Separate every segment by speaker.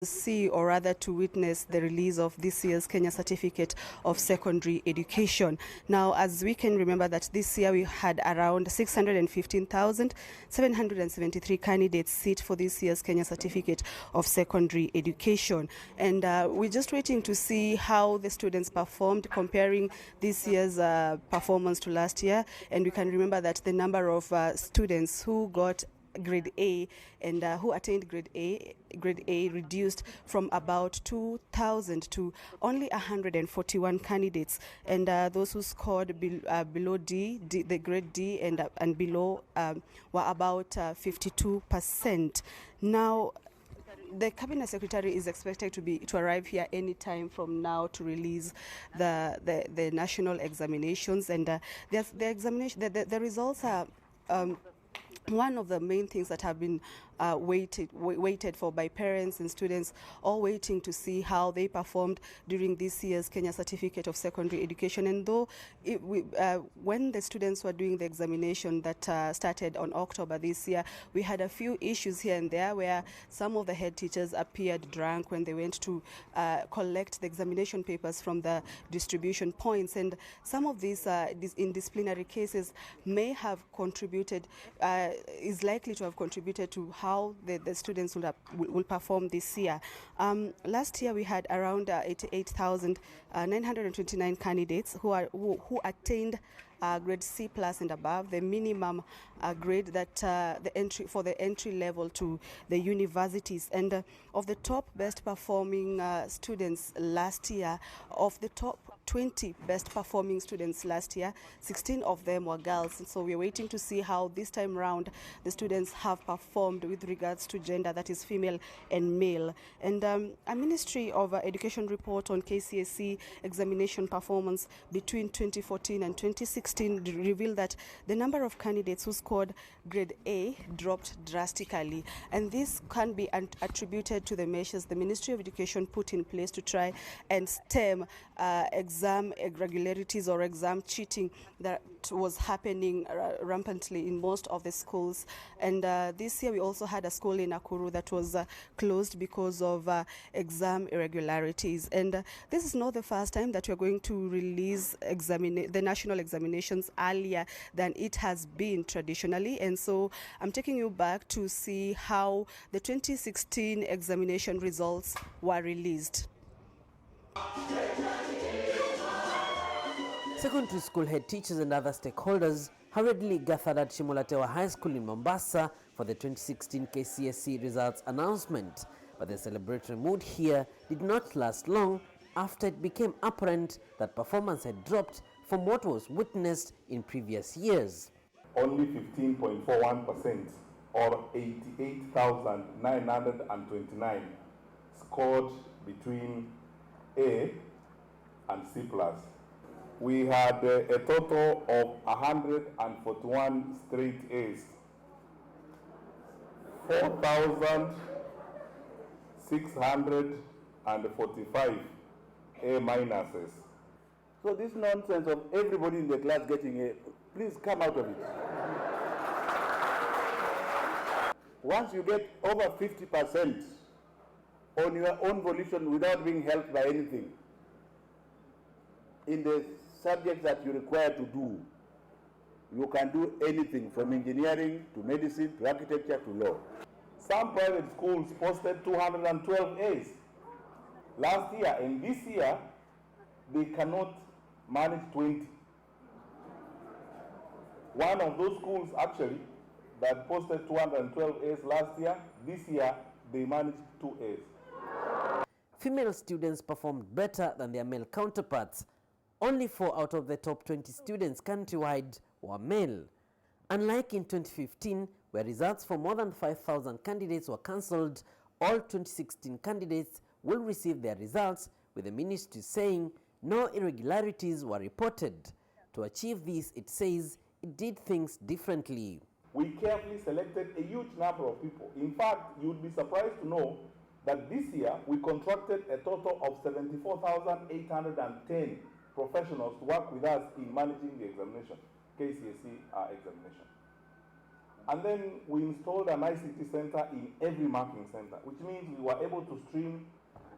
Speaker 1: see, or rather to witness, the release of this year's Kenya Certificate of Secondary Education. Now, as we can remember that this year we had around 615,773 candidates sit for this year's Kenya Certificate of Secondary Education. And we're just waiting to see how the students performed, comparing this year's performance to last year. And we can remember that the number of students who got grade A and who attained grade A reduced from about 2,000 to only 141 candidates, and those who scored below D, the grade D and below, were about 52%. Now, the cabinet secretary is expected to arrive here any time from now to release the national examinations, and the results are one of the main things that have been waited for by parents and students, all waiting to see how they performed during this year's Kenya Certificate of Secondary Education. And though when the students were doing the examination that started on October this year, we had a few issues here and there where some of the head teachers appeared drunk when they went to collect the examination papers from the distribution points, and some of these in disciplinary cases may have contributed, is likely to have contributed to how the students will perform this year. Last year we had around 88,929 candidates who attained grade C plus and above, the minimum grade that the entry level to the universities. And of the top best performing students last year, of the top 20 best performing students last year, 16 of them were girls. And so we're waiting to see how this time round the students have performed with regards to gender, that is female and male. And a Ministry of Education report on KCSE examination performance between 2014 and 2016 revealed that the number of candidates who scored grade A dropped drastically, and this can be attributed to the measures the Ministry of Education put in place to try and stem exam irregularities or exam cheating that was happening rampantly in most of the schools. And this year we also had a school in Nakuru that was closed because of exam irregularities. And this is not the first time that we're going to release the national examinations earlier than it has been traditionally. And so I'm taking you back to see how the 2016 examination results were released.
Speaker 2: Secondary school head teachers and other stakeholders hurriedly gathered at Shimolatewa High School in Mombasa for the 2016 KCSE results announcement. But the celebratory mood here did not last long after it became apparent that performance had dropped from what was witnessed in previous years.
Speaker 3: Only 15.41%, or 88,929, scored between A and C+. We had a total of 141 straight A's, 4,645 A minuses.
Speaker 4: So this nonsense of everybody in the class getting A, please come out of it. Once you get over 50% on your own volition without being helped by anything, in the subjects that you require to do, you can do anything from engineering to medicine to architecture to law.
Speaker 3: Some private schools posted 212 A's last year, and this year they cannot manage 20. One of those schools actually that posted 212 A's last year, this year they managed 2 A's.
Speaker 2: Female students performed better than their male counterparts. Only 4 out of the top 20 students countrywide were male. Unlike in 2015, where results for more than 5,000 candidates were cancelled, all 2016 candidates will receive their results, with the ministry saying no irregularities were reported. To achieve this, it says it did things differently.
Speaker 3: We carefully selected a huge number of people. In fact, you would be surprised to know that this year we contracted a total of 74,810 professionals to work with us in managing the examination, KCSE examination. And then we installed an ICT center in every marking center, which means we were able to stream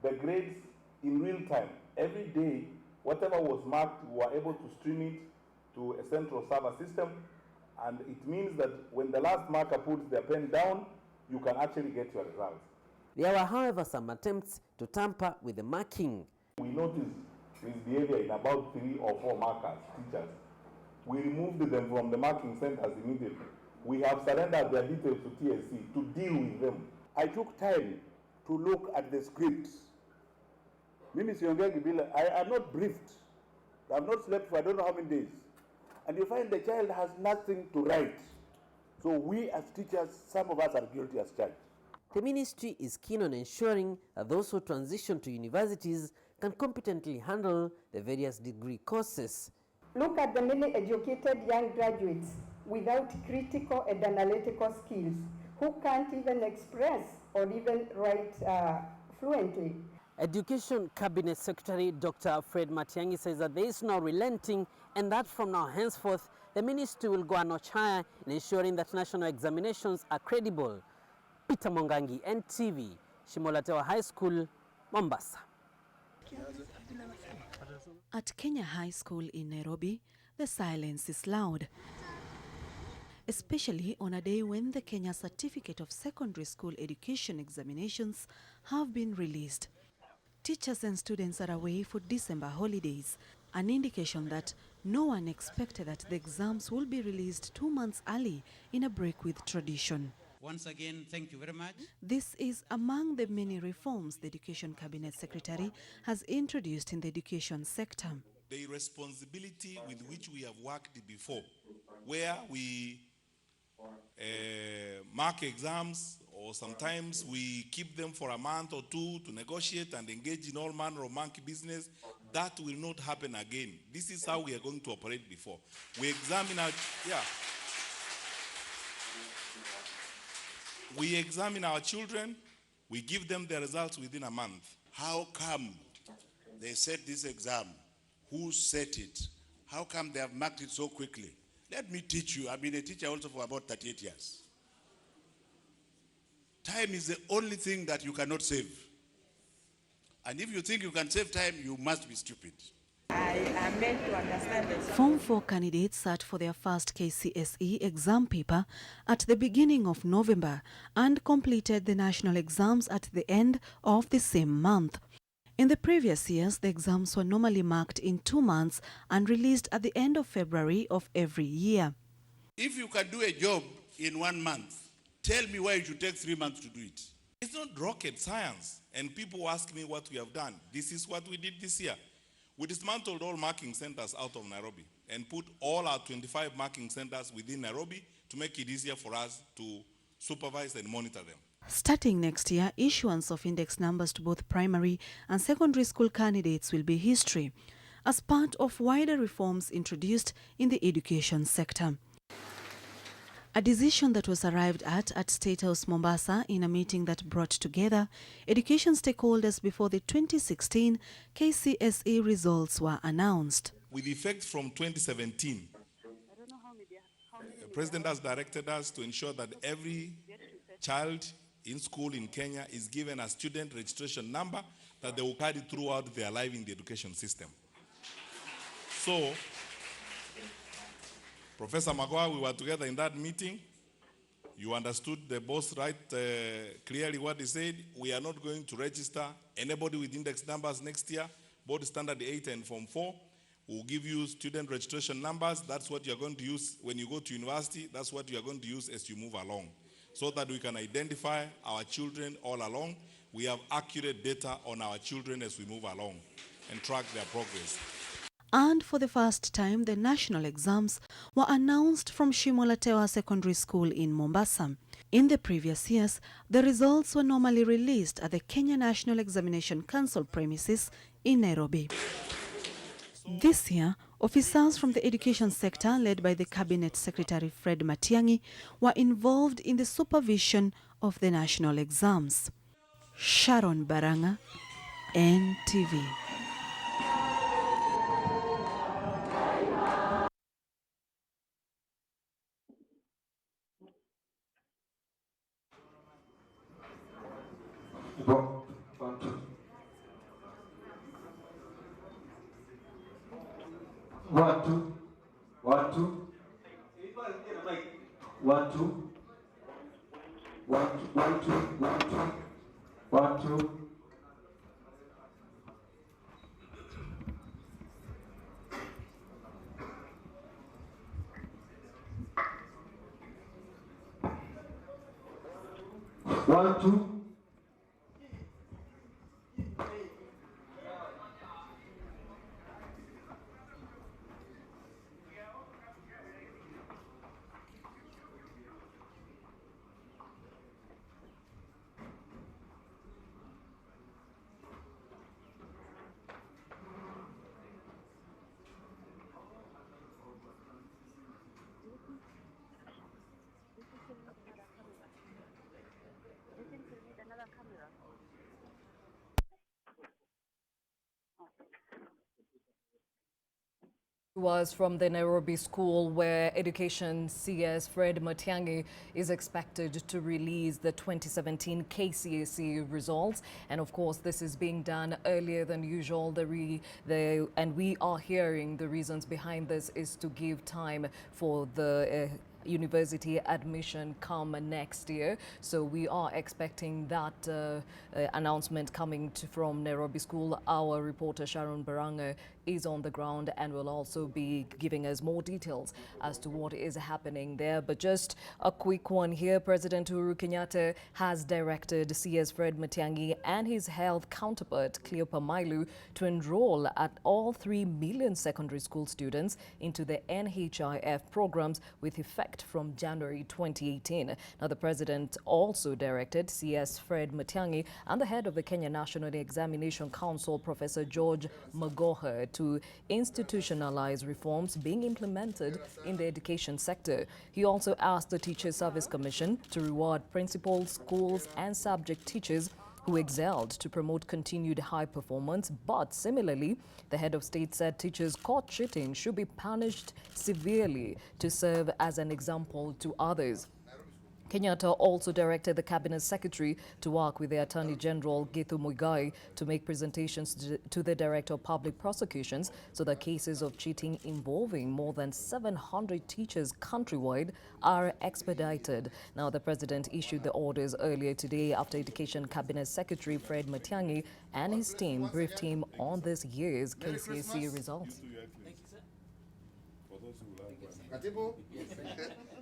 Speaker 3: the grades in real time. Every day, whatever was marked, we were able to stream it to a central server system. And it means that when the last marker puts their pen down, you can actually get your results.
Speaker 2: There were, however, some attempts to tamper with the marking.
Speaker 3: We noticed this behavior in about 3 or 4 markers, teachers. We removed them from the marking centers immediately. We have surrendered their details to TSC to deal with them.
Speaker 4: I took time to look at the scripts. Mimi siongea bila, I am not briefed. I have not slept for I don't know how many days. And you find the child has nothing to write. So we as teachers, some of us are guilty as charged.
Speaker 2: The ministry is keen on ensuring that those who transition to universities can competently handle the various degree courses.
Speaker 5: Look at the many educated young graduates without critical and analytical skills who can't even express or even write fluently.
Speaker 2: Education Cabinet Secretary Dr. Fred Matiang'i says that there is no relenting and that from now henceforth the ministry will go a notch higher in ensuring that national examinations are credible. Peter Mongangi, NTV, Shimolatewa High School, Mombasa.
Speaker 6: At Kenya High School in Nairobi, the silence is loud, especially on a day when the Kenya Certificate of Secondary School Education examinations have been released. Teachers and students are away for December holidays, an indication that no one expected that the exams will be released 2 months early in a break with tradition.
Speaker 7: Once again, thank you very much.
Speaker 6: This is among the many reforms the Education Cabinet Secretary has introduced in the education sector.
Speaker 8: The responsibility with which we have worked before, where we mark exams, or sometimes we keep them for a month or 2 to negotiate and engage in all manner of monkey business, that will not happen again. This is how we are going to operate before. We examine our, we examine our children, we give them the results within a month.
Speaker 9: How come they set this exam? Who set it? How come they have marked it so quickly? Let me teach you. I've been a teacher also for about 38 years. Time is the only thing that you cannot save. And if you think you can save time, you must be stupid.
Speaker 10: I am meant to understand that
Speaker 6: Form 4 candidates sat for their first KCSE exam paper at the beginning of November and completed the national exams at the end of the same month. In the previous years, the exams were normally marked in 2 months and released at the end of February of every year.
Speaker 9: If you can do a job in 1 month, tell me why it should take 3 months to do it.
Speaker 8: It's not rocket science. And people ask me what we have done. This is what we did this year. We dismantled all marking centers out of Nairobi and put all our 25 marking centers within Nairobi to make it easier for us to supervise and monitor them.
Speaker 6: Starting next year, issuance of index numbers to both primary and secondary school candidates will be history as part of wider reforms introduced in the education sector. A decision that was arrived at State House Mombasa in a meeting that brought together education stakeholders before the 2016 KCSE results were announced.
Speaker 8: With effect from 2017, the President has directed us to ensure that every child in school in Kenya is given a student registration number that they will carry throughout their life in the education system. So, Professor Magoa, we were together in that meeting. You understood the boss right clearly what he said. We are not going to register anybody with index numbers next year, both Standard 8 and Form 4. We'll give you student registration numbers. That's what you're going to use when you go to university. That's what you're going to use as you move along, so that we can identify our children all along. We have accurate data on our children as we move along and track their progress.
Speaker 6: And for the first time, the national exams were announced from Shimolatewa Secondary School in Mombasa. In the previous years, the results were normally released at the Kenya National Examination Council premises in Nairobi. This year, officers from the education sector, led by the Cabinet Secretary Fred Matiang'i, were involved in the supervision of the national exams. Sharon Baranga, NTV.
Speaker 11: Was from the Nairobi School, where Education CS Fred Matiang'i is expected to release the 2017 KCSE results. And of course, this is being done earlier than usual. And we are hearing the reasons behind this is to give time for the university admission come next year. So we are expecting that announcement coming from Nairobi School. Our reporter Sharon Baranga is on the ground and will also be giving us more details as to what is happening there. But just a quick one here. President Uhuru Kenyatta has directed CS Fred Matiang'i and his health counterpart Cleopa Mailu to enroll at all 3 million secondary school students into the NHIF programs with effect from January 2018. Now, the president also directed CS Fred Matiang'i and the head of the Kenya National Examination Council, Professor George Magoha, to institutionalize reforms being implemented in the education sector. He also asked the Teacher Service Commission to reward principals, schools, and subject teachers who excelled to promote continued high performance. But similarly, the head of state said teachers caught cheating should be punished severely to serve as an example to others. Kenyatta also directed the Cabinet Secretary to work with the Attorney General Githu Muigai to make presentations to the Director of Public Prosecutions so that cases of cheating involving more than 700 teachers countrywide are expedited. Now, the President issued the orders earlier today after Education Cabinet Secretary Fred Matiang'i and his team briefed him on this year's KCSE results.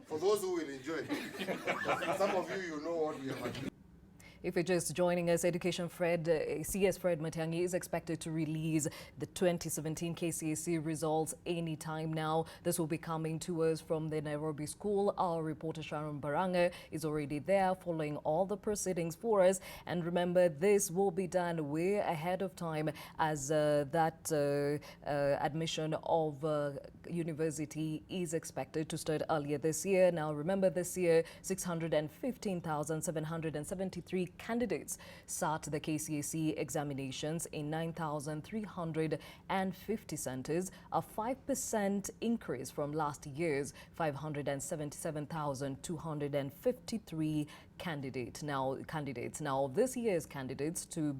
Speaker 12: For those who will enjoy. Some of you know what we have.
Speaker 11: If you're just joining us, CS Fred Matiang'i is expected to release the 2017 KCSE results anytime now. This will be coming to us from the Nairobi School. Our reporter Sharon Baranga is already there following all the proceedings for us. And remember, this will be done way ahead of time as admission of university is expected to start earlier this year. Now, remember, this year, 615,773 candidates sat the KCSE examinations in 9,350 centers, a 5% increase from last year's 577,253 candidates. Now, this year's candidates, to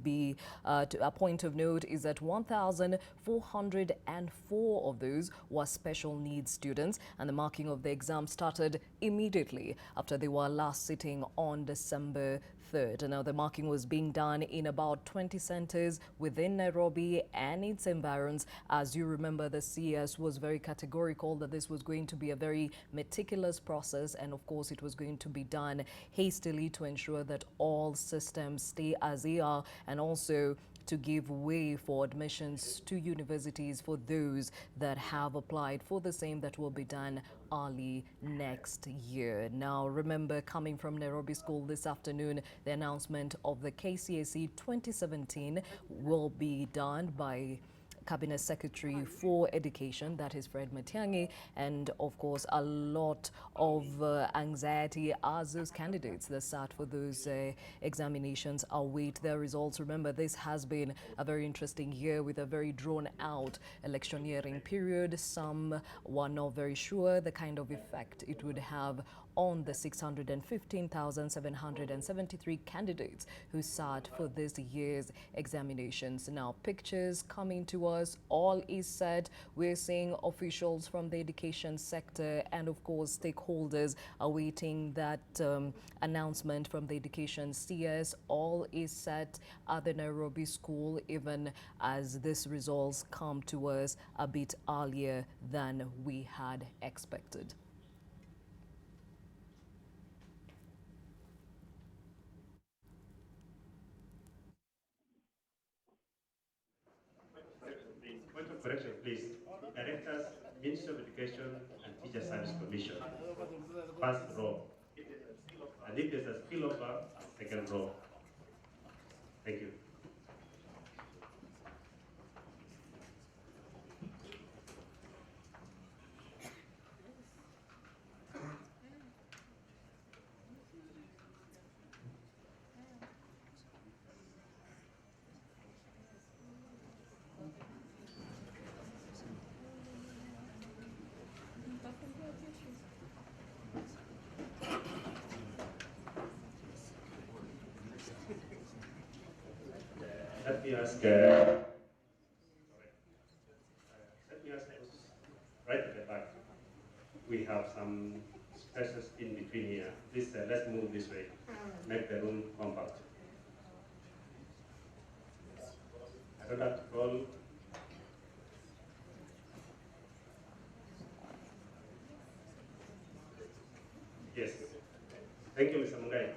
Speaker 11: a point of note, is that 1,404 of those were special needs students, and the marking of the exam started immediately after they were last sitting on December 3rd. Now, the marking was being done in about 20 centers within Nairobi and its environs. As you remember, the CS was very categorical that this was going to be a very meticulous process, and of course it was going to be done hastily to ensure that all systems stay as they are, and also to give way for admissions to universities for those that have applied for the same that will be done early next year. Now, remember, coming from Nairobi School this afternoon, the announcement of the KCSE 2017 will be done by Cabinet Secretary for Education, that is Fred Matiang'i, and of course a lot of anxiety as those candidates that sat for those examinations await their results. Remember, this has been a very interesting year with a very drawn-out electioneering period. Some were not very sure the kind of effect it would have on the 615,773 candidates who sat for this year's examinations. Now, pictures coming to us, all is said. We're seeing officials from the education sector and, of course, stakeholders awaiting that announcement from the Education CS. All is set at the Nairobi School, even as these results come to us a bit earlier than we had expected.
Speaker 13: Point of correction, please. Directors, Ministry of Education and Teacher Service Commission. First row. And if there's a spillover, second row. Thank you. Let me ask right at the back. We have some spaces in between here. Please, let's move this way. Make the room compact. I don't have to call. Yes. Thank you, Mr. Mungai.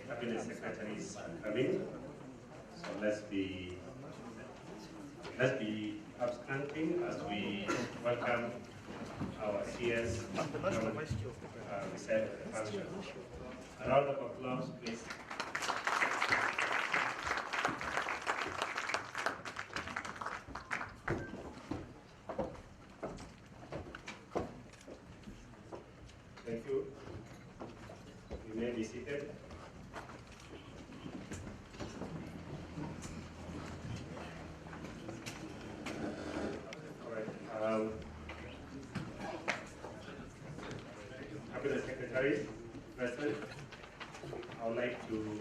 Speaker 13: Cabinet secretaries are coming, so let's be abscanting as we welcome our CS reserve function. A round of applause, please. Thank you. You may be seated. Cabinet secretaries present, I would like to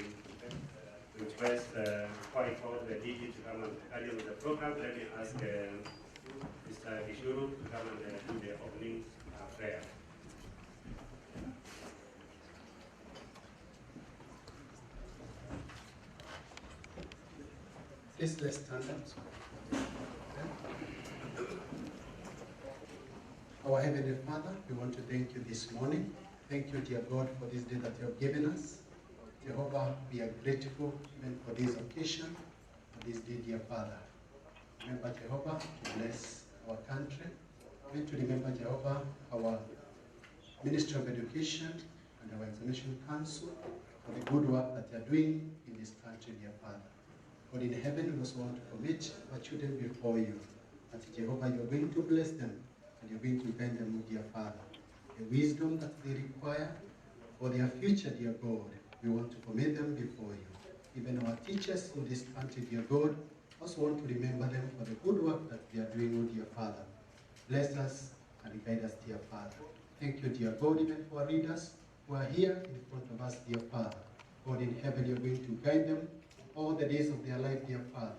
Speaker 13: request before I call the DG to come and carry on with the program. Let me ask Mr. Gishuru to come and do the opening prayer.
Speaker 14: Please let's stand up. Our Heavenly Father, we want to thank you this morning. Thank you, dear God, for this day that you have given us. Jehovah, we are grateful even for this occasion, for this day, dear Father. Remember, Jehovah, to bless our country. We to remember, Jehovah, our Ministry of Education and our Examination Council for the good work that they are doing in this country, dear Father. God in heaven, we also want to commit our children before you. That Jehovah, you are going to bless them and you're going to guide them, dear Father. The wisdom that they require for their future, dear God, we want to commit them before you. Even our teachers in this country, dear God, also want to remember them for the good work that they are doing, oh dear Father. Bless us and guide us, dear Father. Thank you, dear God, even for our readers who are here in front of us, dear Father. God in heaven, you're going to guide them all the days of their life, dear Father,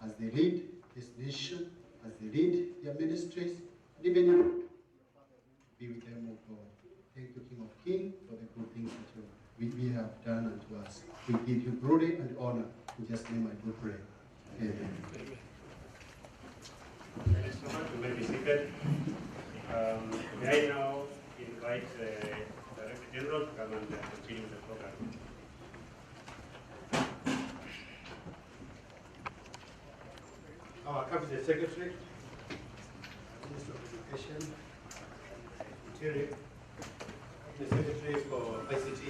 Speaker 14: as they lead this nation as they lead their ministries, and even you, be with them, O God. Thank you, King of Kings, for the good things that we have done unto us. We give you glory and honor. In Jesus' name I do pray. Amen.
Speaker 13: Thank you so much. You may be seated. May I now invite the Director General to come and continue the program.
Speaker 15: Our Cabinet Secretary, Minister of Education, Interior, the Secretary for ICT,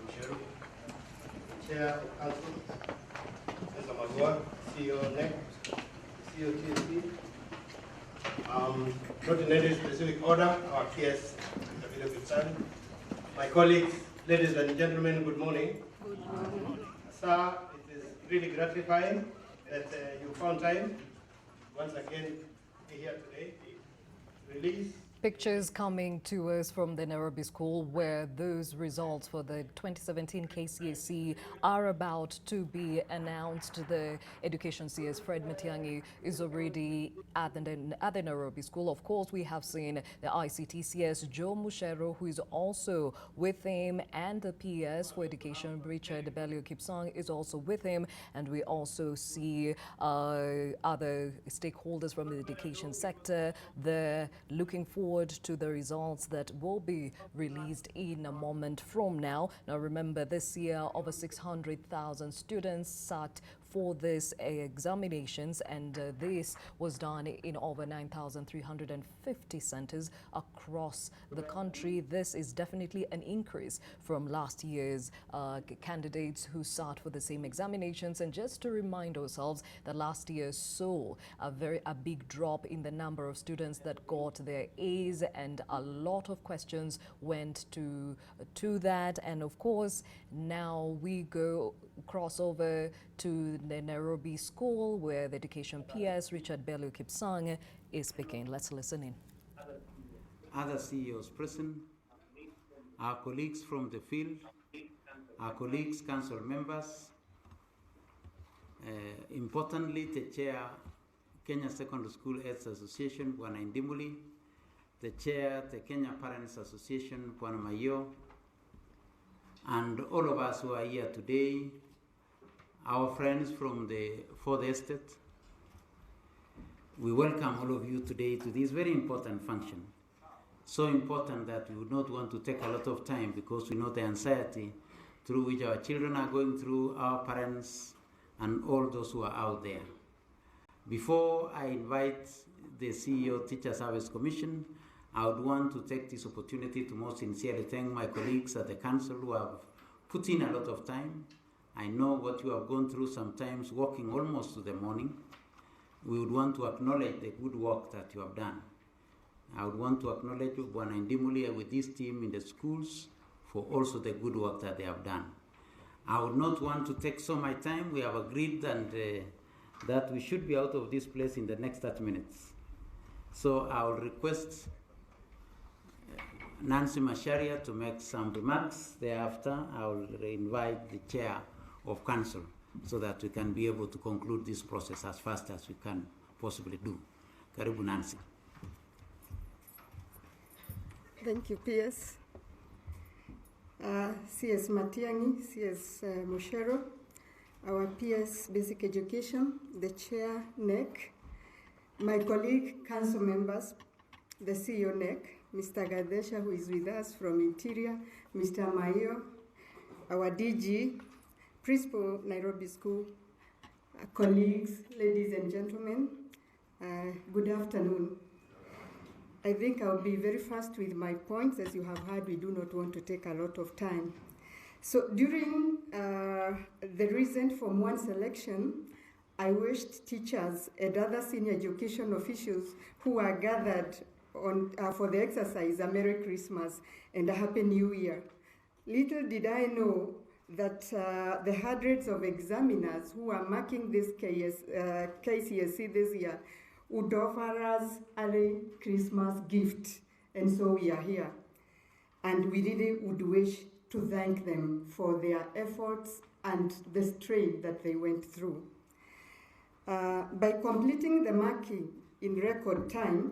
Speaker 15: Michelle, Chair of Council, Mr. Magua, CEO NEC, CEO TSP. Not in any specific order, our PS, Mr. Bilal, my colleagues, ladies and gentlemen, good morning. Good morning. Sir, it is really gratifying that you found time once again to be here today. Release.
Speaker 11: Pictures coming to us from the Nairobi School where those results for the 2017 KCSE are about to be announced. The Education CS Fred Matiang'i is already at the Nairobi School. Of course, we have seen the ICT CS Joe Mushero, who is also with him, and the PS for Education Richard Bello Kipsang is also with him. And we also see other stakeholders from the education sector. They're looking forward to the results that will be released in a moment from now. Now remember, this year over 600,000 students sat for these examinations, and this was done in over 9,350 centers across the country. This is definitely an increase from last year's candidates who sat for the same examinations. And just to remind ourselves that last year saw a big drop in the number of students that got their A's, and a lot of questions went to that. And of course, now we cross over to the Nairobi School where the Education PS Richard Bello Kipsang is speaking. Let's listen in.
Speaker 16: Other CEOs present, our colleagues from the field, our colleagues, council members, importantly the chair, Kenya Secondary School Heads Association, Bwana Indimuli, the chair, the Kenya Parents Association, Bwana Mayo, and all of us who are here today, our friends from the Fourth Estate. We welcome all of you today to this very important function. So important that we would not want to take a lot of time, because we know the anxiety through which our children are going through, our parents, and all those who are out there. Before I invite the CEO Teacher Service Commission, I would want to take this opportunity to most sincerely thank my colleagues at the council who have put in a lot of time. I know what you have gone through, sometimes working almost to the morning. We would want to acknowledge the good work that you have done. I would want to acknowledge Bwana Indimuli with this team in the schools for also the good work that they have done. I would not want to take so much time. We have agreed that we should be out of this place in the next 30 minutes. So I will request Nancy Macharia to make some remarks. Thereafter, I will invite the chair of council so that we can be able to conclude this process as fast as we can possibly do. Karibu Nancy.
Speaker 5: Thank you, PS. CS Matiang'i, CS Mushero, our PS Basic Education, the chair NEC, my colleague council members, the CEO NEC, Mr. Gadesha, who is with us from Interior, Mr. Mayo, our DG, Principal Nairobi School, colleagues, ladies and gentlemen, good afternoon. I think I'll be very fast with my points. As you have heard, we do not want to take a lot of time. So during the recent Form 1 selection, I wished teachers and other senior education officials who are gathered for the exercise a Merry Christmas and a Happy New Year. Little did I know that the hundreds of examiners who are marking this KCSE this year would offer us a Christmas gift, and so we are here. And we really would wish to thank them for their efforts and the strain that they went through. By completing the marking in record time,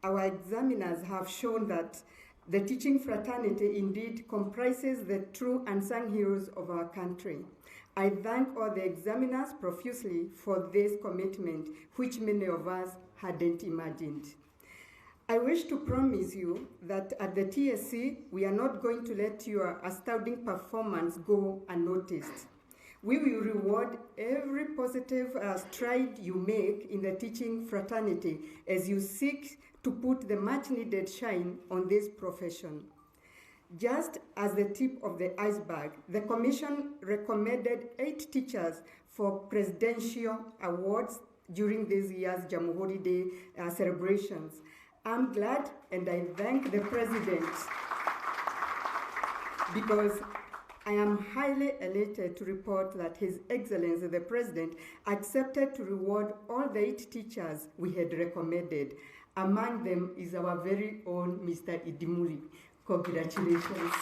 Speaker 5: our examiners have shown that the teaching fraternity indeed comprises the true unsung heroes of our country. I thank all the examiners profusely for this commitment, which many of us hadn't imagined. I wish to promise you that at the TSC, we are not going to let your astounding performance go unnoticed. We will reward every positive stride you make in the teaching fraternity as you seek to put the much-needed shine on this profession. Just as the tip of the iceberg, the Commission recommended 8 teachers for presidential awards during this year's Jamhuri Day celebrations. I'm glad and I thank the President because I am highly elated to report that His Excellency the President accepted to reward all the 8 teachers we had recommended. Among them is our very own Mr. Idimuli. Congratulations.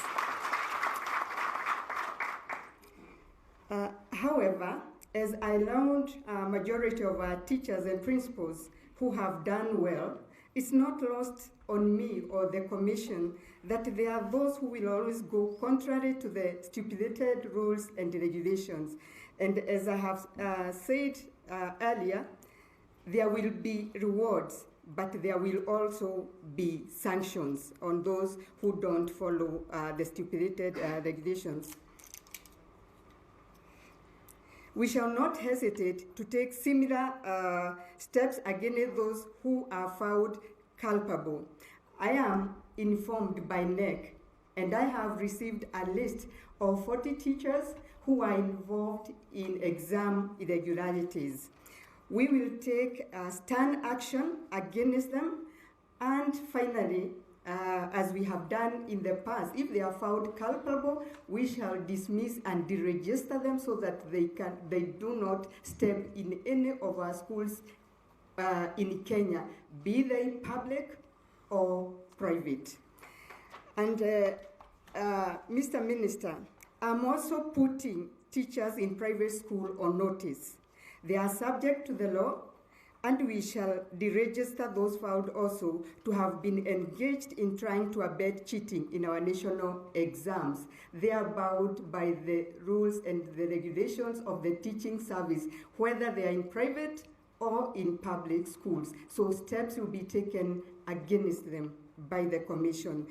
Speaker 5: However, as I learned a majority of our teachers and principals who have done well, it's not lost on me or the Commission that there are those who will always go contrary to the stipulated rules and regulations. And as I have said earlier, there will be rewards, but there will also be sanctions on those who don't follow the stipulated regulations. We shall not hesitate to take similar steps against those who are found culpable. I am informed by NEC, and I have received a list of 40 teachers who are involved in exam irregularities. We will take stern action against them, and finally, as we have done in the past, if they are found culpable, we shall dismiss and deregister them so that they do not step in any of our schools in Kenya, be they public or private. And Mr. Minister, I'm also putting teachers in private school on notice. They are subject to the law, and we shall deregister those found also to have been engaged in trying to abet cheating in our national exams. They are bound by the rules and the regulations of the teaching service, whether they are in private or in public schools. So steps will be taken against them by the Commission.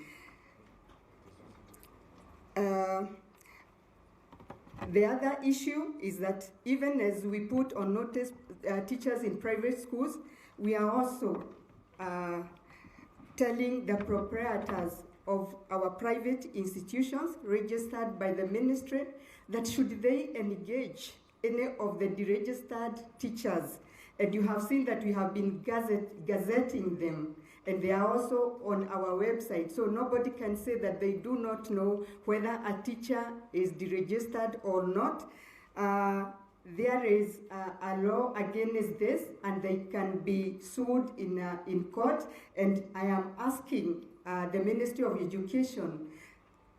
Speaker 5: The other issue is that even as we put on notice teachers in private schools, we are also telling the proprietors of our private institutions registered by the ministry that should they engage any of the deregistered teachers, and you have seen that we have been gazetting them, and they are also on our website, so nobody can say that they do not know whether a teacher is deregistered or not. There is a law against this, and they can be sued in court, and I am asking the Ministry of Education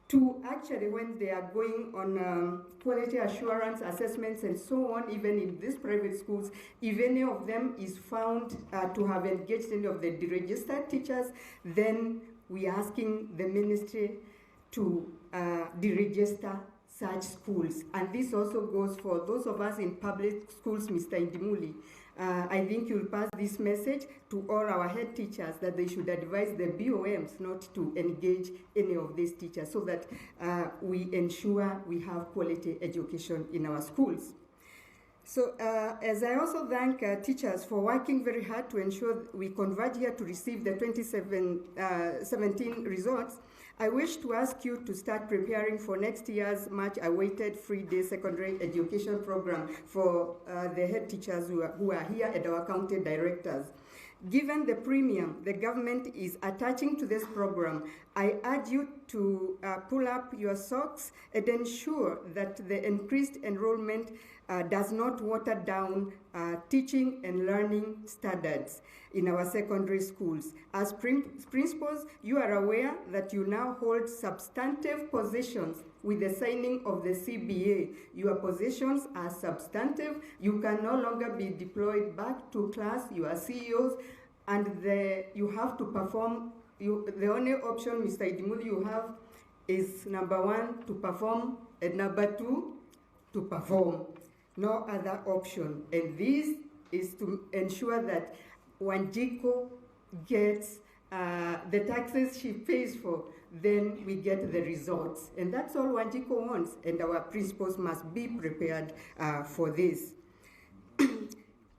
Speaker 5: to actually, when they are going on quality assurance assessments and so on, even in these private schools, if any of them is found to have engaged any of the deregistered teachers, then we are asking the ministry to deregister such schools. And this also goes for those of us in public schools, Mr. Indimuli. I think you'll pass this message to all our head teachers that they should advise the BOMs not to engage any of these teachers so that we ensure we have quality education in our schools. So as I also thank teachers for working very hard to ensure we converge here to receive the 2017 results, I wish to ask you to start preparing for next year's much-awaited free-day secondary education program for the head teachers who are here and our county directors. Given the premium the government is attaching to this program, I urge you to pull up your socks and ensure that the increased enrollment does not water down teaching and learning standards in our secondary schools. As principals, you are aware that you now hold substantive positions with the signing of the CBA. Your positions are substantive. You can no longer be deployed back to class. You are CEOs, and you have to perform. The only option, Mr. Idimuli, you have is number one, to perform, and number two, to perform. No other option. And this is to ensure that Wanjiko gets the taxes she pays for, then we get the results. And that's all Wanjiko wants, and our principals must be prepared for this.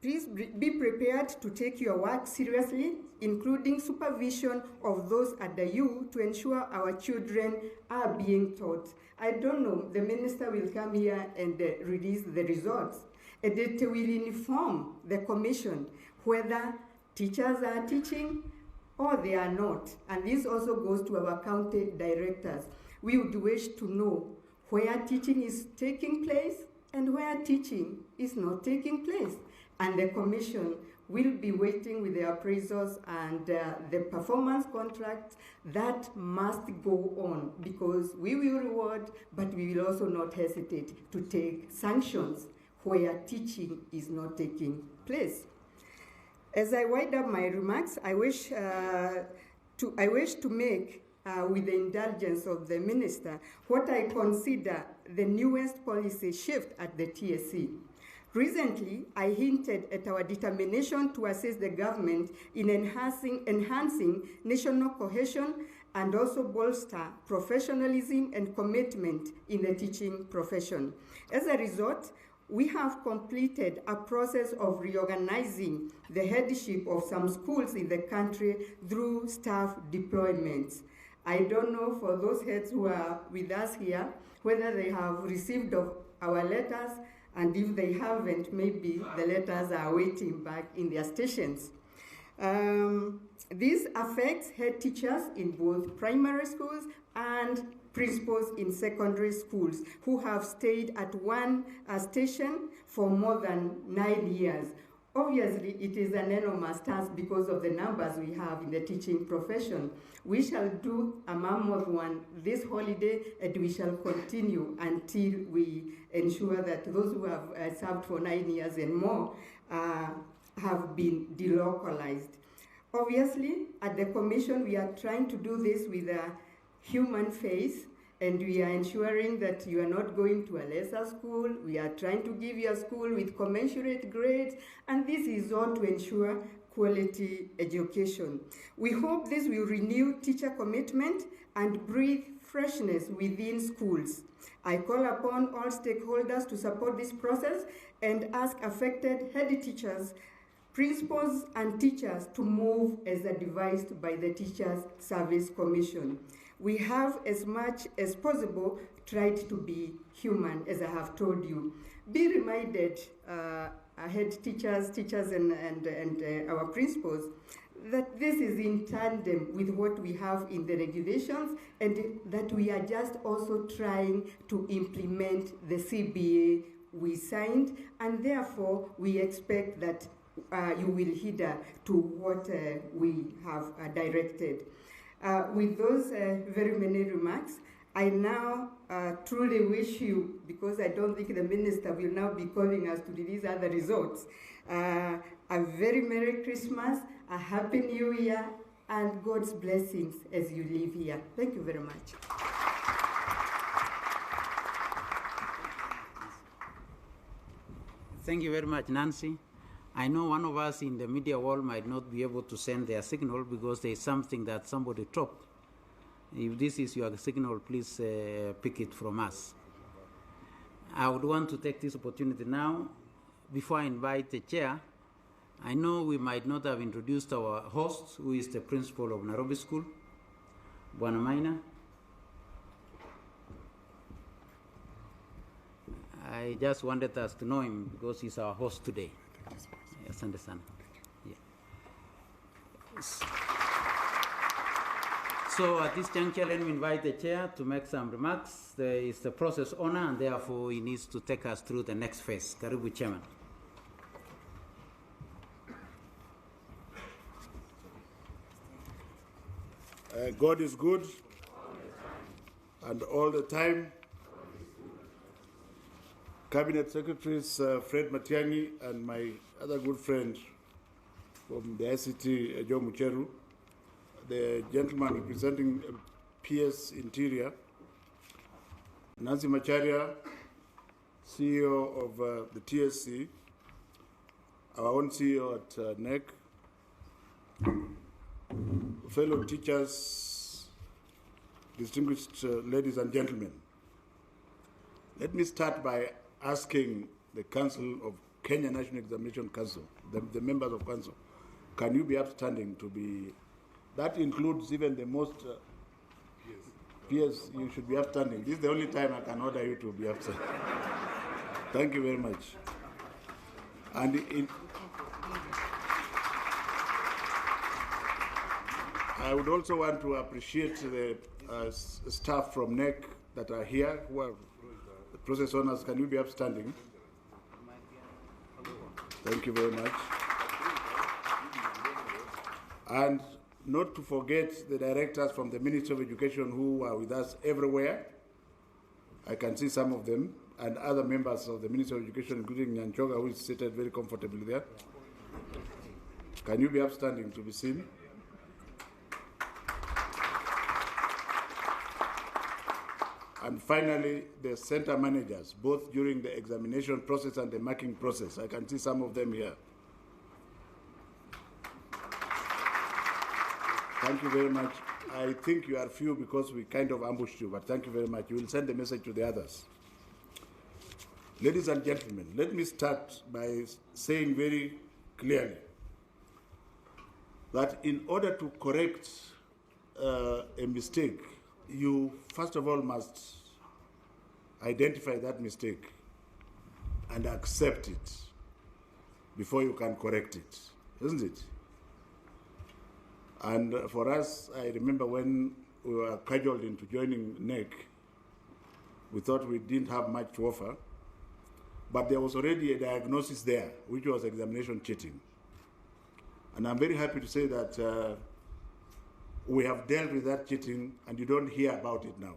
Speaker 5: Please be prepared to take your work seriously, including supervision of those under you, to ensure our children are being taught. I don't know, the minister will come here and release the results, and it will inform the commission whether teachers are teaching or they are not. And this also goes to our county directors. We would wish to know where teaching is taking place and where teaching is not taking place. And the commission will be waiting with the appraisals and the performance contracts that must go on, because we will reward, but we will also not hesitate to take sanctions where teaching is not taking place. As I wind up my remarks, I wish to make, with the indulgence of the minister, what I consider the newest policy shift at the TSC. Recently, I hinted at our determination to assist the government in enhancing national cohesion and also bolster professionalism and commitment in the teaching profession. As a result, we have completed a process of reorganizing the headship of some schools in the country through staff deployments. I don't know, for those heads who are with us here, whether they have received our letters, and if they haven't, maybe the letters are waiting back in their stations. This affects head teachers in both primary schools and principals in secondary schools who have stayed at one station for more than 9 years. Obviously, it is an enormous task because of the numbers we have in the teaching profession. We shall do a mammoth one this holiday, and we shall continue until we ensure that those who have served for 9 years and more have been delocalized. Obviously, at the Commission, we are trying to do this with a human face, and we are ensuring that you are not going to a lesser school. We are trying to give you a school with commensurate grades, and this is all to ensure quality education. We hope this will renew teacher commitment and breathe freshness within schools. I call upon all stakeholders to support this process and ask affected head teachers, principals, and teachers to move as advised by the Teachers Service Commission. We have, as much as possible, tried to be human, as I have told you. Be reminded, head teachers, and our principals, that this is in tandem with what we have in the regulations, and that we are just also trying to implement the CBA we signed, and therefore we expect that you will adhere to what we have directed. With those very many remarks, I now truly wish you, because I don't think the minister will now be calling us to release other results, a very Merry Christmas, a Happy New Year, and God's blessings as you live here. Thank you very much.
Speaker 16: Thank you very much, Nancy. I know one of us in the media world might not be able to send their signal because there is something that somebody dropped. If this is your signal, please pick it from us. I would want to take this opportunity now, before I invite the chair. I know we might not have introduced our host, who is the principal of Nairobi School, Bwana Maina. I just wanted us to know him because he's our host today. Yes, understand. Yeah. So at this juncture, let me invite the chair to make some remarks. There is the process owner, and therefore he needs to take us through the next phase. Karibu, Chairman.
Speaker 4: God is good, and all the time. Cabinet Secretaries Fred Matiang'i and my other good friend from the ICT, Joe Mucheru, the gentleman representing PS Interior, Nancy Macharia, CEO of the TSC, our own CEO at NEC, fellow teachers, distinguished ladies and gentlemen. Let me start by asking the Council of Kenya National Examination Council, the members of Council, can you be upstanding to be, that includes even the most, PS, you should be upstanding. This is the only time I can order you to be upstanding. Thank you very much. And I would also want to appreciate the staff from NEC that are here, who are the process owners. Can you be upstanding? Thank you very much. And not to forget the directors from the Ministry of Education who are with us everywhere. I can see some of them, and other members of the Ministry of Education, including Nyanchoga, who is seated very comfortably there. Can you be upstanding to be seen? And finally, the center managers, both during the examination process and the marking process. I can see some of them here. Thank you very much. I think you are few because we kind of ambushed you, but thank you very much. You will send the message to the others. Ladies and gentlemen, let me start by saying very clearly that in order to correct a mistake, you first of all must identify that mistake and accept it before you can correct it, isn't it? And for us, I remember when we were cajoled into joining NEC, we thought we didn't have much to offer, but there was already a diagnosis there, which was examination cheating. And I'm very happy to say that we have dealt with that cheating, and you don't hear about it now.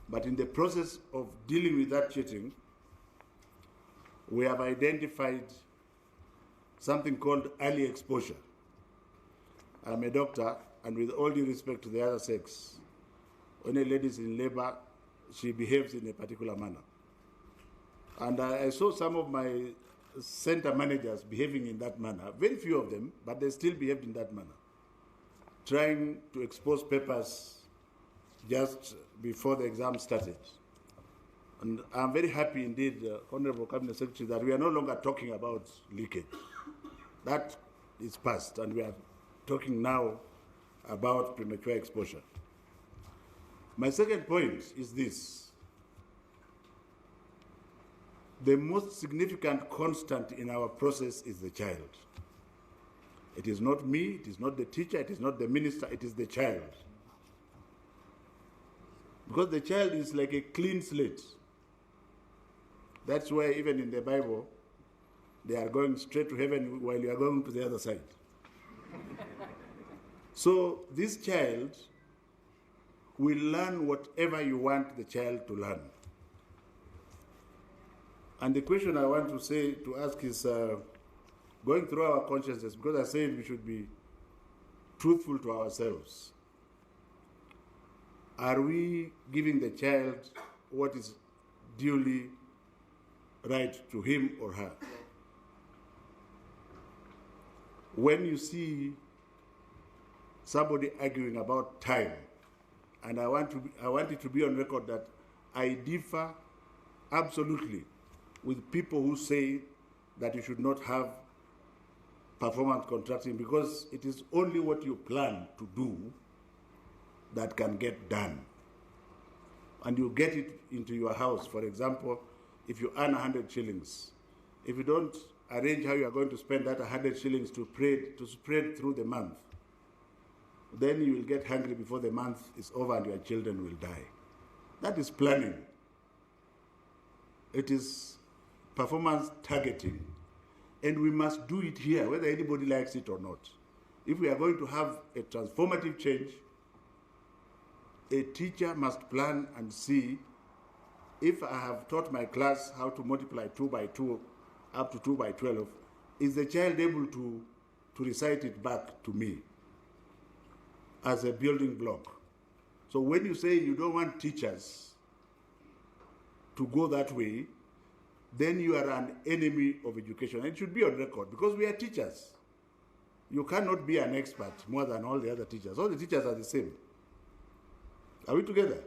Speaker 4: But in the process of dealing with that cheating, we have identified something called early exposure. I'm a doctor, and with all due respect to the other sex, when a lady is in labor, she behaves in a particular manner. And I saw some of my center managers behaving in that manner, very few of them, but they still behaved in that manner, trying to expose papers just before the exam started. And I'm very happy indeed, Honorable Cabinet Secretary, that we are no longer talking about leakage. That is past, and we are talking now about premature exposure. My second point is this. The most significant constant in our process is the child. It is not me, it is not the teacher, it is not the minister, it is the child. Because the child is like a clean slate. That's why even in the Bible, they are going straight to heaven while you are going to the other side. So this child will learn whatever you want the child to learn. And the question I want to ask is, going through our consciences, because I said we should be truthful to ourselves. Are we giving the child what is duly right to him or her? When you see somebody arguing about time, and I want it to be on record that I differ absolutely with people who say that you should not have performance contracting, because it is only what you plan to do that can get done. And you get it into your house. For example, if you earn 100 shillings, if you don't arrange how you are going to spend that 100 shillings to spread through the month, then you will get hungry before the month is over and your children will die. That is planning. It is performance targeting. And we must do it here, whether anybody likes it or not. If we are going to have a transformative change, a teacher must plan and see, if I have taught my class how to multiply 2 by 2 up to 2 by 12, is the child able to recite it back to me as a building block? So when you say you don't want teachers to go that way, then you are an enemy of education. And it should be on record, because we are teachers. You cannot be an expert more than all the other teachers. All the teachers are the same. Are we together?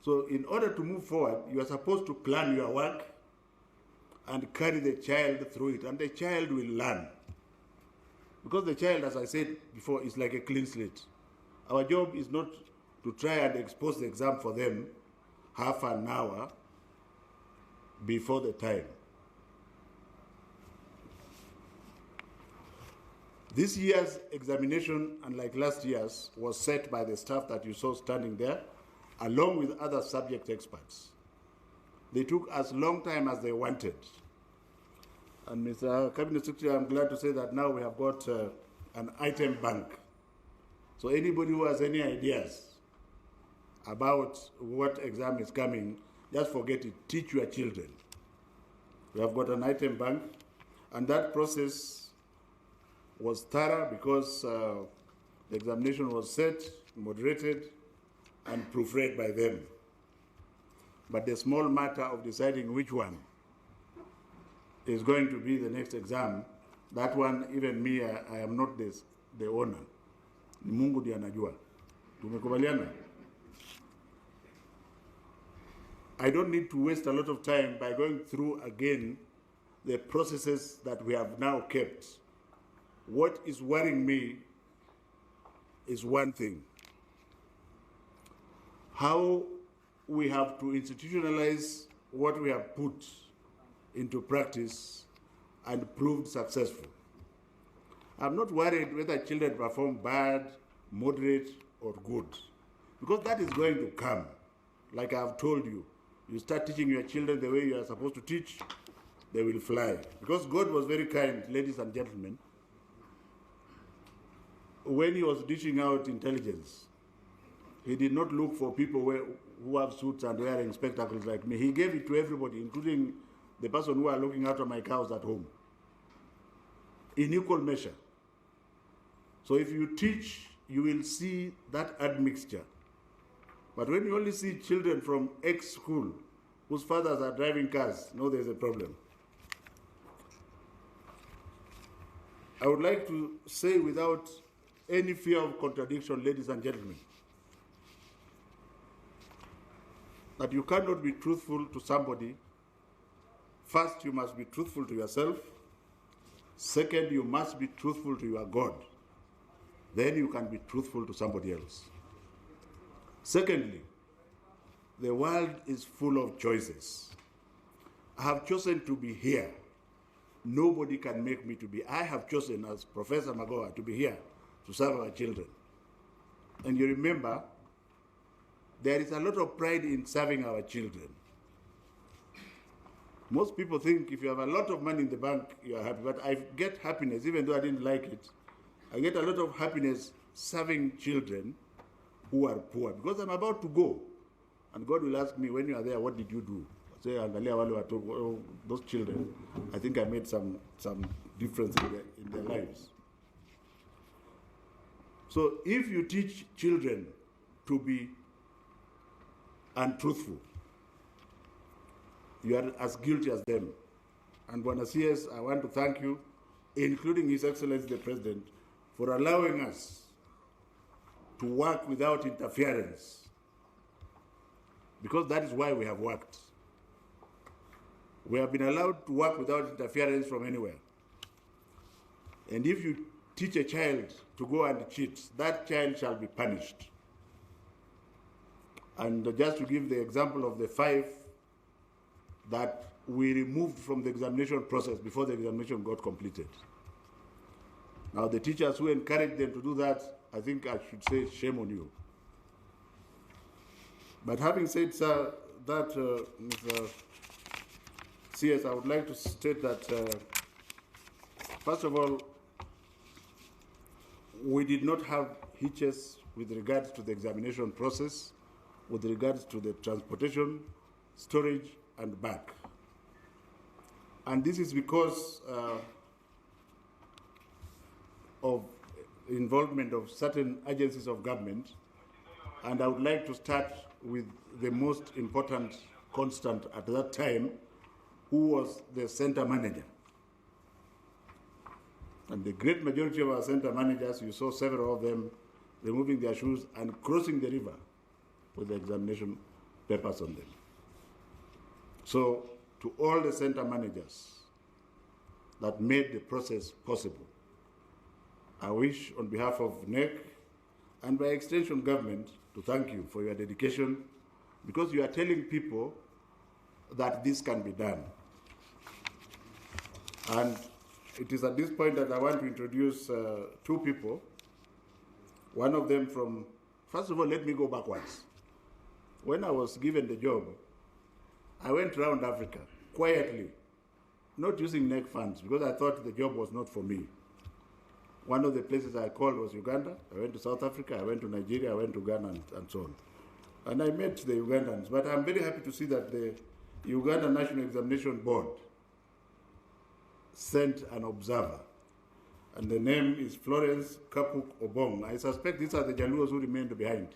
Speaker 4: So in order to move forward, you are supposed to plan your work and carry the child through it, and the child will learn. Because the child, as I said before, is like a clean slate. Our job is not to try and expose the exam for them half an hour before the time. This year's examination, unlike last year's, was set by the staff that you saw standing there, along with other subject experts. They took as long time as they wanted. And Mr. Cabinet Secretary, I'm glad to say that now we have got an item bank. So anybody who has any ideas about what exam is coming, just forget it. Teach your children. We have got an item bank, and that process was thorough because the examination was set, moderated, and proofread by them. But the small matter of deciding which one is going to be the next exam, that one, even me, I am not the owner. Ni Mungu ndiye anajua. Tumekubaliana? I don't need to waste a lot of time by going through again the processes that we have now kept. What is worrying me is one thing: how we have to institutionalize what we have put into practice and proved successful. I'm not worried whether children perform bad, moderate, or good, because that is going to come. Like I've told you, you start teaching your children the way you are supposed to teach, they will fly. Because God was very kind, ladies and gentlemen. When he was dishing out intelligence, he did not look for people who have suits and wearing spectacles like me. He gave it to everybody, including the person who are looking after my cows at home, in equal measure. So if you teach, you will see that admixture. But when you only see children from X school whose fathers are driving cars, no, there's a problem. I would like to say without any fear of contradiction, ladies and gentlemen, that you cannot be truthful to somebody. First, you must be truthful to yourself. Second, you must be truthful to your God. Then you can be truthful to somebody else. Secondly, the world is full of choices. I have chosen to be here. Nobody can make me to be. I have chosen, as Professor Magoa, to be here to serve our children. And you remember, there is a lot of pride in serving our children. Most people think if you have a lot of money in the bank, you are happy. But I get happiness, even though I didn't like it. I get a lot of happiness serving children who are poor, because I'm about to go. And God will ask me, when you are there, what did you do? I say, Angalia wale watu, those children, I think I made some difference in their lives. So if you teach children to be untruthful, you are as guilty as them. And Bwana CS, I want to thank you, including His Excellency the President, for allowing us to work without interference, because that is why we have worked. We have been allowed to work without interference from anywhere. And if you teach a child to go and cheat, that child shall be punished. And just to give the example of the 5 that we removed from the examination process before the examination got completed. Now the teachers who encouraged them to do that I think I should say shame on you. But having said that, Mr. CS, I would like to state that, first of all, we did not have hitches with regards to the examination process, with regards to the transportation, storage, and back. And this is because of involvement of certain agencies of government. And I would like to start with the most important constant at that time, who was the center manager. And the great majority of our center managers, you saw several of them removing their shoes and crossing the river with the examination papers on them. So, to all the center managers that made the process possible, I wish on behalf of NEC and by extension government to thank you for your dedication, because you are telling people that this can be done. And it is at this point that I want to introduce two people. One of them from, first of all, let me go backwards. When I was given the job, I went around Africa quietly, not using NEC funds, because I thought the job was not for me. One of the places I called was Uganda. I went to South Africa, I went to Nigeria, I went to Ghana, and so on. And I met the Ugandans, but I'm very happy to see that the Uganda National Examination Board sent an observer. And the name is Florence Kapuk Obong. I suspect these are the Jaluos who remained behind.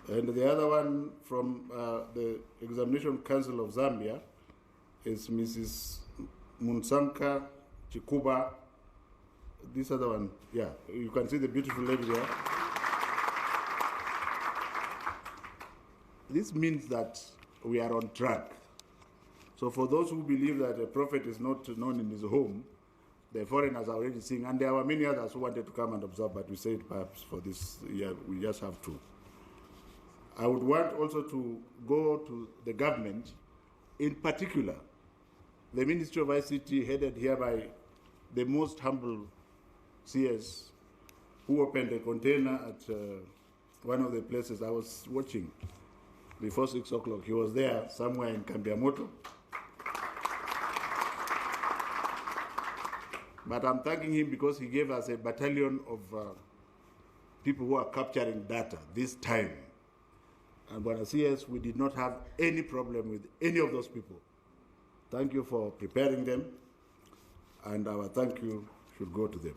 Speaker 4: And the other one from the Examination Council of Zambia is Mrs. Munsanka Chikuba. This other one, yeah, you can see the beautiful lady there. This means that we are on track. So for those who believe that a prophet is not known in his home, the foreigners are already seeing, and there were many others who wanted to come and observe, but we said perhaps for this year we just have to. I would want also to go to the government, in particular, the Ministry of ICT headed here by the most humble CS who opened a container at one of the places I was watching before 6 o'clock. He was there somewhere in Kambiamoto. But I'm thanking him because he gave us a battalion of people who are capturing data this time. And when I CS, we did not have any problem with any of those people. Thank you for preparing them, and our thank you should go to them.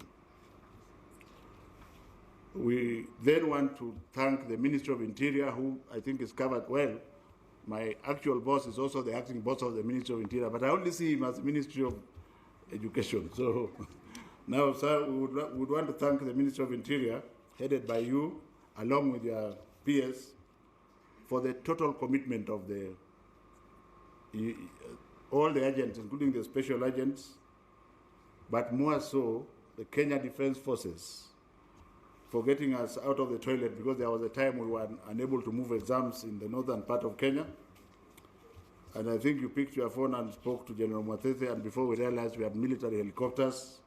Speaker 4: We then want to thank the Ministry of Interior, who I think is covered well. My actual boss is also the acting boss of the Ministry of Interior, but I only see him as the Ministry of Education. So now, sir, we would want to thank the Ministry of Interior, headed by you, along with your peers, for the total commitment of all the agents, including the special agents, but more so the Kenya Defense Forces, for getting us out of the toilet, because there was a time we were unable to move exams in the northern part of Kenya. And I think you picked your phone and spoke to General Mwatete, and before we realized we had military helicopters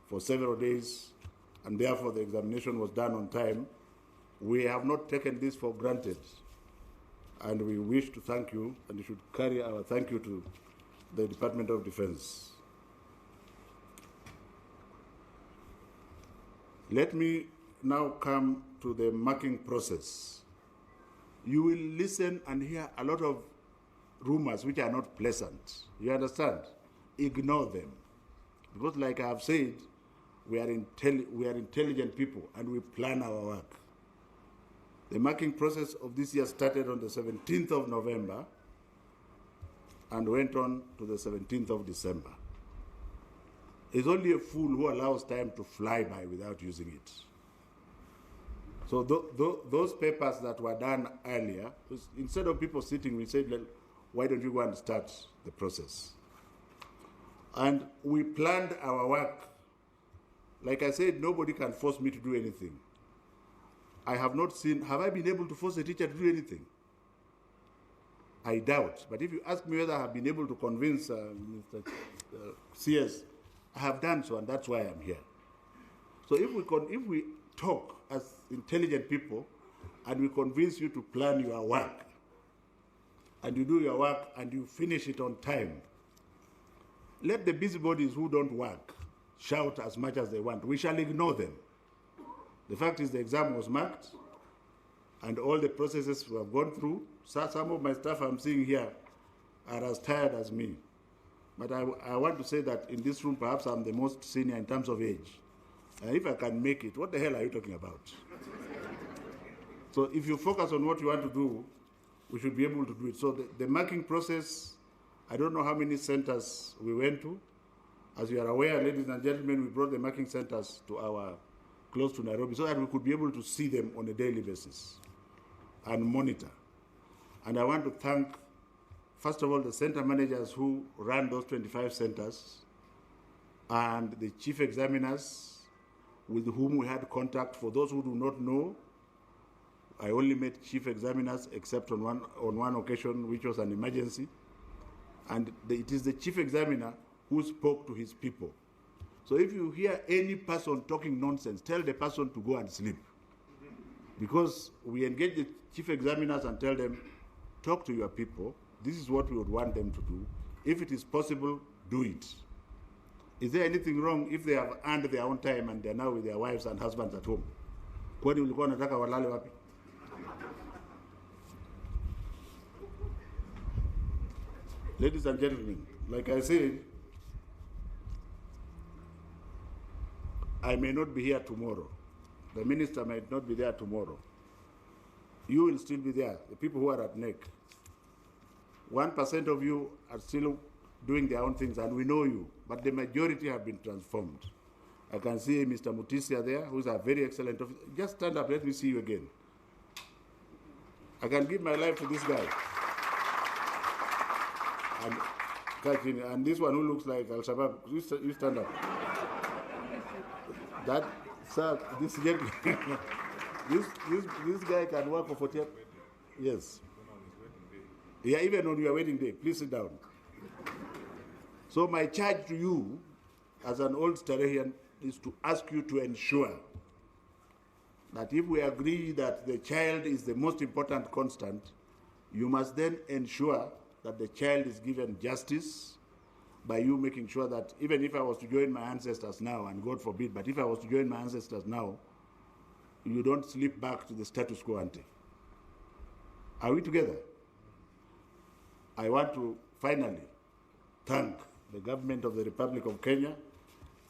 Speaker 4: for several days, and therefore the examination was done on time. We have not taken this for granted, and we wish to thank you, and you should carry our thank you to the Department of Defense. Let me now come to the marking process. You will listen and hear a lot of rumors which are not pleasant. You understand? Ignore them. Because like I have said, we are intelligent people and we plan our work. The marking process of this year started on the 17th of November and went on to the 17th of December. It's only a fool who allows time to fly by without using it. So those papers that were done earlier, instead of people sitting, we said, why don't you go and start the process? And we planned our work. Like I said, nobody can force me to do anything. I have not seen, have I been able to force a teacher to do anything? I doubt. But if you ask me whether I have been able to convince Mr. CS, I have done so, and that's why I'm here. So if we talk as intelligent people, and we convince you to plan your work, and you do your work and you finish it on time, let the busybodies who don't work shout as much as they want. We shall ignore them. The fact is the exam was marked, and all the processes we have gone through. So some of my staff I'm seeing here are as tired as me. But I want to say that in this room, perhaps I'm the most senior in terms of age. And if I can make it, what the hell are you talking about? So if you focus on what you want to do, we should be able to do it. So the marking process, I don't know how many centers we went to. As you are aware, ladies and gentlemen, we brought the marking centers to close to Nairobi so that we could be able to see them on a daily basis and monitor. And I want to thank, first of all, the center managers who ran those 25 centers and the chief examiners with whom we had contact. For those who do not know, I only met chief examiners except on one occasion, which was an emergency. And it is the chief examiner who spoke to his people. So if you hear any person talking nonsense, tell the person to go and sleep. Because we engage the chief examiners and tell them, talk to your people. This is what we would want them to do. If it is possible, do it. Is there anything wrong if they have earned their own time and they're now with their wives and husbands at home? Kwani ulikuwa unataka walale wapi? Ladies and gentlemen, like I said, I may not be here tomorrow. The minister might not be there tomorrow. You will still be there, the people who are at NEC. 1% of you are still doing their own things, and we know you, but the majority have been transformed. I can see Mr. Mutisia there, who's a very excellent officer. Just stand up, let me see you again. I can give my life to this guy. And this one who looks like Al-Shabaab, you stand up. That, sir, this guy can work for 40 years. Yes. Yeah, even on your wedding day, please sit down. So my charge to you, as an old Starahian, is to ask you to ensure that if we agree that the child is the most important constant, you must then ensure that the child is given justice by you making sure that even if I was to join my ancestors now, and God forbid, but if I was to join my ancestors now, you don't slip back to the status quo ante. Are we together? I want to finally thank the government of the Republic of Kenya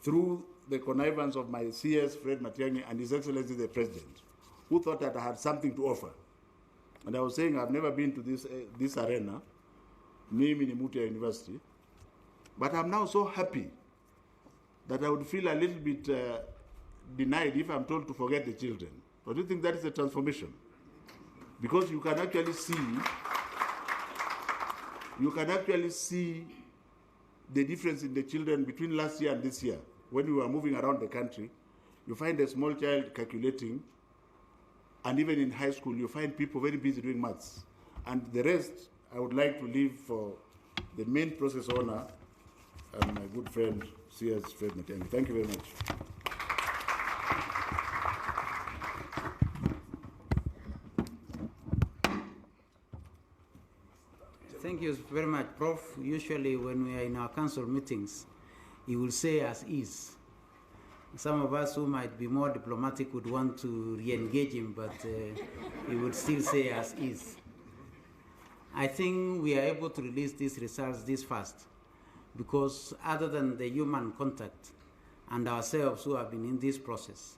Speaker 4: through the connivance of my CS Fred Matiang'i and His Excellency the President, who thought that I had something to offer. And I was saying I've never been to this arena, Mimi ni Mutia University, but I'm now so happy that I would feel a little bit denied if I'm told to forget the children. But do you think that is a transformation? Because you can actually see the difference in the children between last year and this year. When we were moving around the country, you find a small child calculating, and even in high school, you find people very busy doing maths. And the rest, I would like to leave for the main process owner and my good friend, CS Fred Matiang'i. Thank you very much.
Speaker 16: Thank you very much, Prof. Usually when we are in our council meetings, he will say as is. Some of us who might be more diplomatic would want to re-engage him, but he would still say as is. I think we are able to release these results this fast because other than the human contact and ourselves who have been in this process,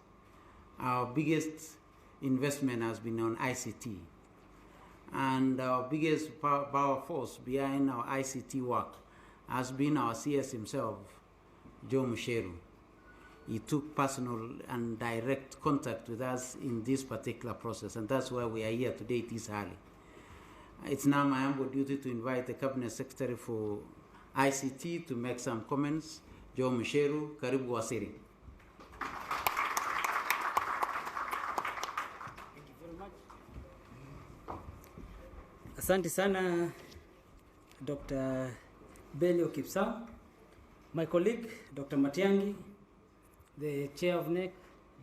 Speaker 16: our biggest investment has been on ICT. And our biggest power force behind our ICT work has been our CS himself, Joe Musheru. He took personal and direct contact with us in this particular process, and that's why we are here today this early. It's now my humble duty to invite the Cabinet Secretary for ICT to make some comments. Joe Musheru, karibu wasiri.
Speaker 17: Asante sana Dr. Belio Kipsang, my colleague, Dr. Matiang'i, the chair of NEC,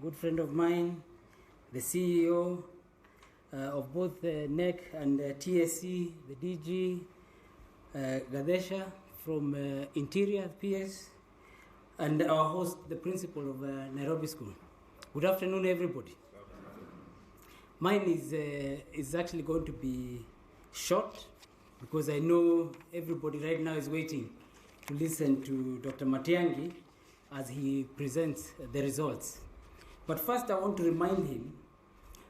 Speaker 17: good friend of mine, the CEO of both NEC and TSE, the DG, Gadesha from Interior PS, and our host, the principal of Nairobi School. Good afternoon, everybody. Mine is actually going to be short because I know everybody right now is waiting to listen to Dr. Matiang'i as he presents the results. But first I want to remind him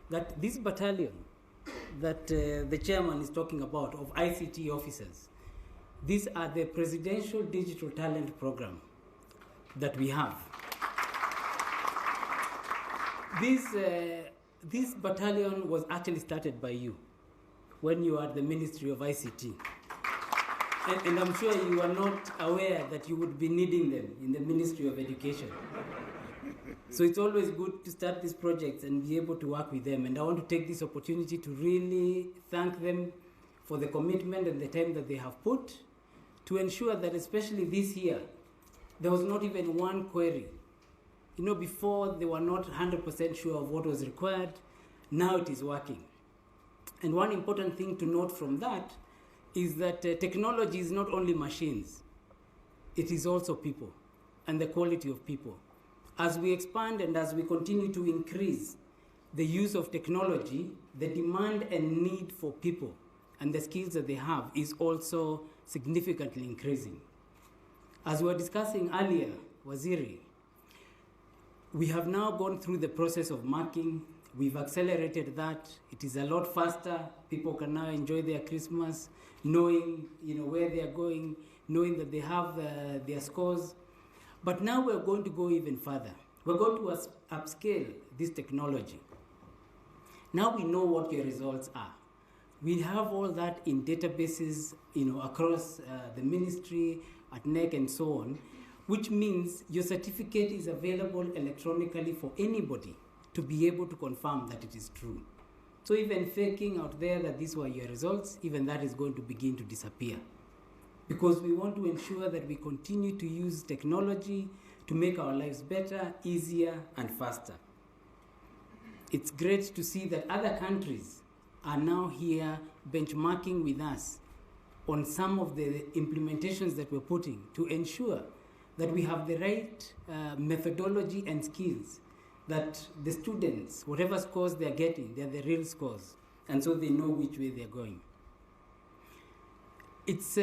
Speaker 17: that this battalion that the chairman is talking about of ICT officers, these are the Presidential Digital Talent Program that we have. This battalion was actually started by you when you are at the Ministry of ICT. And I'm sure you are not aware that you would be needing them in the Ministry of Education. So it's always good to start these projects and be able to work with them. And I want to take this opportunity to really thank them for the commitment and the time that they have put to ensure that, especially this year, there was not even one query. You know, before they were not 100% sure of what was required. Now it is working. And one important thing to note from that is that technology is not only machines, it is also people and the quality of people. As we expand and as we continue to increase the use of technology, the demand and need for people and the skills that they have is also significantly increasing. As we were discussing earlier, Waziri, we have now gone through the process of marking. We've accelerated that. It is a lot faster. People can now enjoy their Christmas, knowing where they are going, knowing that they have their scores. But now we're going to go even further. We're going to upscale this technology. Now we know what your results are. We have all that in databases, across the ministry, at NEC and so on, which means your certificate is available electronically for anybody to be able to confirm that it is true. So even faking out there that these were your results, even that is going to begin to disappear. Because we want to ensure that we continue to use technology to make our lives better, easier, and faster. It's great to see that other countries are now here benchmarking with us on some of the implementations that we're putting to ensure that we have the right methodology and skills, that the students, whatever scores they're getting, they're the real scores, and so they know which way they're going. It's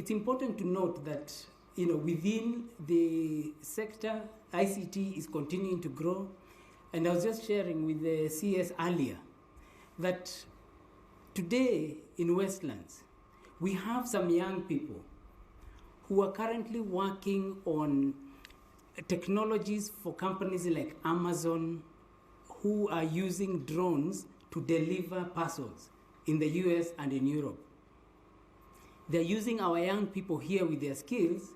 Speaker 17: important to note that within the sector, ICT is continuing to grow, and I was just sharing with the CS earlier that today in Westlands, we have some young people who are currently working on technologies for companies like Amazon, who are using drones to deliver parcels in the US and in Europe. They're using our young people here with their skills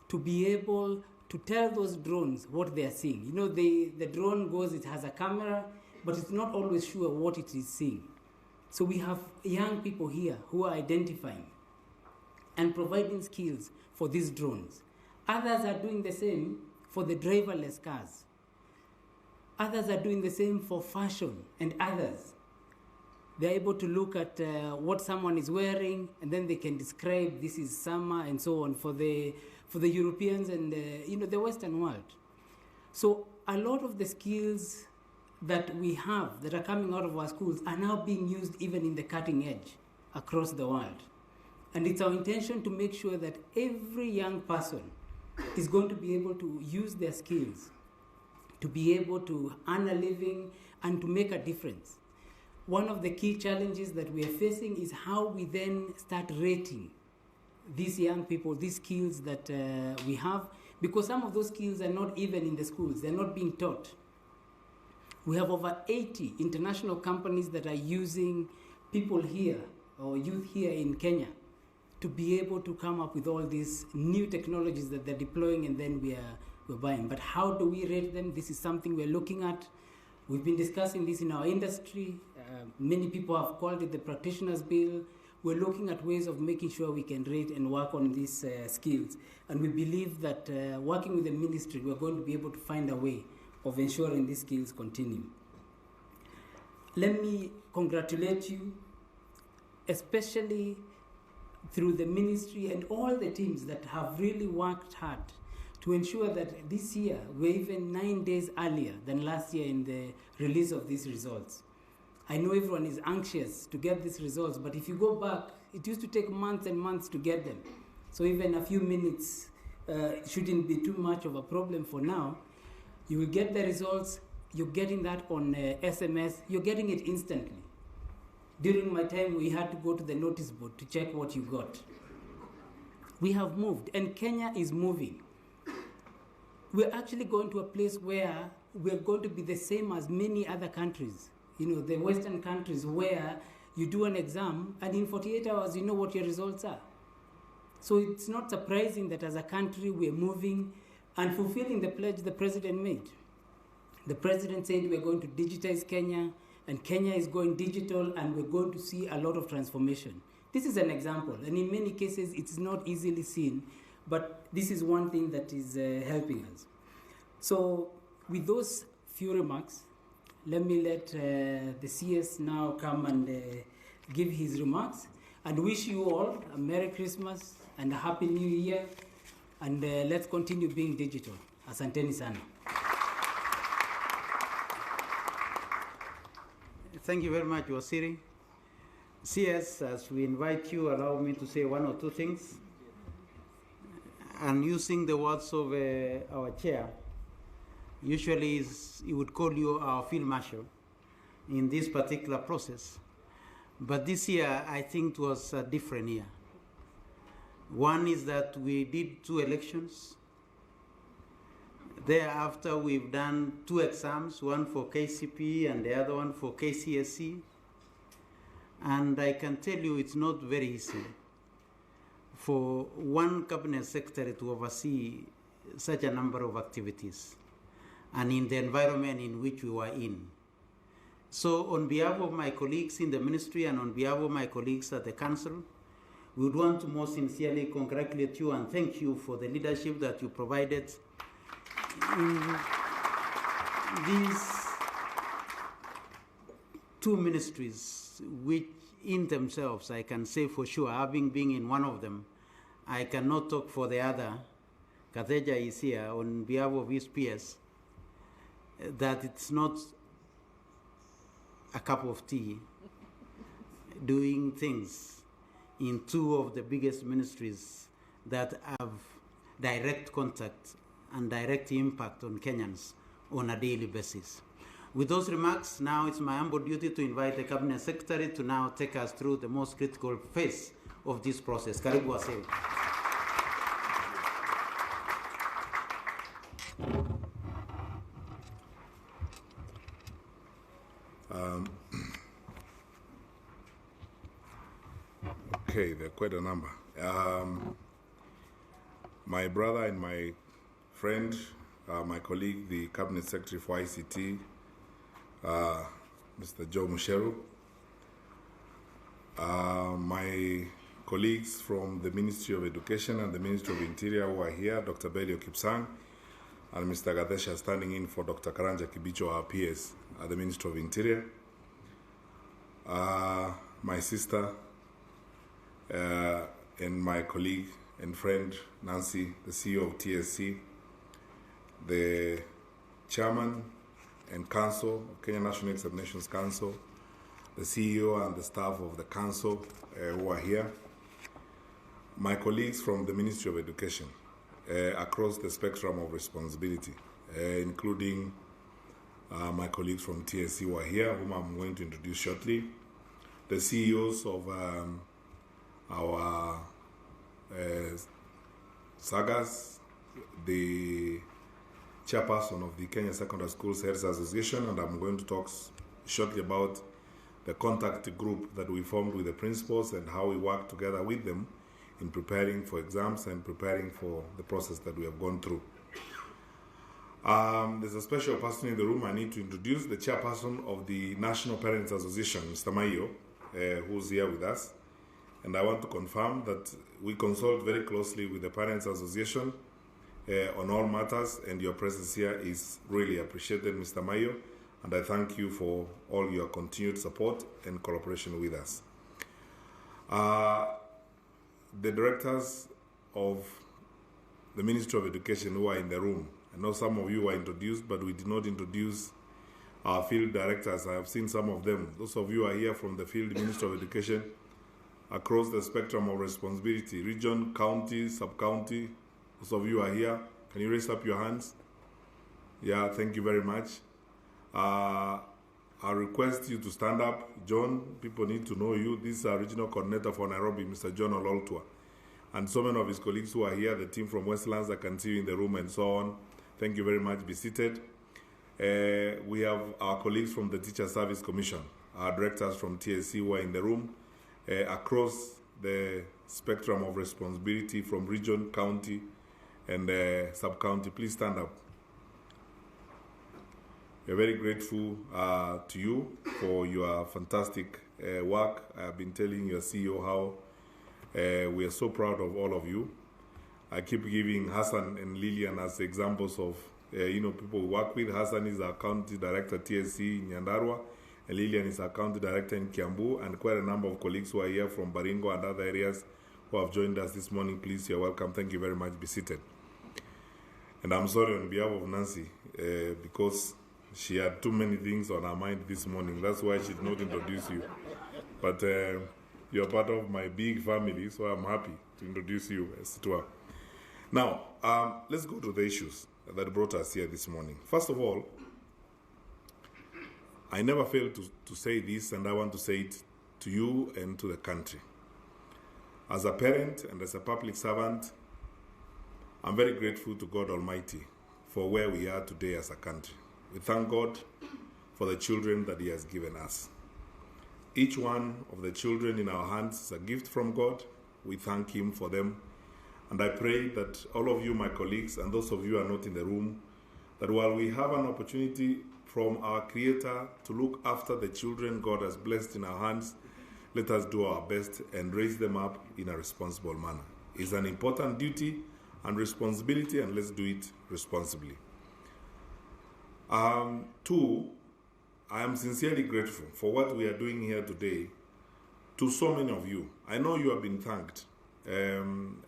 Speaker 17: to be able to tell those drones what they're seeing. The drone goes, it has a camera, but it's not always sure what it is seeing. So we have young people here who are identifying and providing skills for these drones. Others are doing the same for the driverless cars. Others are doing the same for fashion and others. They're able to look at what someone is wearing, and then they can describe this is summer and so on for the Europeans and the Western world. So a lot of the skills that we have that are coming out of our schools are now being used even in the cutting edge across the world. And it's our intention to make sure that every young person is going to be able to use their skills to be able to earn a living and to make a difference. One of the key challenges that we are facing is how we then start rating these young people, these skills that we have, because some of those skills are not even in the schools, they're not being taught. We have over 80 international companies that are using people here or youth here in Kenya to be able to come up with all these new technologies that they're deploying, and then we're buying. But how do we rate them? This is something we're looking at. We've been discussing this in our industry. Many people have called it the practitioner's bill. we're looking at ways of making sure we can rate and work on these skills. And we believe that working with the ministry, we're going to be able to find a way of ensuring these skills continue. Let me congratulate you, especially through the ministry and all the teams that have really worked hard to ensure that this year we're even 9 days earlier than last year in the release of these results. I know everyone is anxious to get these results, but if you go back, it used to take months and months to get them. So even a few minutes shouldn't be too much of a problem for now. You will get the results, you're getting that on SMS, you're getting it instantly. During my time, we had to go to the notice board to check what you got. We have moved, and Kenya is moving. We're actually going to a place where we're going to be the same as many other countries. You know, the Western countries where you do an exam and in 48 hours you know what your results are. So it's not surprising that as a country we're moving and fulfilling the pledge the president made. The president said we're going to digitize Kenya, and Kenya is going digital, and we're going to see a lot of transformation. This is an example, and in many cases it's not easily seen, but this is one thing that is helping us. So with those few remarks, let me let the CS now come and give his remarks, and wish you all a Merry Christmas and a Happy New Year, and let's continue being digital. Asanteni sana.
Speaker 16: Thank you very much, Wasiri. CS, as we invite you, allow me to say one or two things. And using the words of our chair, usually he would call you our field marshal in this particular process. But this year, I think it was a different year. One is that we did 2 elections. Thereafter, we've done 2 exams, one for KCPE and the other one for KCSE. And I can tell you it's not very easy for one cabinet secretary to oversee such a number of activities and in the environment in which we were in. So on behalf of my colleagues in the ministry and on behalf of my colleagues at the council, we would want to most sincerely congratulate you and thank you for the leadership that you provided in these 2 ministries, which in themselves, I can say for sure, having been in one of them, I cannot talk for the other. Kateja is here on behalf of his peers, that it's not a cup of tea doing things in 2 of the biggest ministries that have direct contact and direct impact on Kenyans on a daily basis. With those remarks, now it's my humble duty to invite the Cabinet Secretary to now take us through the most critical phase of this process. Karibu Wasiri.
Speaker 8: Okay, there are quite a number. My brother and my friend, my colleague, the Cabinet Secretary for ICT, Mr. Joe Musheru, my colleagues from the Ministry of Education and the Ministry of Interior who are here, Dr. Belio Kipsang and Mr. Gadesha standing in for Dr. Karanja Kibicho, our PS at the Ministry of Interior, my sister and my colleague and friend Nancy, the CEO of TSC, the chairman and council of Kenya National Examinations Council, the CEO and the staff of the council who are here, my colleagues from the Ministry of Education across the spectrum of responsibility, including my colleagues from TSC who are here, whom I'm going to introduce shortly, the CEOs of our sagas, the chairperson of the Kenya Secondary Schools Heads Association, and I'm going to talk shortly about the contact group that we formed with the principals and how we work together with them in preparing for exams and preparing for the process that we have gone through. There's a special person in the room I need to introduce, the chairperson of the National Parents Association, Mr. Mayo, who's here with us. And I want to confirm that we consult very closely with the Parents Association on all matters, and your presence here is really appreciated, Mr. Mayo, and I thank you for all your continued support and cooperation with us. The directors of the Ministry of Education who are in the room, I know some of you were introduced, but we did not introduce our field directors. I have seen some of them. Those of you who are here from the field Ministry of Education across the spectrum of responsibility, region, county, sub-county. Those of you who are here, can you raise up your hands? Yeah, thank you very much. I request you to stand up. John, people need to know you. This is our regional coordinator for Nairobi, Mr. John Ololtua. And so many of his colleagues who are here, the team from Westlands, I can see you in the room and so on. Thank you very much. Be seated. We have our colleagues from the Teacher Service Commission, our directors from TSC who are in the room, across the spectrum of responsibility from region, county, and sub-county. Please stand up. We're very grateful to you for your fantastic work. I've been telling your CEO how we are so proud of all of you. I keep giving Hassan and Lillian as examples of people we work with. Hassan is our county director TSC in Nyandarua, and Lillian is our county director in Kiambu, and quite a number of colleagues who are here from Baringo and other areas who have joined us this morning. Please, you're welcome. Thank you very much. Be seated. And I'm sorry on behalf of Nancy because she had too many things on her mind this morning. That's why she did not introduce you. But you're part of my big family, so I'm happy to introduce you as it were. Now, let's go to the issues that brought us here this morning. First of all, I never fail to say this, and I want to say it to you and to the country. As a parent and as a public servant, I'm very grateful to God Almighty for where we are today as a country. We thank God for the children that He has given us. Each one of the children in our hands is a gift from God. We thank Him for them. And I pray that all of you, my colleagues, and those of you who are not in the room, that while we have an opportunity from our Creator to look after the children God has blessed in our hands, let us do our best and raise them up in a responsible manner. It's an important duty and responsibility, and let's do it responsibly. Two, I am sincerely grateful for what we are doing here today to so many of you. I know you have been thanked,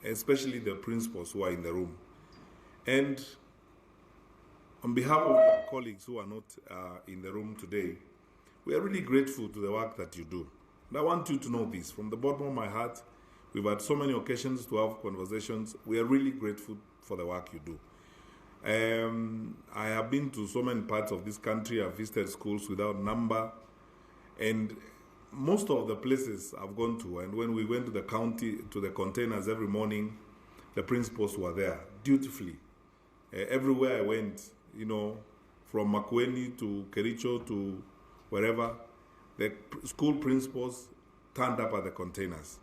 Speaker 8: especially the principals who are in the room. And on behalf of your colleagues who are not in the room today, we are really grateful to the work that you do. And I want you to know this from the bottom of my heart. We've had so many occasions to have conversations. We are really grateful for the work you do. I have been to so many parts of this country. I've visited schools without number, and most of the places I've gone to, and when we went to the county, to the containers every morning, the principals were there dutifully. Everywhere I went, from Makueni to Kericho to wherever, the school principals turned up at the containers.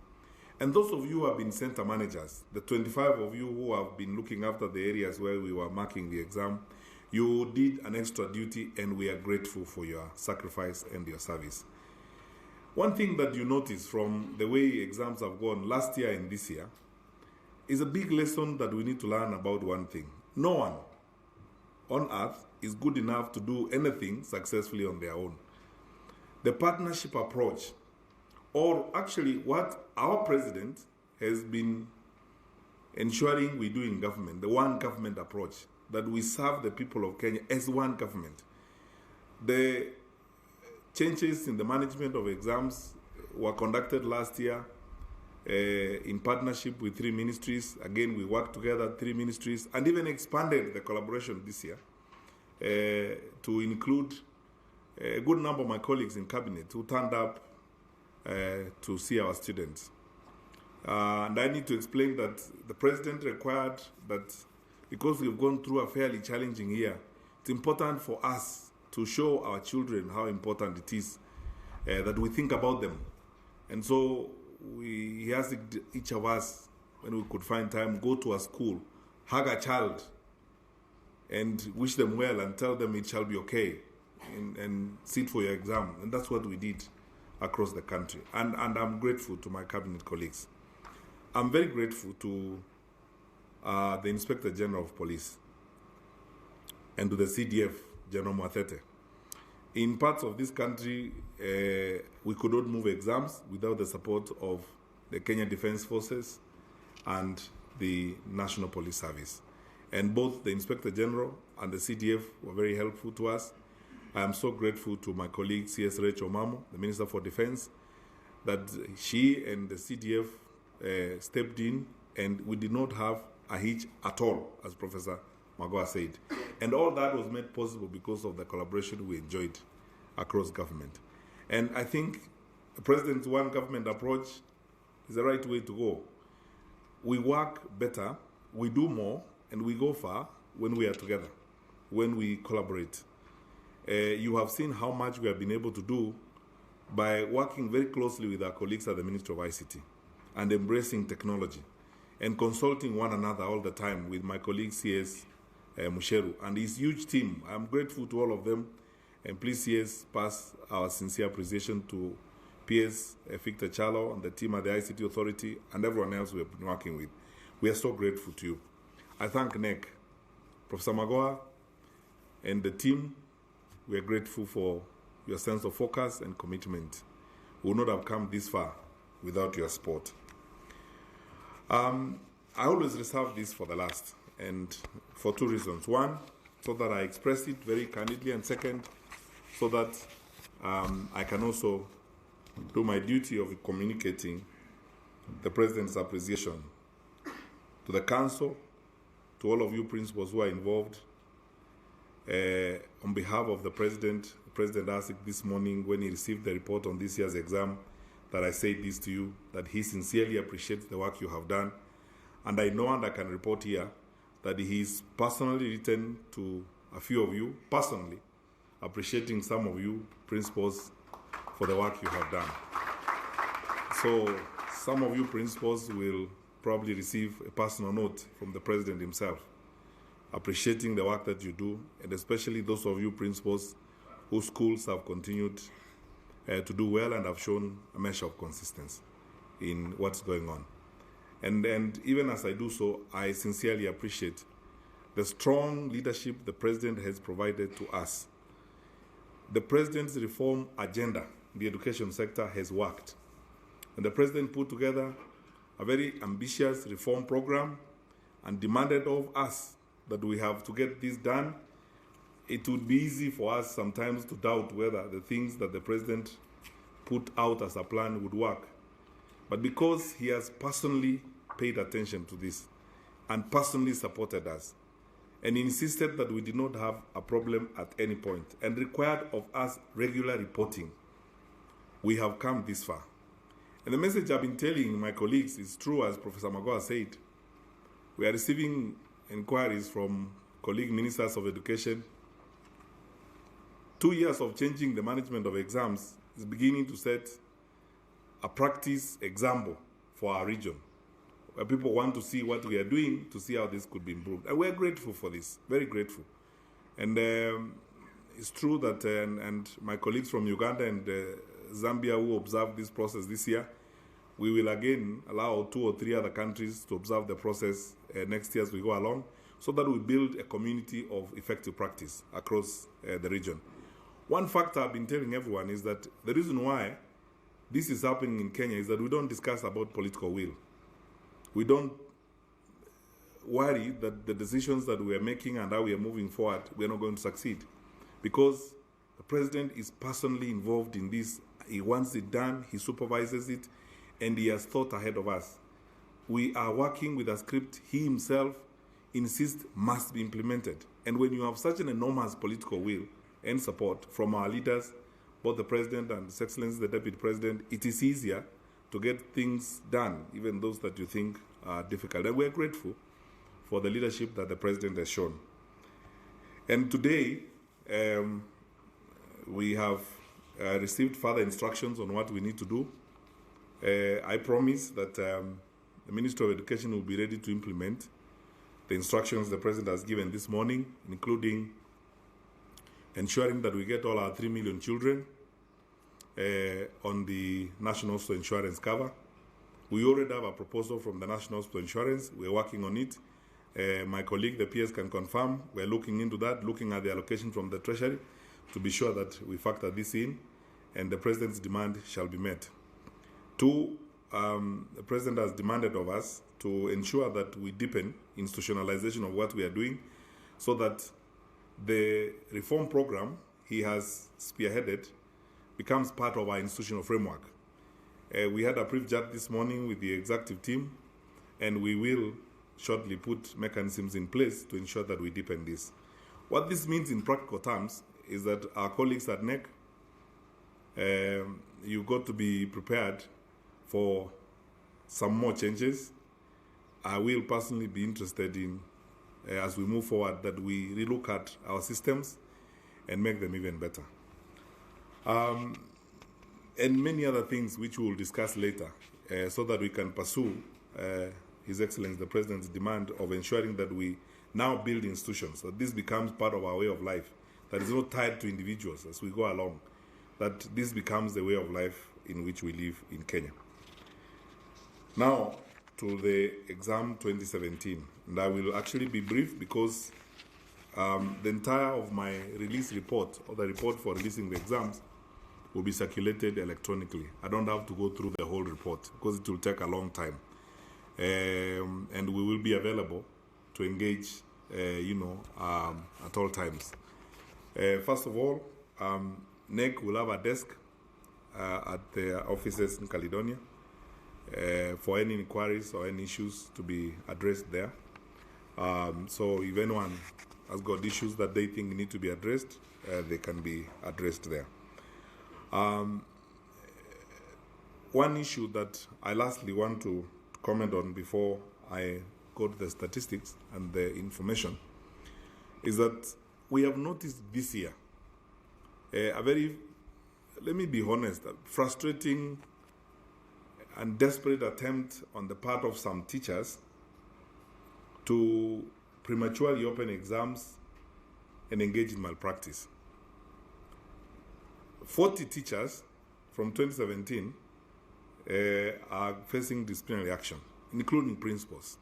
Speaker 8: And those of you who have been center managers, the 25 of you who have been looking after the areas where we were marking the exam, you did an extra duty, and we are grateful for your sacrifice and your service. One thing that you notice from the way exams have gone last year and this year is a big lesson that we need to learn about one thing. No one on earth is good enough to do anything successfully on their own. The partnership approach, or actually what our president has been ensuring we do in government, the one government approach, that we serve the people of Kenya as one government. The changes in the management of exams were conducted last year in partnership with 3 ministries. Again, we worked together, 3 ministries, and even expanded the collaboration this year to include a good number of my colleagues in cabinet who turned up to see our students. And I need to explain that the president required that because we've gone through a fairly challenging year, it's important for us to show our children how important it is that we think about them. And so he asked each of us, when we could find time, go to a school, hug a child, and wish them well and tell them it shall be okay, and sit for your exam. And that's what we did. across the country. And I'm grateful to my cabinet colleagues. I'm very grateful to the Inspector General of Police and to the CDF, General Mwatete. In parts of this country, we could not move exams without the support of the Kenya Defense Forces and the National Police Service. And both the Inspector General and the CDF were very helpful to us. I am so grateful to my colleague, CS Rachel Omamo, the Minister for Defense, that she and the CDF stepped in, and we did not have a hitch at all, as Professor Magoha said. And all that was made possible because of the collaboration we enjoyed across government. And I think the President's one government approach is the right way to go. We work better, we do more, and we go far when we are together, when we collaborate. You have seen how much we have been able to do by working very closely with our colleagues at the Ministry of ICT and embracing technology and consulting one another all the time with my colleague CS Musheru and his huge team. I'm grateful to all of them, and please CS pass our sincere appreciation to PS Victor Chalo and the team at the ICT Authority and everyone else we have been working with. We are so grateful to you. I thank NEC, Professor Magoha, and the team. We are grateful for your sense of focus and commitment. We would not have come this far without your support. I always reserve this for the last, and for two reasons. One, so that I express it very candidly, and second, so that I can also do my duty of communicating the President's appreciation to the Council, to all of you principals who are involved. On behalf of the President asked this morning when he received the report on this year's exam that I said this to you, that he sincerely appreciates the work you have done. And I know, and I can report here, that he's personally written to a few of you, personally, appreciating some of you principals for the work you have done. So some of you principals will probably receive a personal note from the President himself, appreciating the work that you do, and especially those of you principals whose schools have continued to do well and have shown a measure of consistency in what's going on. And even as I do so, I sincerely appreciate the strong leadership the President has provided to us. The President's reform agenda in the education sector has worked. And the President put together a very ambitious reform program and demanded of us that we have to get this done. It would be easy for us sometimes to doubt whether the things that the President put out as a plan would work. But because he has personally paid attention to this and personally supported us and insisted that we did not have a problem at any point and required of us regular reporting, we have come this far. And the message I've been telling my colleagues is true, as Professor Magoha said. We are receiving inquiries from colleague ministers of education. 2 years of changing the management of exams is beginning to set a practice example for our region, where people want to see what we are doing to see how this could be improved. And we are grateful for this, very grateful. And it's true that, and my colleagues from Uganda and Zambia who observed this process this year, we will again allow 2 or 3 other countries to observe the process next year as we go along, so that we build a community of effective practice across the region. One factor I've been telling everyone is that the reason why this is happening in Kenya is that we don't discuss about political will. We don't worry that the decisions that we are making and how we are moving forward, we are not going to succeed. Because the President is personally involved in this. He wants it done, he supervises it, and he has thought ahead of us. We are working with a script he himself insists must be implemented. And when you have such an enormous political will and support from our leaders, both the President and His Excellency the Deputy President, it is easier to get things done, even those that you think are difficult. And we are grateful for the leadership that the President has shown. And today, we have received further instructions on what we need to do. I promise that the Ministry of Education will be ready to implement the instructions the President has given this morning, including ensuring that we get all our 3 million children on the National Hospital Insurance cover. We already have a proposal from the National Hospital Insurance. We're working on it. My colleague, the PS, can confirm. We're looking into that, looking at the allocation from the Treasury to be sure that we factor this in and the President's demand shall be met. Two, the President has demanded of us to ensure that we deepen institutionalization of what we are doing so that the reform program he has spearheaded becomes part of our institutional framework. We had a brief chat this morning with the executive team, and we will shortly put mechanisms in place to ensure that we deepen this. What this means in practical terms is that our colleagues at NEC, you've got to be prepared for some more changes. I will personally be interested in, as we move forward, that we relook at our systems and make them even better. And many other things which we will discuss later, so that we can pursue His Excellency the President's demand of ensuring that we now build institutions, that this becomes part of our way of life, that is not tied to individuals as we go along, that this becomes the way of life in which we live in Kenya. Now, to the exam 2017, and I will actually be brief because the entire of my release report, or the report for releasing the exams, will be circulated electronically. I don't have to go through the whole report because it will take a long time. And we will be available to engage, at all times. First of all, NEC will have a desk at the offices in Caledonia for any inquiries or any issues to be addressed there. So if anyone has got issues that they think need to be addressed, they can be addressed there. One issue that I lastly want to comment on before I go to the statistics and the information is that we have noticed this year a very, let me be honest, frustrating and desperate attempt on the part of some teachers to prematurely open exams and engage in malpractice. 40 teachers from 2017 are facing disciplinary action, including principals.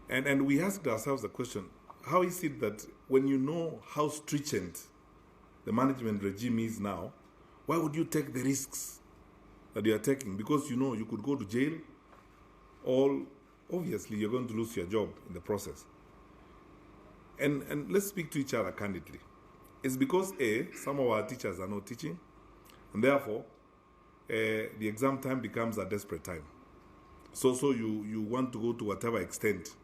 Speaker 8: And we asked ourselves the question, how is it that when you know how stringent the management regime is now, why would you take the risks that you are taking? Because you know you could go to jail, or obviously you're going to lose your job in the process. And let's speak to each other candidly. It's because A, some of our teachers are not teaching, and therefore the exam time becomes a desperate time. So you want to go to whatever extent,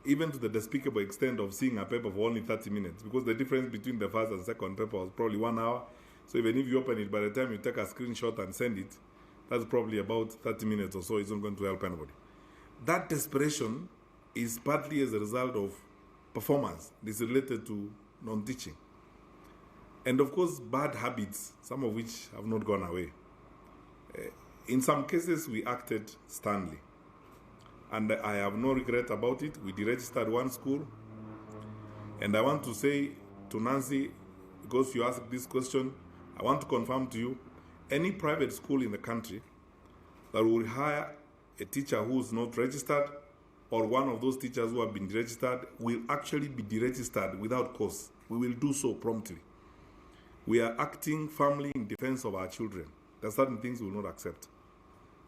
Speaker 8: even to the despicable extent of seeing a paper for only 30 minutes, because the difference between the first and second paper was probably 1 hour. So even if you open it, by the time you take a screenshot and send it, that's probably about 30 minutes or so. It's not going to help anybody. That desperation is partly as a result of performance. This is related to non-teaching. And of course, bad habits, some of which have not gone away. In some cases, we acted sternly. And I have no regret about it. We deregistered one school. And I want to say to Nancy, because you asked this question, I want to confirm to you, any private school in the country that will hire a teacher who is not registered, or one of those teachers who have been deregistered, will actually be deregistered without cause. We will do so promptly. We are acting firmly in defense of our children. There are certain things we will not accept.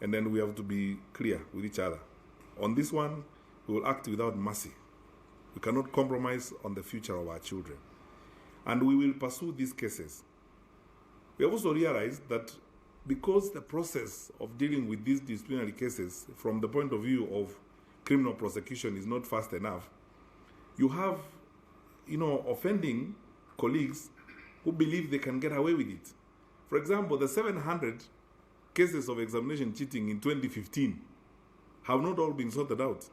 Speaker 8: And then we have to be clear with each other. On this one, we will act without mercy. We cannot compromise on the future of our children. And we will pursue these cases. We have also realized that because the process of dealing with these disciplinary cases from the point of view of criminal prosecution is not fast enough, you have, offending colleagues who believe they can get away with it. For example, the 700 cases of examination cheating in 2015 have not all been sorted out.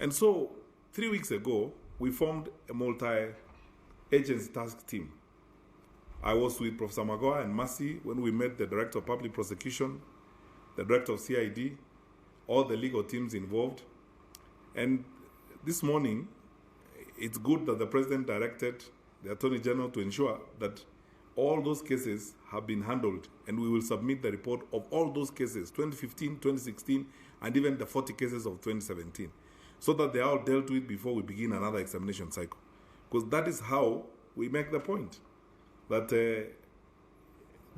Speaker 8: And so, 3 weeks ago, we formed a multi-agency task team. I was with Professor Magoa and Mercy when we met the Director of Public Prosecution, the Director of CID, all the legal teams involved. And this morning, it's good that the President directed the Attorney General to ensure that all those cases have been handled, and we will submit the report of all those cases, 2015, 2016, and even the 40 cases of 2017, so that they are all dealt with before we begin another examination cycle. Because that is how we make the point, that there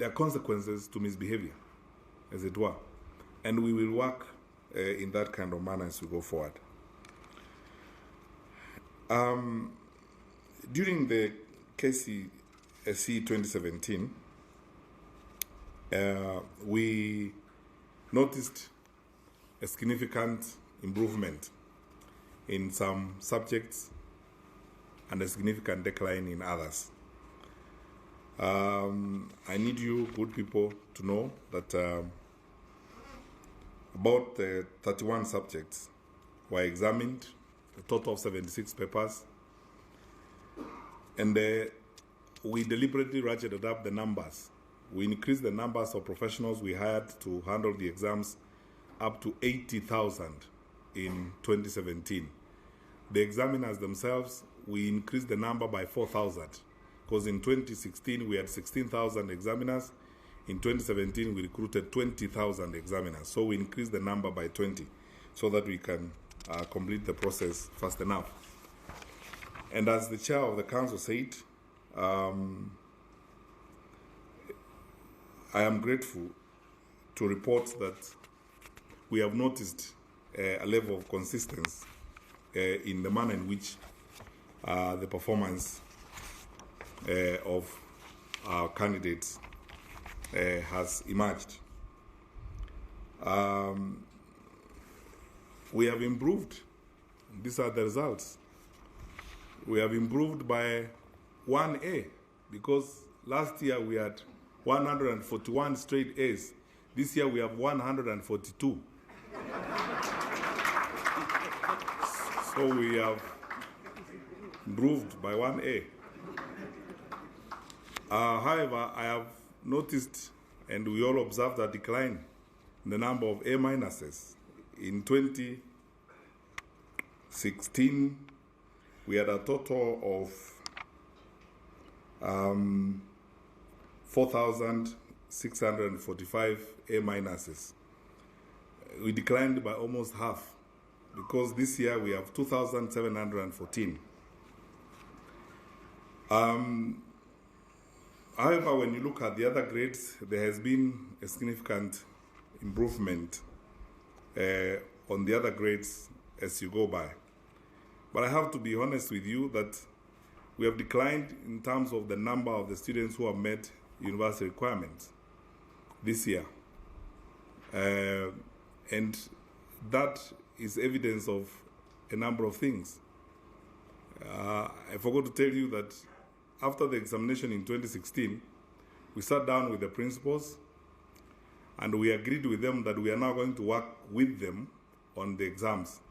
Speaker 8: are consequences to misbehavior, as it were. And we will work in that kind of manner as we go forward. During the KCSE 2017, we noticed a significant improvement in some subjects and a significant decline in others. I need you, good people, to know that about 31 subjects were examined, a total of 76 papers, and we deliberately ratcheted up the numbers. We increased the numbers of professionals we hired to handle the exams up to 80,000 in 2017. The examiners themselves, we increased the number by 4,000, because in 2016 we had 16,000 examiners. In 2017 we recruited 20,000 examiners, so we increased the number by 20 so that we can complete the process fast enough. And as the chair of the council said, I am grateful to report that we have noticed a level of consistency in the manner in which the performance of our candidates has emerged. We have improved. These are the results. We have improved by 1A, because last year we had 141 straight A's. This year we have 142. So we have improved by 1A. However, I have noticed, and we all observed, a decline in the number of A minuses. In 2016, we had a total of 4,645 A minuses. We declined by almost half, because this year we have 2,714. However, when you look at the other grades, there has been a significant improvement on the other grades as you go by. But I have to be honest with you that we have declined in terms of the number of the students who have met university requirements this year. And that is evidence of a number of things. I forgot to tell you that after the examination in 2016, we sat down with the principals and we agreed with them that we are now going to work with them on the exams,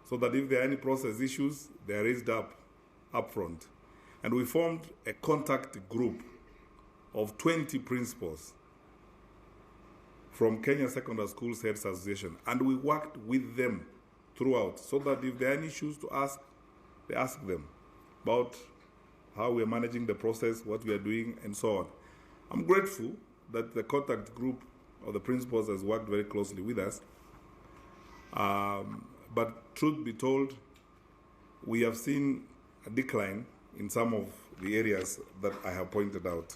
Speaker 8: so that if there are any process issues, they are raised up front. And we formed a contact group of 20 principals from Kenya Secondary Schools Heads Association, and we worked with them throughout, so that if there are any issues to ask, they ask them about how we are managing the process, what we are doing, and so on. I'm grateful that the contact group of the principals has worked very closely with us. But truth be told, we have seen a decline in some of the areas that I have pointed out.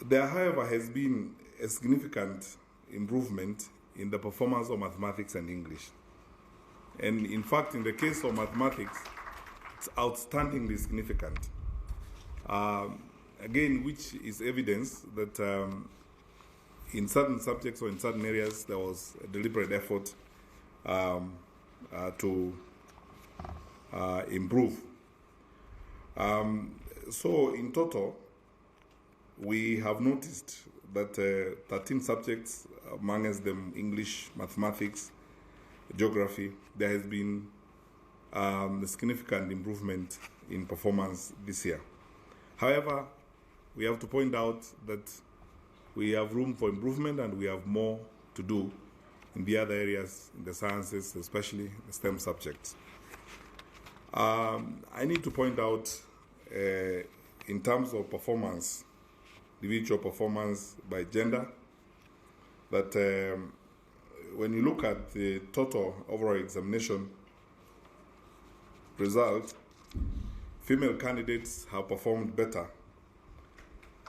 Speaker 8: There, however, has been a significant improvement in the performance of mathematics and English. And in fact, in the case of mathematics, it's outstandingly significant. Again, which is evidence that in certain subjects or in certain areas, there was a deliberate effort to improve. So in total, we have noticed that 13 subjects, amongst them English, mathematics, geography, there has been a significant improvement in performance this year. However, we have to point out that we have room for improvement and we have more to do in the other areas, in the sciences, especially the STEM subjects. I need to point out, in terms of performance individual performance by gender. That when you look at the total overall examination result, female candidates have performed better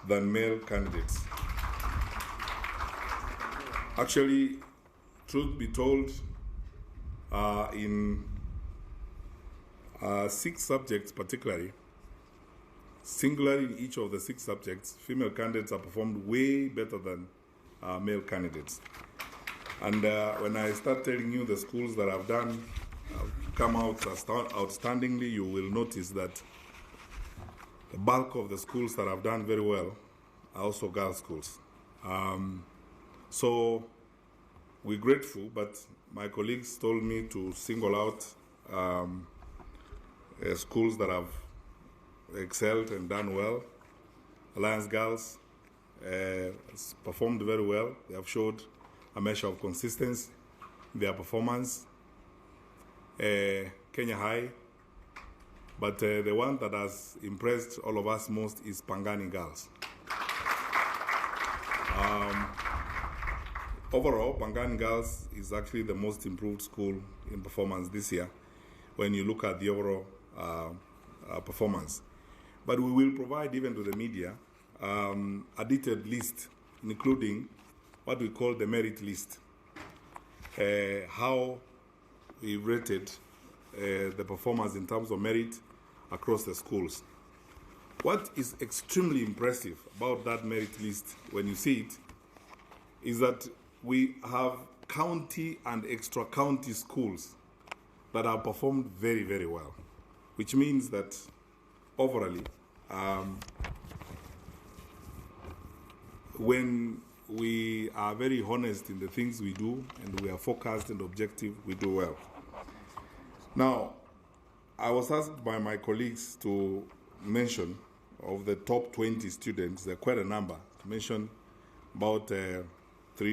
Speaker 8: than male candidates. Actually, truth be told, in 6 subjects particularly, singularly in each of the 6 subjects, female candidates have performed way better than male candidates. And when I start telling you the schools that have done, come out outstandingly, you will notice that the bulk of the schools that have done very well are also girls' schools. So we're grateful, but my colleagues told me to single out schools that have excelled and done well. Alliance Girls performed very well. They have showed a measure of consistency in their performance. Kenya High, but the one that has impressed all of us most is Pangani Girls. Overall, Pangani Girls is actually the most improved school in performance this year when you look at the overall performance. But we will provide even to the media a detailed list, including what we call the merit list, how we rated the performance in terms of merit across the schools. What is extremely impressive about that merit list when you see it is that we have county and extra-county schools that have performed very, very well, which means that overall, when we are very honest in the things we do and we are focused and objective, we do well. Now, I was asked by my colleagues to mention of the top 20 students, there are quite a number, to mention about 3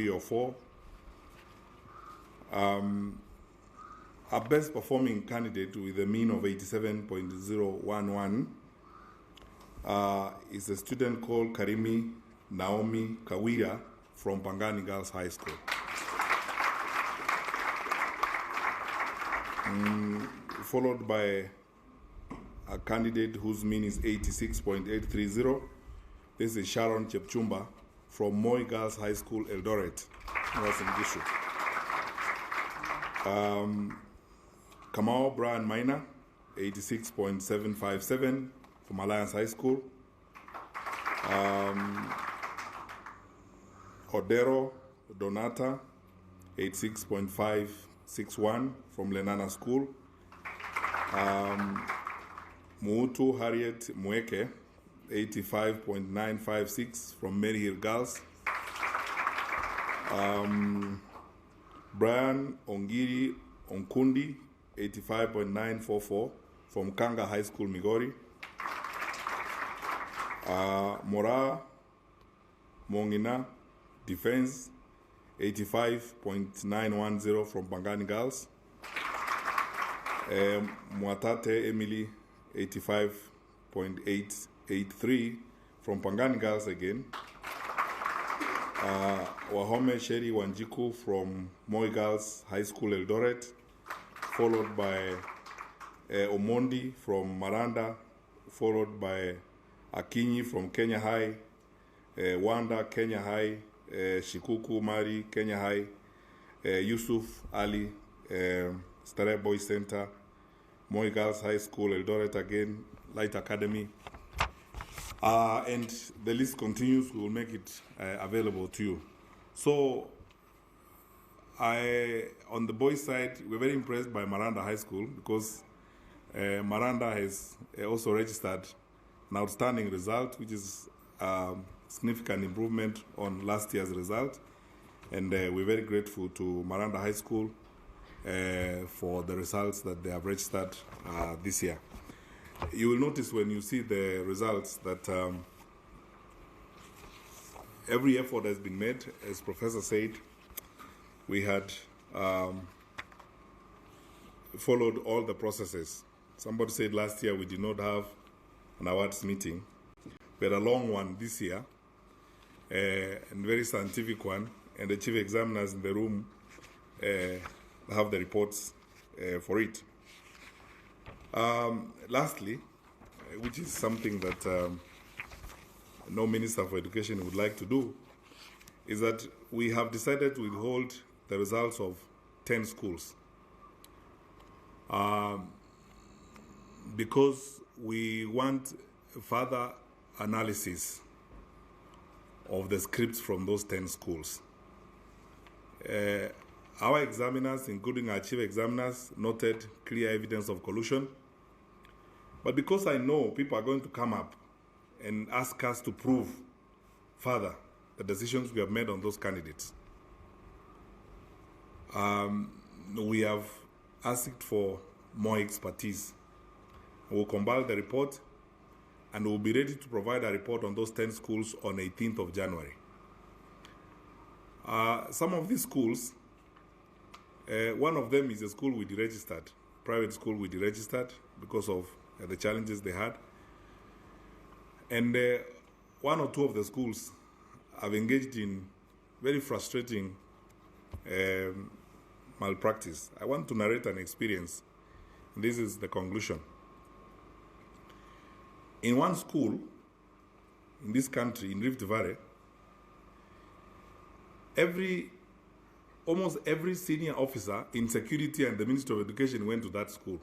Speaker 8: or 4. Our best performing candidate with a mean of 87.011 is a student called Karimi Naomi Kawira from Pangani Girls High School. Followed by a candidate whose mean is 86.830. This is Sharon Chepchumba from Moi Girls High School, Eldoret, Northern District. Kamau Brian Minor, 86.757 from Alliance High School. Odero Donata, 86.561 from Lenana School. Muutu Harriet Mweke, 85.956 from Mary Hill Girls. Brian Ongiri Onkundi, 85.944 from Kanga High School, Migori. Mora Mongina Defense, 85.910 from Pangani Girls. Mwatate Emily, 85.883 from Pangani Girls again. Wahome Sheri Wanjiku from Moi Girls High School, Eldoret, followed by Omondi from Maranda, followed by Akinyi from Kenya High, Wanda Kenya High, Shikuku Mari Kenya High, Yusuf Ali Stare Boys Center, Moi Girls High School, Eldoret again, Light Academy. And the list continues. We will make it available to you. So, on the boys' side, we're very impressed by Maranda High School because Maranda has also registered an outstanding result, which is significant improvement on last year's result. And we're very grateful to Maranda High School for the results that they have registered this year. You will notice when you see the results that every effort has been made. As Professor said, we had followed all the processes. Somebody said last year we did not have an awards meeting. We had a long one this year, and very scientific one, and the chief examiners in the room have the reports for it. Lastly, which is something that no Minister for Education would like to do, is that we have decided to withhold the results of 10 schools because we want further analysis of the scripts from those 10 schools. Our examiners, including our chief examiners, noted clear evidence of collusion. But because I know people are going to come up and ask us to prove further the decisions we have made on those candidates, we have asked for more expertise. We'll compile the report and we'll be ready to provide a report on those 10 schools on 18th of January. Some of these schools, one of them is a school we deregistered, private school we deregistered because of the challenges they had. And one or two of the schools have engaged in very frustrating malpractice. I want to narrate an experience. This is the conclusion. In one school in this country, in Rift Valley, almost every senior officer in security and the Ministry of Education went to that school.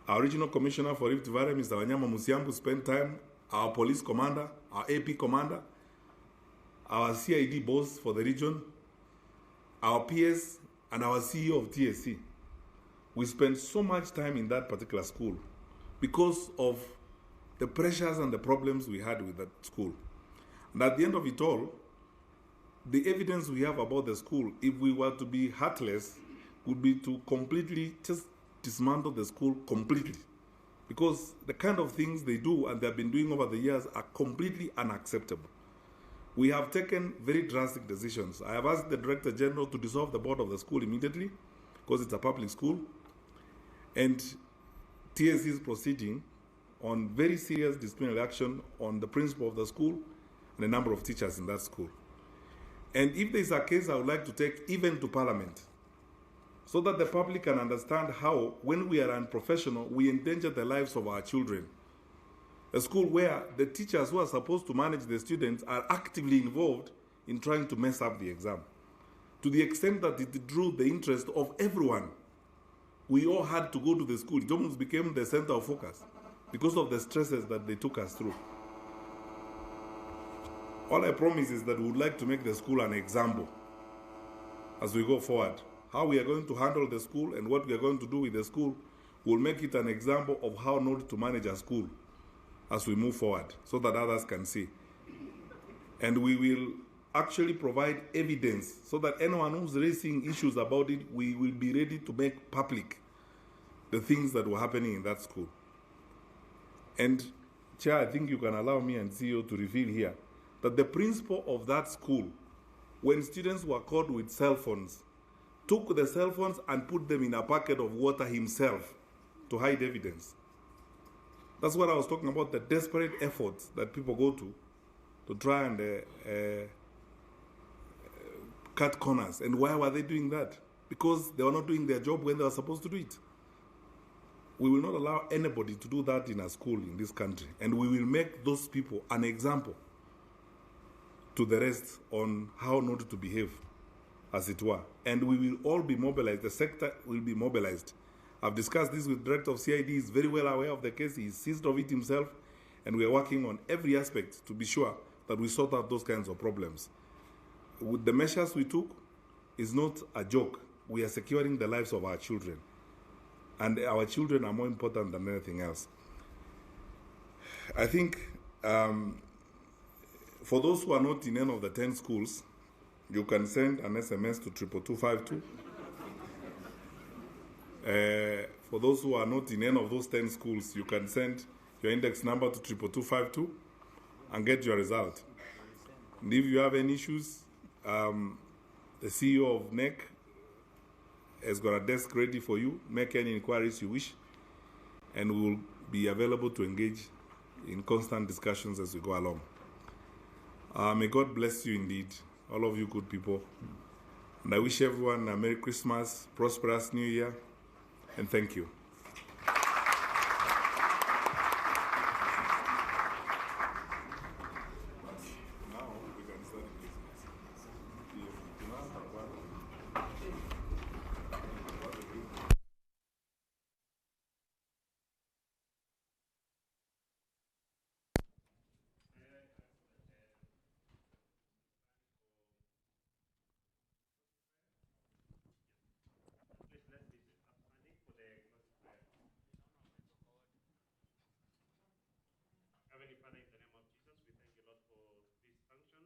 Speaker 8: Our regional commissioner for Rift Valley, Mr. Wanyama Musiambu, spent time, our police commander, our AP commander, our CID boss for the region, our PS, and our CEO of TSC. We spent so much time in that particular school because of the pressures and the problems we had with that school. And at the end of it all, the evidence we have about the school, if we were to be heartless, would be to completely just dismantle the school completely. Because the kind of things they do and they have been doing over the years are completely unacceptable. We have taken very drastic decisions. I have asked the Director General to dissolve the board of the school immediately because it's a public school. And TSC is proceeding on very serious disciplinary action on the principal of the school and a number of teachers in that school. And if there is a case I would like to take even to Parliament, so that the public can understand how, when we are unprofessional, we endanger the lives of our children. A school where the teachers who are supposed to manage the students are actively involved in trying to mess up the exam, to the extent that it drew the interest of everyone. We all had to go to the school. It almost became the center of focus because of the stresses that they took us through. All I promise is that we would like to make the school an example as we go forward. How we are going to handle the school and what we are going to do with the school will make it an example of how not to manage a school as we move forward so that others can see. And we will actually provide evidence so that anyone who's raising issues about it, we will be ready to make public the things that were happening in that school. And Chair, I think you can allow me and CEO to reveal here that the principal of that school, when students were caught with cell phones, took the cell phones and put them in a bucket of water himself to hide evidence. That's what I was talking about, the desperate efforts that people go to try and cut corners. And why were they doing that? Because they were not doing their job when they were supposed to do it. We will not allow anybody to do that in a school in this country. And we will make those people an example to the rest on how not to behave, as it were. And we will all be mobilized. The sector will be mobilized. I've discussed this with the Director of CID. He's very well aware of the case. He's seized of it himself. And we are working on every aspect to be sure that we sort out those kinds of problems. With the measures we took, is not a joke. We are securing the lives of our children. And our children are more important than anything else. I think for those who are not in any of the 10 schools, you can send an SMS to 22252. For those who are not in any of those 10 schools, you can send your index number to 22252 and get your result. And if you have any issues, the CEO of NEC has got a desk ready for you. Make any inquiries you wish, and we will be available to engage in constant discussions as we go along. May God bless you indeed, all of you good people. And I wish everyone a Merry Christmas, prosperous New Year, and thank you.
Speaker 13: Heavenly Father, in the name of Jesus, we thank you, Lord, for this function.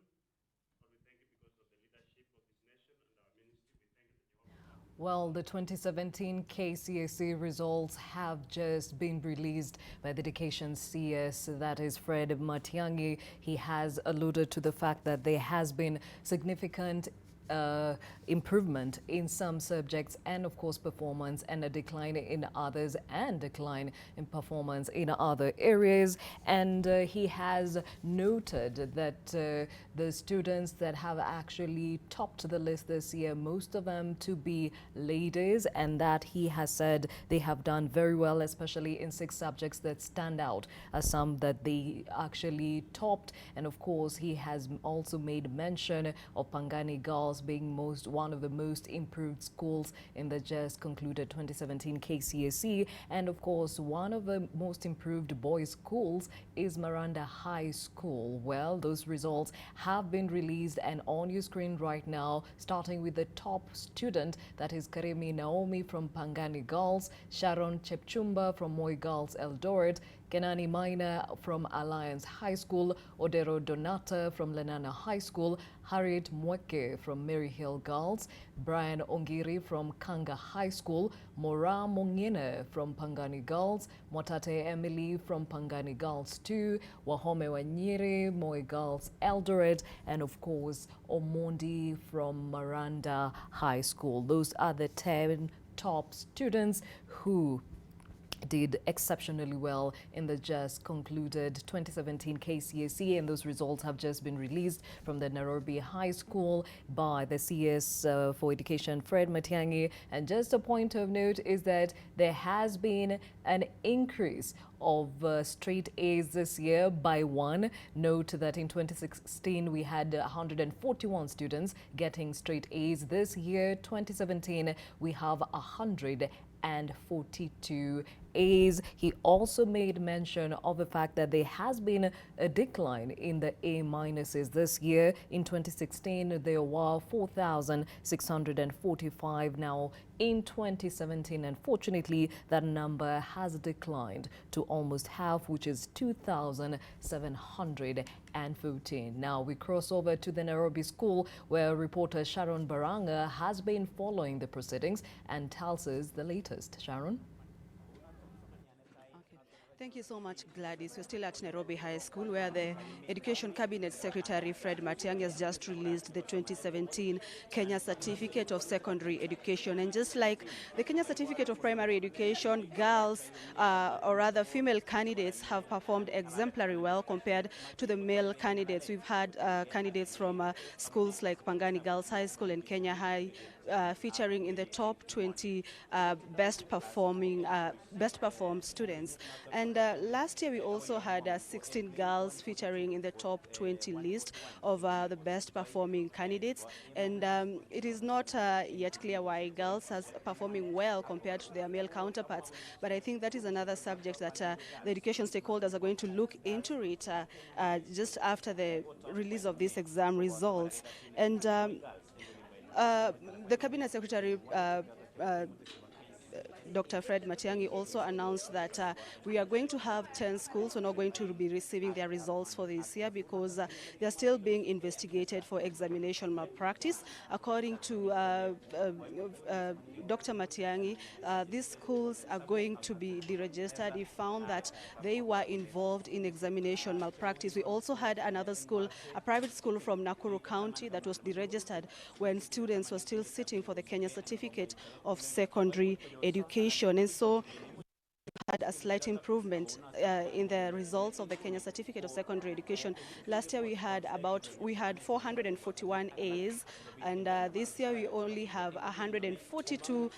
Speaker 13: Lord, we thank you because of the leadership of this nation and our ministry. We thank you that you have...
Speaker 11: Well, the 2017 KCSE results have just been released by the Education CS, that is Fred Matiang'i. He has alluded to the fact that there has been significant improvement in some subjects and of course performance, and a decline in others and decline in performance in other areas. And he has noted that the students that have actually topped the list this year, most of them to be ladies, and that he has said they have done very well, especially in 6 subjects that stand out as some that they actually topped. And of course he has also made mention of Pangani Girls being one of the most improved schools in the just concluded 2017 KCSE. And of course, one of the most improved boys' schools is Miranda High School. Well, those results have been released and on your screen right now, starting with the top student, that is Karemi Naomi from Pangani Girls, Sharon Chepchumba from Moi Girls Eldoret, Kenani Maina from Alliance High School, Odero Donata from Lenana High School, Harriet Mweke from Mary Hill Girls, Brian Ongiri from Kanga High School, Mora Mongine from Pangani Girls, Motate Emily from Pangani Girls 2, Wahome Wanyiri, Moi Girls Eldoret, and of course Omondi from Miranda High School. Those are the 10 top students who did exceptionally well in the just concluded 2017 KCSE, and those results have just been released from the Nairobi High School by the CS for Education Fred Matiang'i. And just a point of note is that there has been an increase of straight A's this year by 1. Note that in 2016 we had 141 students getting straight A's. This year, 2017, we have 142 A's. He also made mention of the fact that there has been a decline in the A minuses this year. In 2016, there were 4,645. Now, in 2017, unfortunately, that number has declined to almost half, which is 2,714. Now, we cross over to the Nairobi School, where reporter Sharon Baranga has been following the proceedings and tells us the latest. Sharon?
Speaker 1: Thank you so much, Gladys. We're still at Nairobi High School, where the Education Cabinet Secretary Fred Matiang'i has just released the 2017 Kenya Certificate of Secondary Education. And just like the Kenya Certificate of Primary Education, girls, or rather female candidates, have performed exemplary well compared to the male candidates. We've had candidates from schools like Pangani Girls High School and Kenya High featuring in the top 20 best performed students. And last year we also had 16 girls featuring in the top 20 list of the best performing candidates. And it is not yet clear why girls are performing well compared to their male counterparts. But I think that is another subject that the education stakeholders are going to look into it just after the release of these exam results. And the Cabinet Secretary Dr. Fred Matiang'i also announced that we are going to have 10 schools who are not going to be receiving their results for this year because they are still being investigated for examination malpractice. According to Dr. Matiang'i, these schools are going to be deregistered. He found that they were involved in examination malpractice. We also had another school, a private school from Nakuru County, that was deregistered when students were still sitting for the Kenya Certificate of Secondary Education. And so had a slight improvement in the results of the Kenya Certificate of Secondary Education. Last year we had 441 A's, and this year we only have 142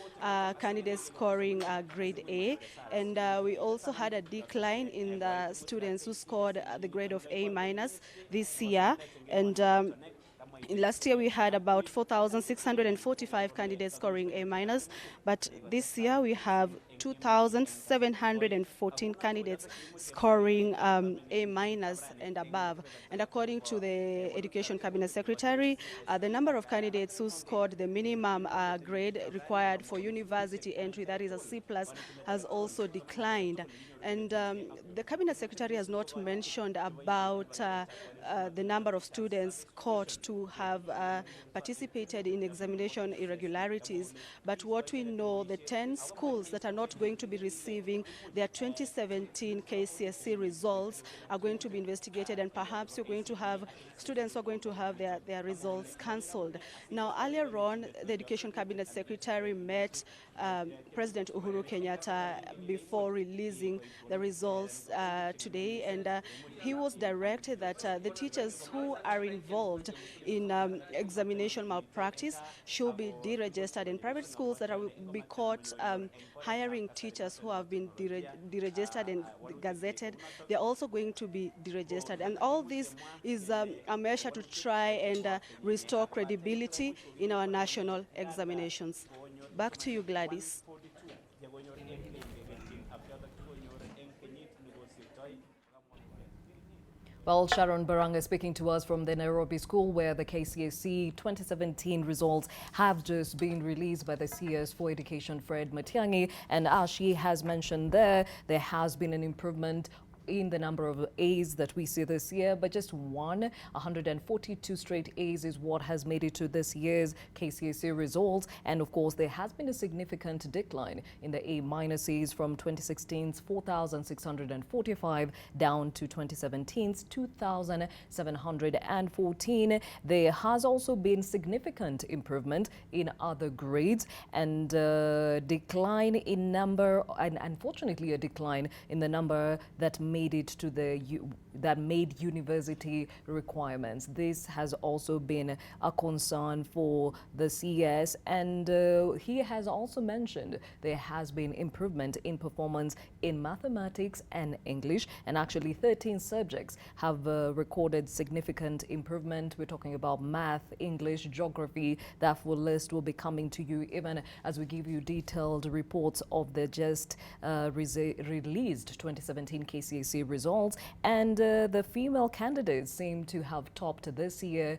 Speaker 1: candidates scoring grade A, and we also had a decline in the students who scored the grade of A minus this year, and last year we had about 4,645 candidates scoring A minus, but this year we have 2,714 candidates scoring A minus and above. And according to the Education Cabinet Secretary, the number of candidates who scored the minimum grade required for university entry, that is a C+, has also declined. And the Cabinet Secretary has not mentioned about the number of students caught to have participated in examination irregularities. But what we know, the 10 schools that are not going to be receiving their 2017 KCSE results are going to be investigated, and perhaps you're going to have students who are going to have their results cancelled. Now, earlier on, the Education Cabinet Secretary met President Uhuru Kenyatta before releasing the results today, and he was directed that the teachers who are involved in examination malpractice should be deregistered. In private schools that will be caught hiring teachers who have been deregistered and gazetted, they're also going to be deregistered. And all this is a measure to try and restore credibility in our national examinations. Back to you, Gladys.
Speaker 11: Well, Sharon Baranga speaking to us from the Nairobi School, where the KCSE 2017 results have just been released by the CS for Education Fred Matiang'i. And as she has mentioned there has been an improvement in the number of A's that we see this year, but just 142 straight A's is what has made it to this year's KCSE results. And of course, there has been a significant decline in the A minuses from 2016's 4,645 down to 2017's 2,714. There has also been significant improvement in other grades, and decline in number, and unfortunately a decline in the number that made it to that made university requirements. This has also been a concern for the CS, and he has also mentioned there has been improvement in performance in mathematics and English, and actually 13 subjects have recorded significant improvement. We're talking about math, English, geography. That full list will be coming to you even as we give you detailed reports of the just released 2017 KCSE results. And the female candidates seem to have topped this year.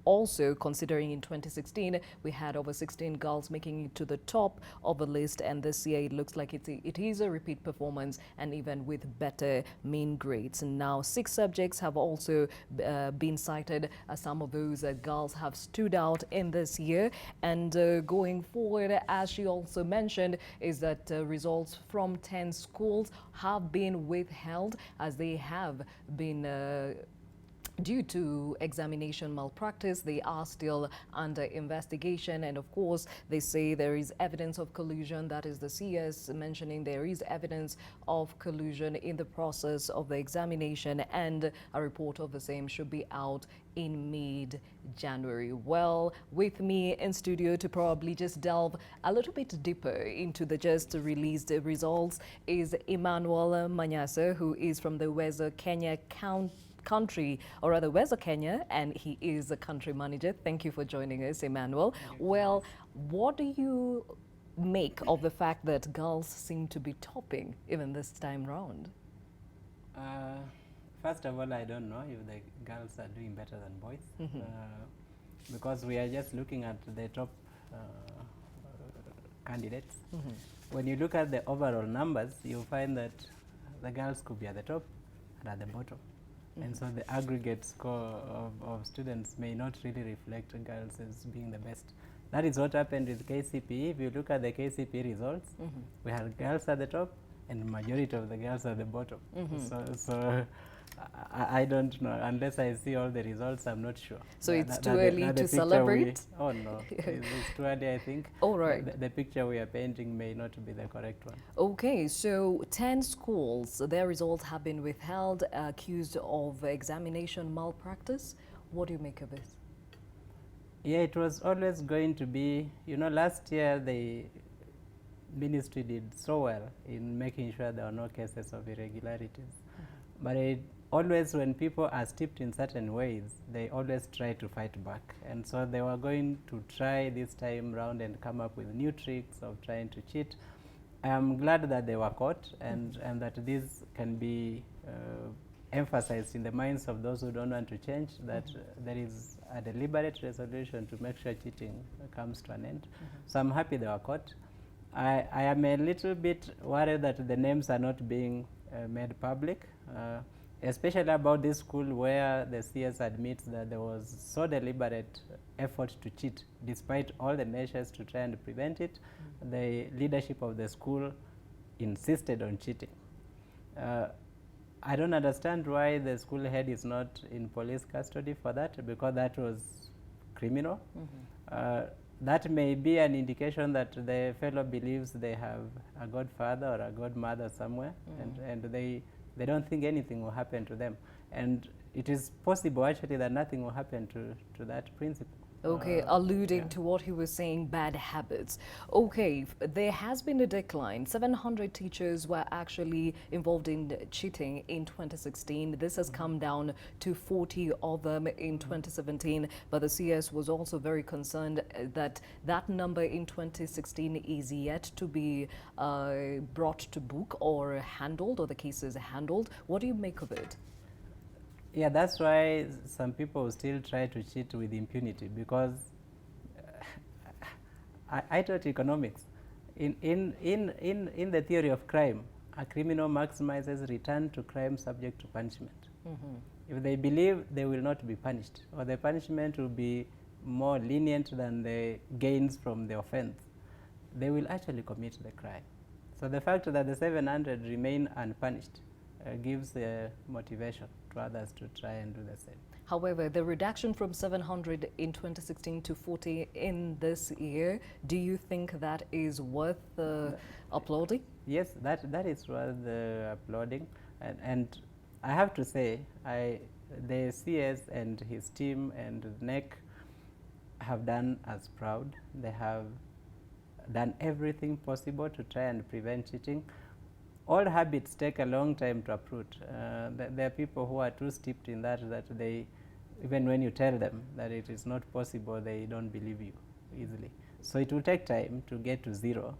Speaker 11: Also, considering in 2016 we had over 16 girls making it to the top of the list, and this year it looks like it is a repeat performance, and even with better mean grades. And now 6 subjects have also been cited as some of those girls have stood out in this year. And going forward, as she also mentioned, is that results from 10 schools have been withheld as they have been due to examination malpractice. They are still under investigation, and of course they say there is evidence of collusion. That is the CS mentioning there is evidence of collusion in the process of the examination, and a report of the same should be out in mid-January. Well, with me in studio to probably just delve a little bit deeper into the just released results is Emmanuel Manyasa, who is from the Weza Kenya country, or rather Weza Kenya, and he is a country manager. Thank you for joining us, Emmanuel. Well, what do you make of the fact that girls seem to be topping even this time round?
Speaker 18: First of all, I don't know if the girls are doing better than boys, because we are just looking at the top candidates. When you look at the overall numbers, you'll find that the girls could be at the top and at the bottom. And so the aggregate score of students may not really reflect girls as being the best. That is what happened with KCPE. If you look at the KCPE results, we had girls at the top and the majority of the girls at the bottom. So I don't know. Unless I see all the results, I'm not sure.
Speaker 11: So it's too early to celebrate?
Speaker 18: Oh no, it's too early, I think.
Speaker 11: All right.
Speaker 18: The picture we are painting may not be the correct one.
Speaker 11: Okay, so 10 schools, their results have been withheld, accused of examination malpractice. What do you make of it?
Speaker 18: Yeah, it was always going to be, you know, last year the ministry did so well in making sure there were no cases of irregularities. But always when people are steeped in certain ways, they always try to fight back. And so they were going to try this time round and come up with new tricks of trying to cheat. I am glad that they were caught and that this can be emphasized in the minds of those who don't want to change, that there is a deliberate resolution to make sure cheating comes to an end. So I'm happy they were caught. I am a little bit worried that the names are not being made public, especially about this school where the CS admits that there was so deliberate effort to cheat. Despite all the measures to try and prevent it, the leadership of the school insisted on cheating. I don't understand why the school head is not in police custody for that, because that was criminal. That may be an indication that the fellow believes they have a godfather or a godmother somewhere, and they don't think anything will happen to them. And it is possible actually that nothing will happen to that principal.
Speaker 11: Okay, alluding to what he was saying, bad habits. Okay, there has been a decline. 700 teachers were actually involved in cheating in 2016. This has come down to 40 of them in 2017. But the CS was also very concerned that that number in 2016 is yet to be brought to book or handled, or the cases handled. What do you make of it?
Speaker 18: Yeah, that's why some people still try to cheat with impunity, because I taught economics. In the theory of crime, a criminal maximizes return to crime subject to punishment. If they believe they will not be punished, or the punishment will be more lenient than the gains from the offense, they will actually commit the crime. So the fact that the 700 remain unpunished gives the motivation to others to try and do the same.
Speaker 11: However, the reduction from 700 in 2016 to 40 in this year, do you think that is worth applauding?
Speaker 18: Yes, that is worth applauding. And I have to say, the CS and his team and NEC have done us proud. They have done everything possible to try and prevent cheating. All habits take a long time to uproot. There are people who are too steeped in that they, even when you tell them that it is not possible, they don't believe you easily. So it will take time to get to zero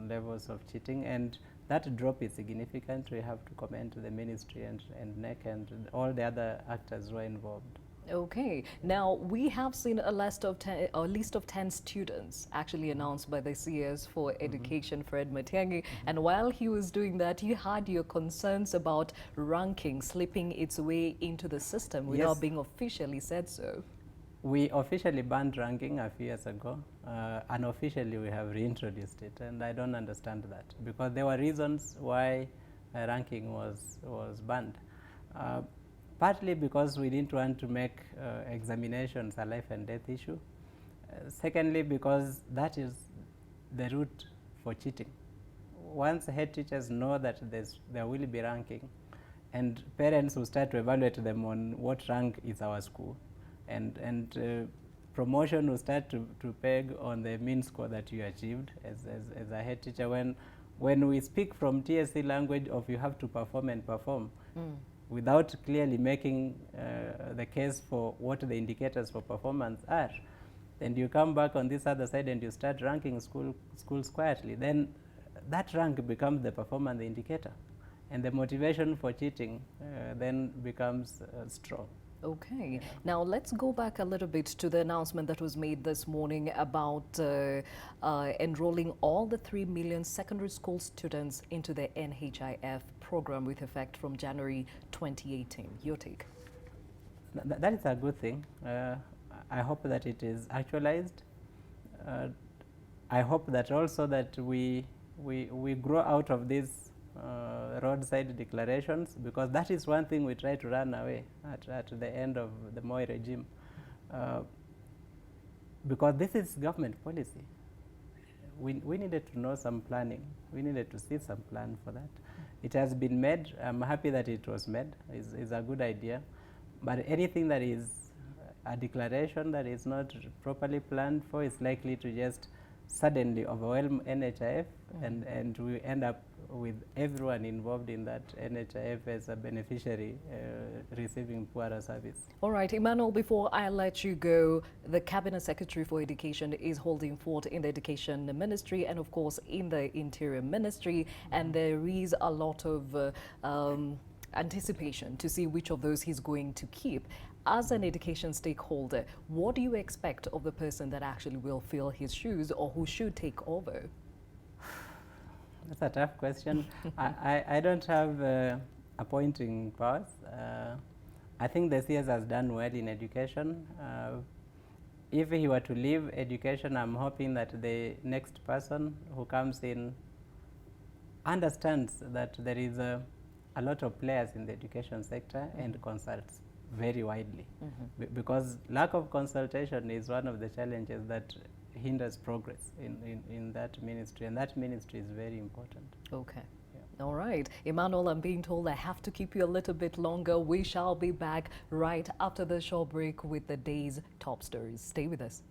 Speaker 18: levels of cheating, and that drop is significant. We have to commend the ministry and NEC and all the other actors who are involved.
Speaker 11: Okay, now we have seen a list of 10 students actually announced by the CS for Education Fred Matiang'i, and while he was doing that, you had your concerns about ranking slipping its way into the system without being officially said so.
Speaker 18: We officially banned ranking a few years ago. Unofficially, we have reintroduced it, and I don't understand that, because there were reasons why ranking was banned. Partly because we didn't want to make examinations a life and death issue. Secondly, because that is the route for cheating. Once head teachers know that there will be ranking, and parents will start to evaluate them on what rank is our school, and promotion will start to peg on the mean score that you achieved as a head teacher. When we speak from TSC language of you have to perform and perform, without clearly making the case for what the indicators for performance are, then you come back on this other side and you start ranking schools quietly, then that rank becomes the performance indicator, and the motivation for cheating then becomes strong.
Speaker 11: Okay, now let's go back a little bit to the announcement that was made this morning about enrolling all the 3 million secondary school students into the NHIF program with effect from January 2018. Your take?
Speaker 18: That is a good thing. I hope that it is actualized. I hope that also that we grow out of this roadside declarations, because that is one thing we try to run away at the end of the Moi regime. Because this is government policy. We needed to know some planning. We needed to see some plan for that. It has been made. I'm happy that it was made. It's a good idea. But anything that is a declaration that is not properly planned for is likely to just suddenly overwhelm NHIF, and we end up with everyone involved in that NHIF as a beneficiary receiving poorer service.
Speaker 11: All right, Emmanuel, before I let you go, the Cabinet Secretary for Education is holding fort in the Education Ministry and, of course, in the Interior Ministry, and there is a lot of anticipation to see which of those he's going to keep. As an education stakeholder, what do you expect of the person that actually will fill his shoes, or who should take over?
Speaker 18: That's a tough question. I don't have appointing powers. I think the CS has done well in education. If he were to leave education, I'm hoping that the next person who comes in understands that there is a lot of players in the education sector and consults very widely, because lack of consultation is one of the challenges that hinders progress in that ministry, and that ministry is very important.
Speaker 11: Okay. Yeah. All right. Emmanuel, I'm being told I have to keep you a little bit longer. We shall be back right after the short break with the day's top stories. Stay with us.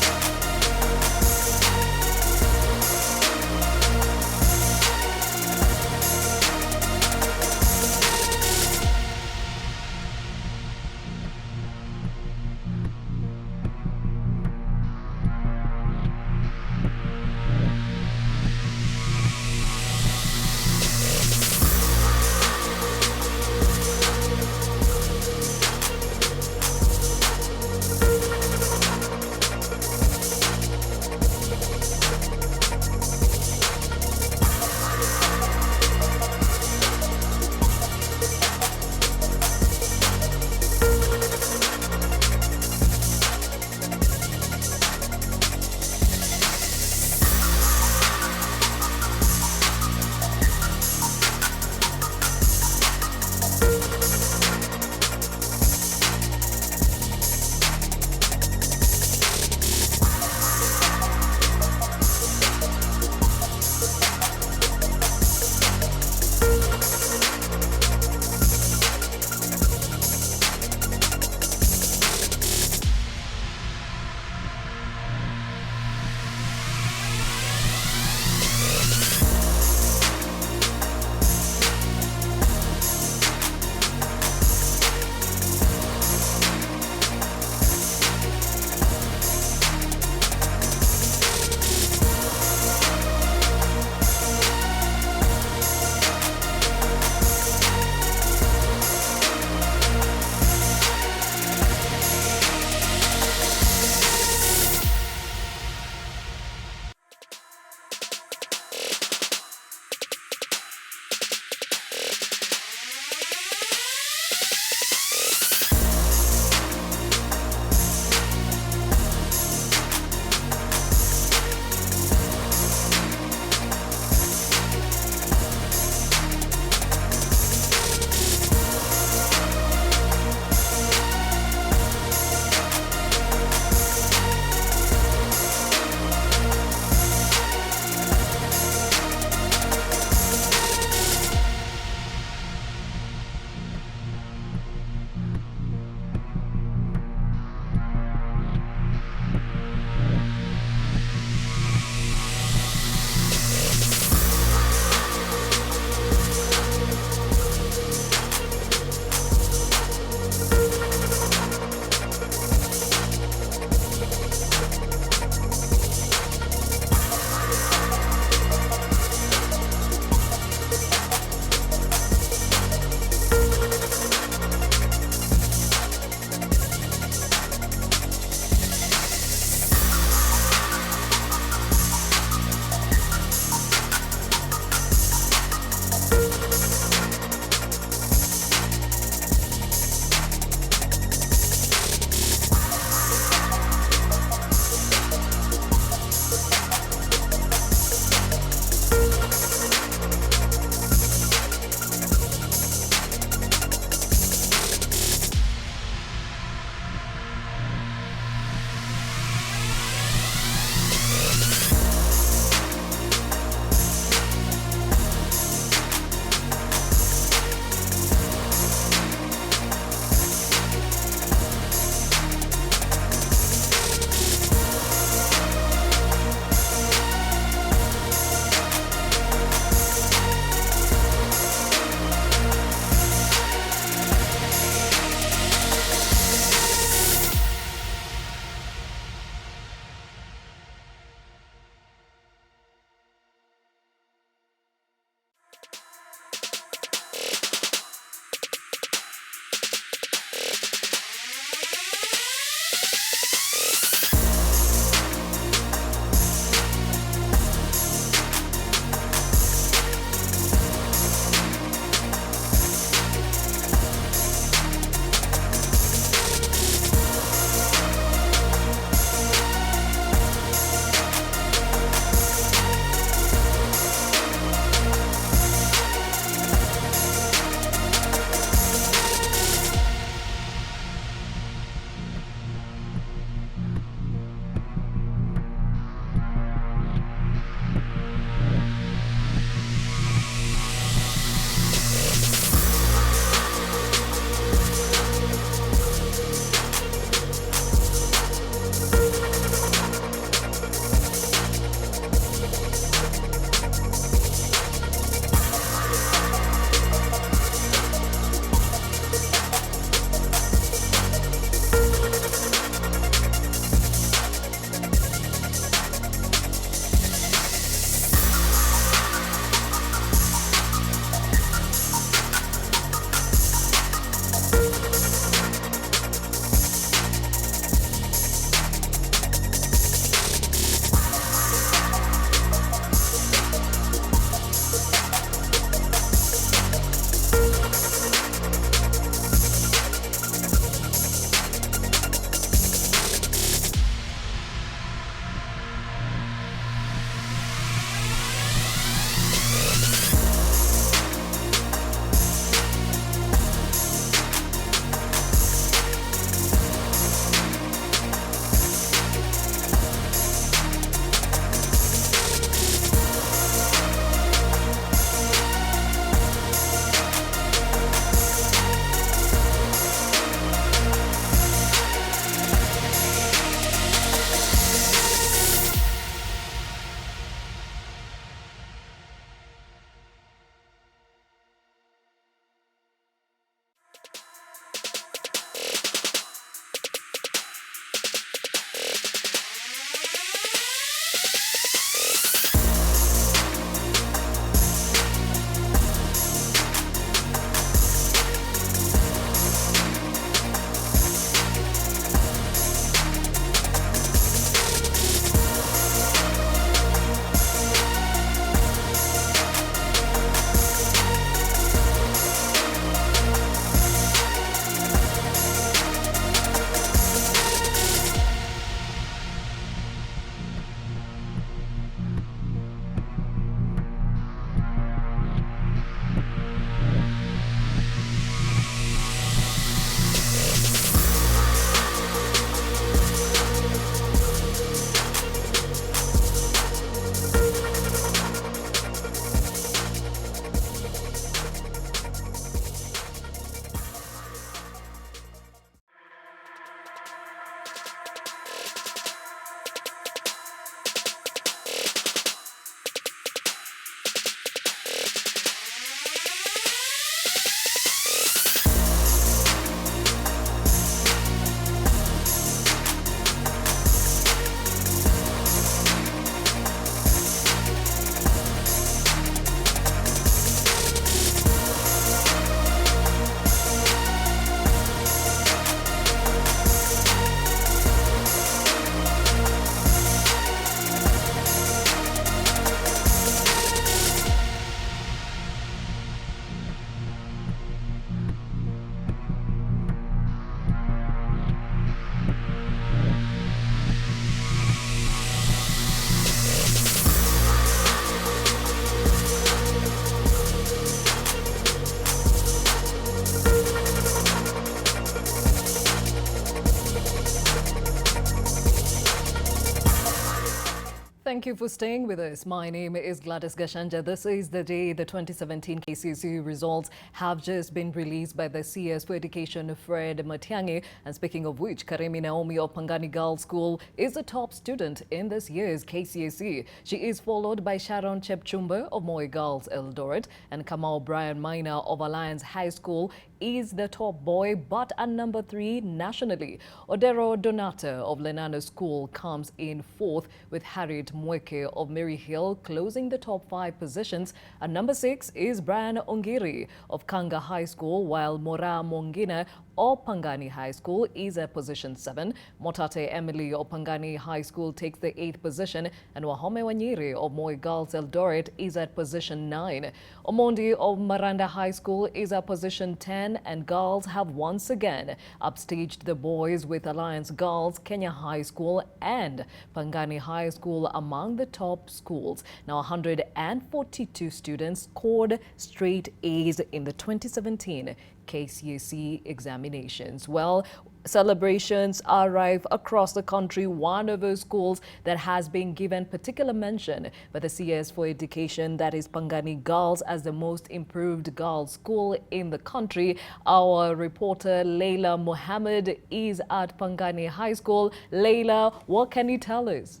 Speaker 11: Thank you for staying with us. My name is Gladys Gashanja. This is the day the 2017 KCSE results have just been released by the CS for Education Fred Matiang'i. And speaking of which, Karemi Naomi of Pangani Girls School is the top student in this year's KCSE. She is followed by Sharon Chepchumba of Moi Girls Eldoret, and Kamau Brian Minor of Alliance High School is the top boy, but at number 3 nationally. Odero Donata of Lenana School comes in 4th, with Harriet Mweke of Mary Hill closing the top 5 positions. At number 6 is Brian Ongiri of Kanga High School, while Mora Mongina of Pangani High School is at position 7. Motate Emily of Pangani High School takes the 8th position, and Wahome Wanyiri of Moi Girls Eldoret is at position 9. Omondi of Miranda High School is at position 10, and girls have once again upstaged the boys, with Alliance Girls, Kenya High School and Pangani High School among the top schools. Now 142 students scored straight A's in the 2017 KCSE examinations. Well, celebrations are rife across the country. One of those schools that has been given particular mention by the CS for Education, that is Pangani Girls, as the most improved girls school in the country. Our reporter Leila Mohammed is at Pangani High School. Leila, what can you tell us?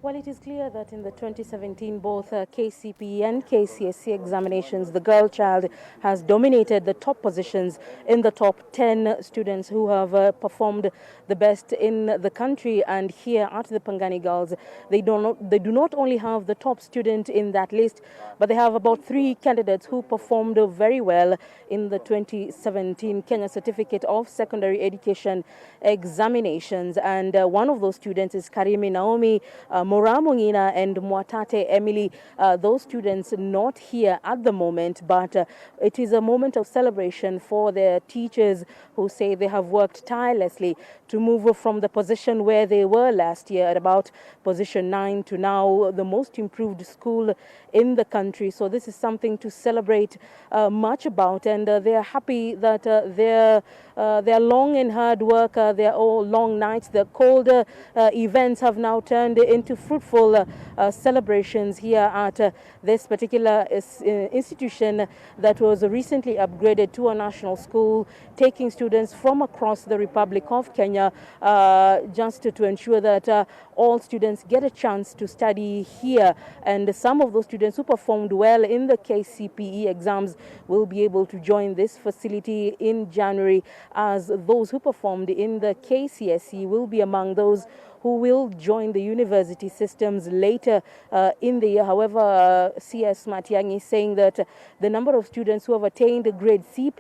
Speaker 19: Well, it is clear that in the 2017 both KCPE and KCSE examinations, the girl child has dominated the top positions in the top 10 students who have performed the best in the country. And here at the Pangani Girls, they do not only have the top student in that list, but they have about 3 candidates who performed very well in the 2017 Kenya Certificate of Secondary Education examinations. And one of those students is Karimi Naomi, Moramongina and Mwatate Emily. Those students not here at the moment, but it is a moment of celebration for their teachers, who say they have worked tirelessly to move from the position where they were last year at about position 9 to now the most improved school in the country. So this is something to celebrate much about, and they are happy that their long and hard work, their all long nights, the colder events have now turned into fruitful celebrations here at this particular institution that was recently upgraded to a national school, taking students from across the Republic of Kenya just to ensure that all students get a chance to study here. And some of those students who performed well in the KCPE exams will be able to join this facility in January, as those who performed in the KCSE will be among those who will join the university systems later in the year. However, CS Matiang'i is saying that the number of students who have attained a grade C+,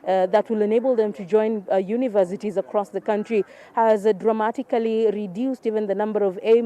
Speaker 19: that will enable them to join universities across the country, has dramatically reduced even the number of A-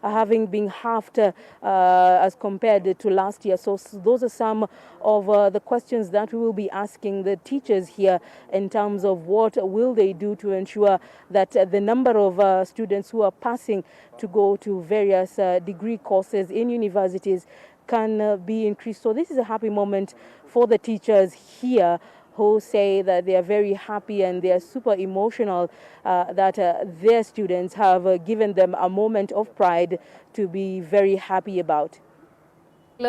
Speaker 19: having been halved as compared to last year. So those are some of the questions that we will be asking the teachers here in terms of what will they do to ensure that the number of students who are passing to go to various degree courses in universities can be increased. So this is a happy moment for the teachers here, who say that they are very happy and they are super emotional that their students have given them a moment of pride to be very happy about.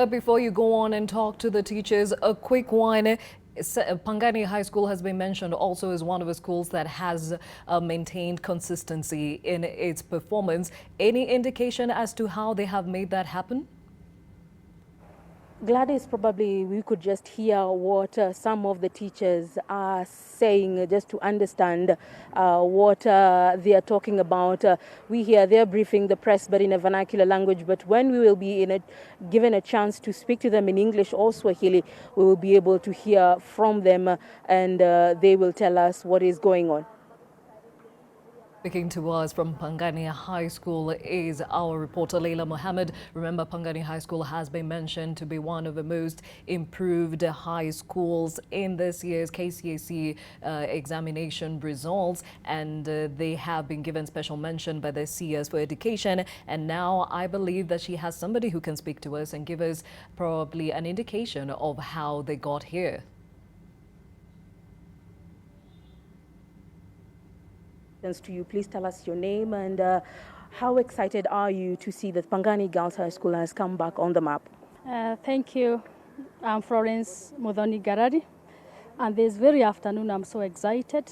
Speaker 11: Before you go on and talk to the teachers, a quick one. Pangani High School has been mentioned also as one of the schools that has maintained consistency in its performance. Any indication as to how they have made that happen?
Speaker 19: Gladys, probably we could just hear what some of the teachers are saying just to understand what they are talking about. We hear they're briefing the press, but in a vernacular language. But when we will be given a chance to speak to them in English or Swahili, we will be able to hear from them, and they will tell us what is going on.
Speaker 11: Speaking to us from Pangani High School is our reporter Leila Mohammed. Remember, Pangani High School has been mentioned to be one of the most improved high schools in this year's KCSE examination results, and they have been given special mention by the CS for Education. And now I believe that she has somebody who can speak to us and give us probably an indication of how they got here.
Speaker 19: To you, please tell us your name and How excited are you to see that Pangani Girls High School has come back on the map?
Speaker 20: Thank you. I'm Florence Modoni Garari, and this very afternoon I'm so excited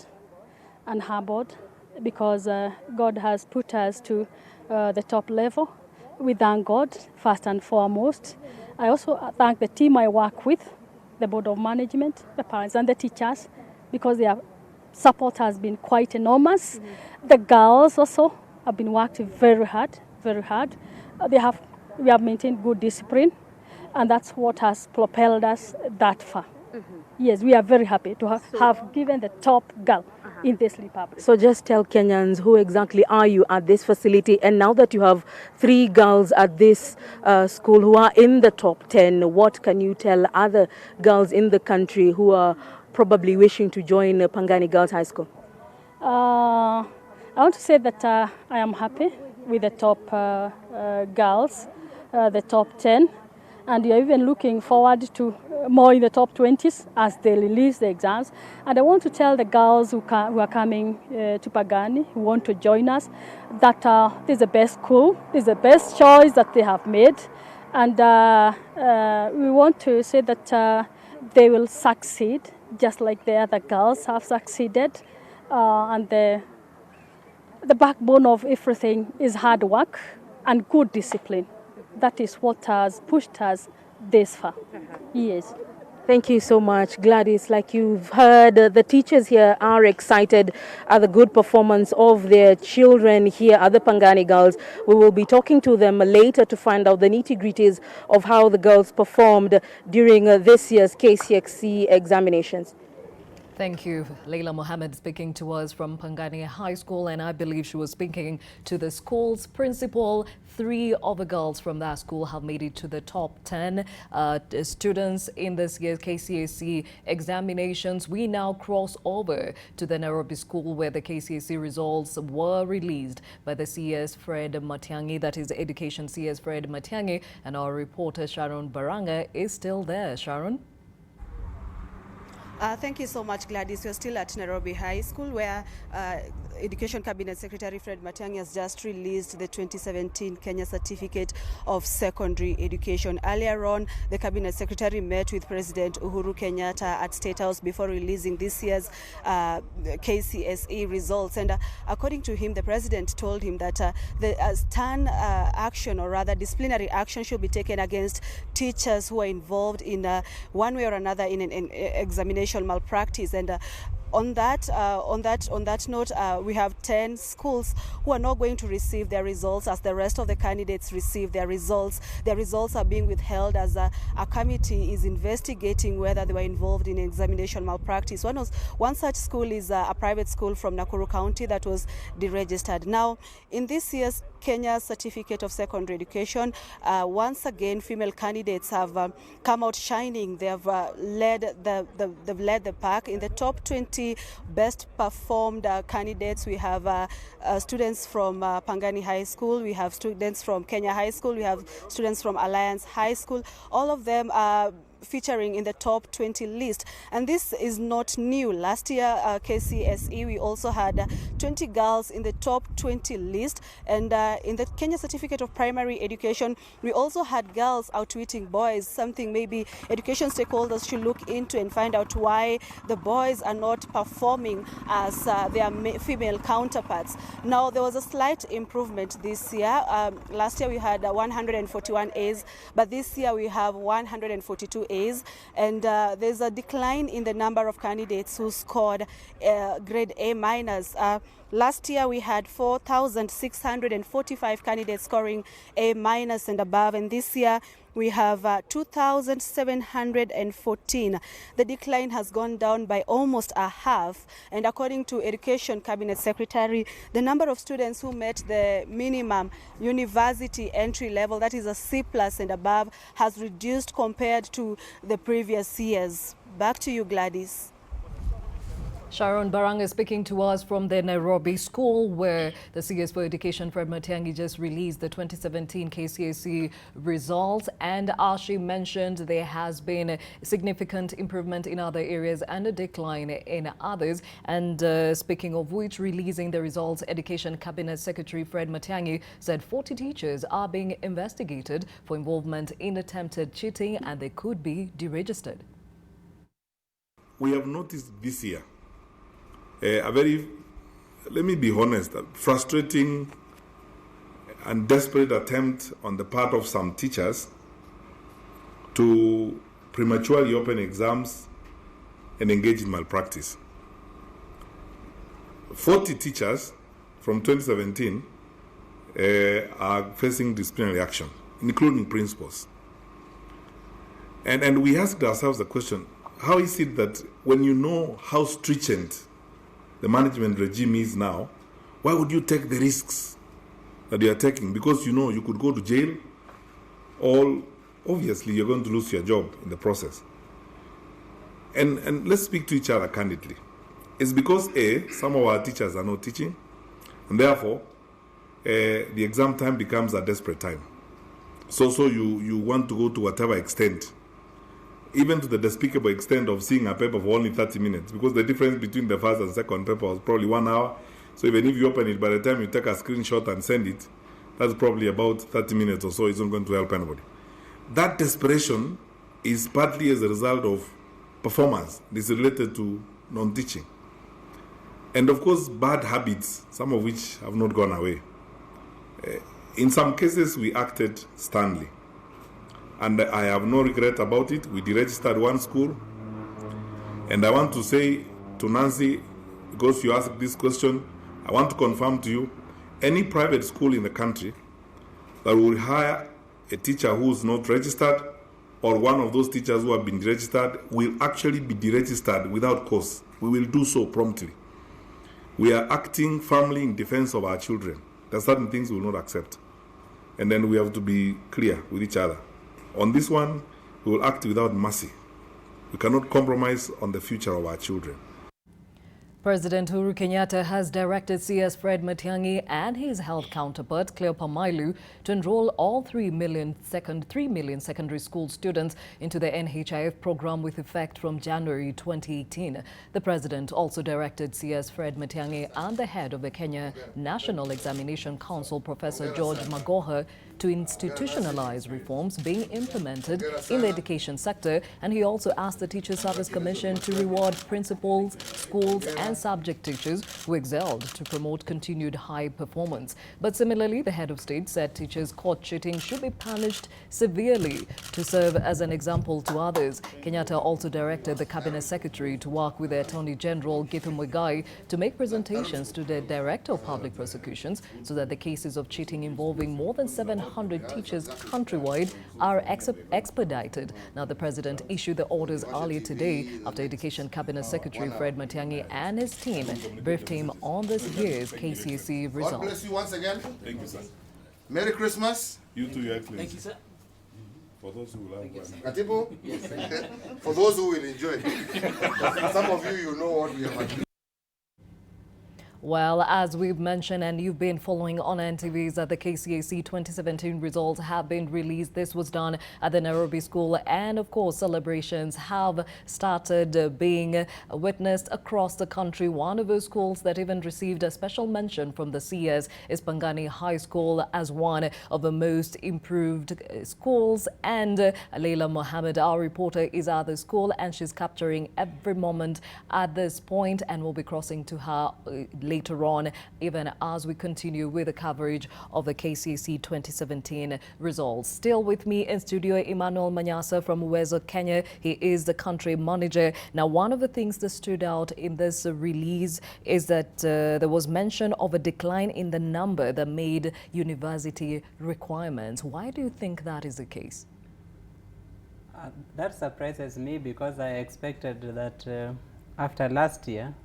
Speaker 20: and humbled because God has put us to the top level. We thank God first and foremost. I also thank the team I work with, the board of management, the parents and the teachers, because their support has been quite enormous. The girls also have been working very hard, very hard. We have maintained good discipline, and that's what has propelled us that far. Yes, we are very happy to have given the top girl in this republic.
Speaker 19: So just tell Kenyans, who exactly are you at this facility? And now that you have 3 girls at this school who are in the top 10, what can you tell other girls in the country who are probably wishing to join Pangani Girls High School?
Speaker 20: I want to say that I am happy with the top girls, the top 10, and we are even looking forward to more in the top 20s as they release the exams. And I want to tell the girls who are coming to Pangani, who want to join us, that this is the best school, this is the best choice that they have made. And we want to say that they will succeed, just like the other girls have succeeded. And the backbone of everything is hard work and good discipline. That is what has pushed us this far. Yes.
Speaker 19: Thank you so much, Gladys. Like you've heard, the teachers here are excited at the good performance of their children here at the Pangani Girls. We will be talking to them later to find out the nitty-gritties of how the girls performed during this year's KCSE examinations.
Speaker 11: Thank you. Leila Mohammed speaking to us from Pangani High School, and I believe she was speaking to the school's principal. 3 of the girls from that school have made it to the top 10 students in this year's KCSE examinations. We now cross over to the Nairobi School, where the KCSE results were released by the CS Fred Matiang'i, that is Education CS Fred Matiang'i, and our reporter Sharon Baranga is still there. Sharon?
Speaker 1: Thank you so much, Gladys. We're still at Nairobi High School, where Education Cabinet Secretary Fred Matiang'i has just released the 2017 Kenya Certificate of Secondary Education. Earlier on, the Cabinet Secretary met with President Uhuru Kenyatta at State House before releasing this year's KCSE results. And according to him, the President told him that the stern action, or rather disciplinary action, should be taken against teachers who are involved in one way or another in an examination malpractice. And on that note, we have 10 schools who are not going to receive their results as the rest of the candidates receive their results. Their results are being withheld as a committee is investigating whether they were involved in examination malpractice. One such school is a private school from Nakuru County that was deregistered. Now, in this year's Kenya Certificate of Secondary Education, once again, female candidates have come out shining. They have led the pack. In the top 20 best performed candidates, we have students from Pangani High School, we have students from Kenya High School, we have students from Alliance High School. All of them are featuring in the top 20 list, and this is not new. Last year, KCSE, we also had 20 girls in the top 20 list, and in the Kenya Certificate of Primary Education, we also had girls outwitting boys, something maybe education stakeholders should look into and find out why the boys are not performing as their female counterparts. Now, there was a slight improvement this year. Last year we had 141 A's, but this year we have 142 A's, and there's a decline in the number of candidates who scored grade A minus. Last year we had 4,645 candidates scoring A minus and above, and this year we have 2,714. The decline has gone down by almost a half, and according to Education Cabinet Secretary, the number of students who met the minimum university entry level, that is a C+ and above, has reduced compared to the previous years. Back to you, Gladys.
Speaker 11: Sharon Baranga is speaking to us from the Nairobi School, where the CS for Education Fred Matiang'i just released the 2017 KCSE results. And as she mentioned, there has been a significant improvement in other areas and a decline in others. And speaking of which, releasing the results, Education Cabinet Secretary Fred Matiang'i said 40 teachers are being investigated for involvement in attempted cheating and they could be deregistered.
Speaker 8: We have noticed this year a very, let me be honest, frustrating and desperate attempt on the part of some teachers to prematurely open exams and engage in malpractice. 40 teachers from 2017 are facing disciplinary action, including principals. And we asked ourselves the question, how is it that when you know how stringent the management regime is now, why would you take the risks that you are taking? Because you know you could go to jail, or obviously you're going to lose your job in the process. And let's speak to each other candidly. It's because some of our teachers are not teaching, and therefore the exam time becomes a desperate time. So you want to go to whatever extent, even to the despicable extent of seeing a paper for only 30 minutes, because the difference between the first and second paper was probably 1 hour. So even if you open it, by the time you take a screenshot and send it, that's probably about 30 minutes or so. It's not going to help anybody. That desperation is partly as a result of performance. This is related to non-teaching. And of course, bad habits, some of which have not gone away. In some cases, we acted sternly. And I have no regret about it. We deregistered one school. And I want to say to Nancy, because you asked this question, I want to confirm to you, any private school in the country that will hire a teacher who is not registered, or one of those teachers who have been registered, will actually be deregistered without cause. We will do so promptly. We are acting firmly in defense of our children. There are certain things we will not accept. And then we have to be clear with each other. On this one, we will act without mercy. We cannot compromise on the future of our children.
Speaker 11: President Uhuru Kenyatta has directed CS Fred Matiang'i and his health counterpart, Cleopa Mailu, to enroll all 3 million secondary school students into the NHIF program with effect from January 2018. The president also directed CS Fred Matiang'i and the head of the Kenya National Examination Council, Professor George Magoha, to institutionalize reforms being implemented in the education sector, and he also asked the Teachers Service Commission to reward principals, schools and subject teachers who excelled to promote continued high performance. But similarly, the head of state said teachers caught cheating should be punished severely to serve as an example to others. Kenyatta also directed the Cabinet Secretary to work with the Attorney General Githu Muigai to make presentations to the Director of Public Prosecutions so that the cases of cheating involving more than 700 teachers countrywide are expedited. Now, the president issued the orders earlier today after Education Cabinet Secretary Fred Matiang'i and his team briefed him on this year's KCSE results.
Speaker 12: God bless you once again.
Speaker 8: Thank you, sir.
Speaker 12: Merry Christmas.
Speaker 8: You too, Your Excellency.
Speaker 12: Thank you, sir.
Speaker 8: For those who will have
Speaker 12: Katibu, for those who will enjoy. Some of you know what we have achieved.
Speaker 11: Well, as we've mentioned and you've been following on NTVs, the KCSE 2017 results have been released. This was done at the Nairobi School, and of course celebrations have started being witnessed across the country. One of those schools that even received a special mention from the CS is Pangani High School as one of the most improved schools. And Leila Mohammed, our reporter, is at the school and she's capturing every moment at this point, and we'll be crossing to her later on, even as we continue with the coverage of the KCSE 2017 results. Still with me in studio, Emmanuel Manyasa from Uwezo, Kenya. He is the country manager. Now, one of the things that stood out in this release is that there was mention of a decline in the number that made university requirements. Why do you think that is the case?
Speaker 18: That surprises me because I expected that after last year,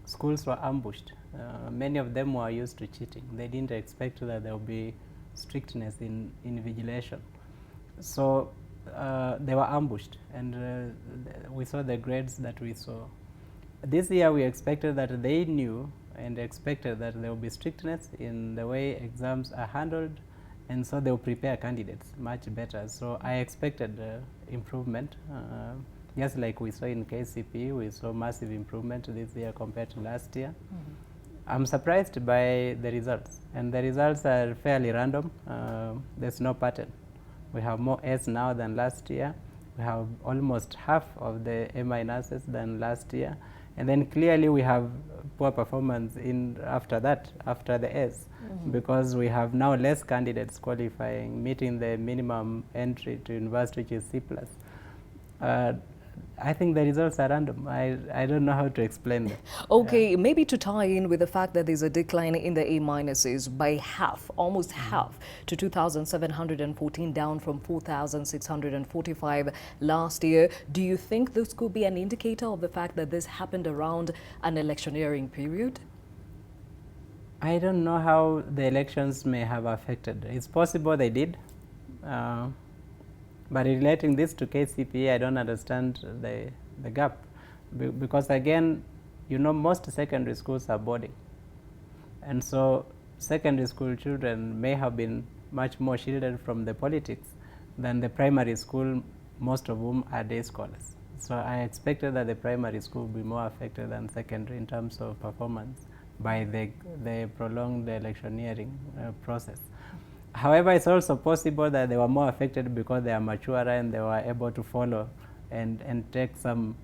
Speaker 18: schools were ambushed. Many of them were used to cheating. They didn't expect that there would be strictness in invigilation. So they were ambushed, and we saw the grades that we saw. This year we expected that they knew and expected that there will be strictness in the way exams are handled, and so they will prepare candidates much better. So I expected improvement. Just like we saw in KCPE, we saw massive improvement this year compared to last year. I'm surprised by the results, and the results are fairly random. There's no pattern. We have more A's now than last year. We have almost half of the A- than last year, and then clearly we have poor performance in after that, after the A's, because we have now less candidates qualifying, meeting the minimum entry to university, which is C+. I think the results are random. I don't know how to explain them.
Speaker 11: Okay, maybe to tie in with the fact that there's a decline in the A- by half, almost half, to 2,714, down from 4,645 last year. Do you think this could be an indicator of the fact that this happened around an electioneering period?
Speaker 18: I don't know how the elections may have affected. It's possible they did. But relating this to KCPE, I don't understand the gap, because again, you know, most secondary schools are boarding, and so secondary school children may have been much more shielded from the politics than the primary school, most of whom are day scholars. So I expected that the primary school would be more affected than secondary in terms of performance by the prolonged electioneering process. However, it's also possible that they were more affected because they are maturer and they were able to follow and take some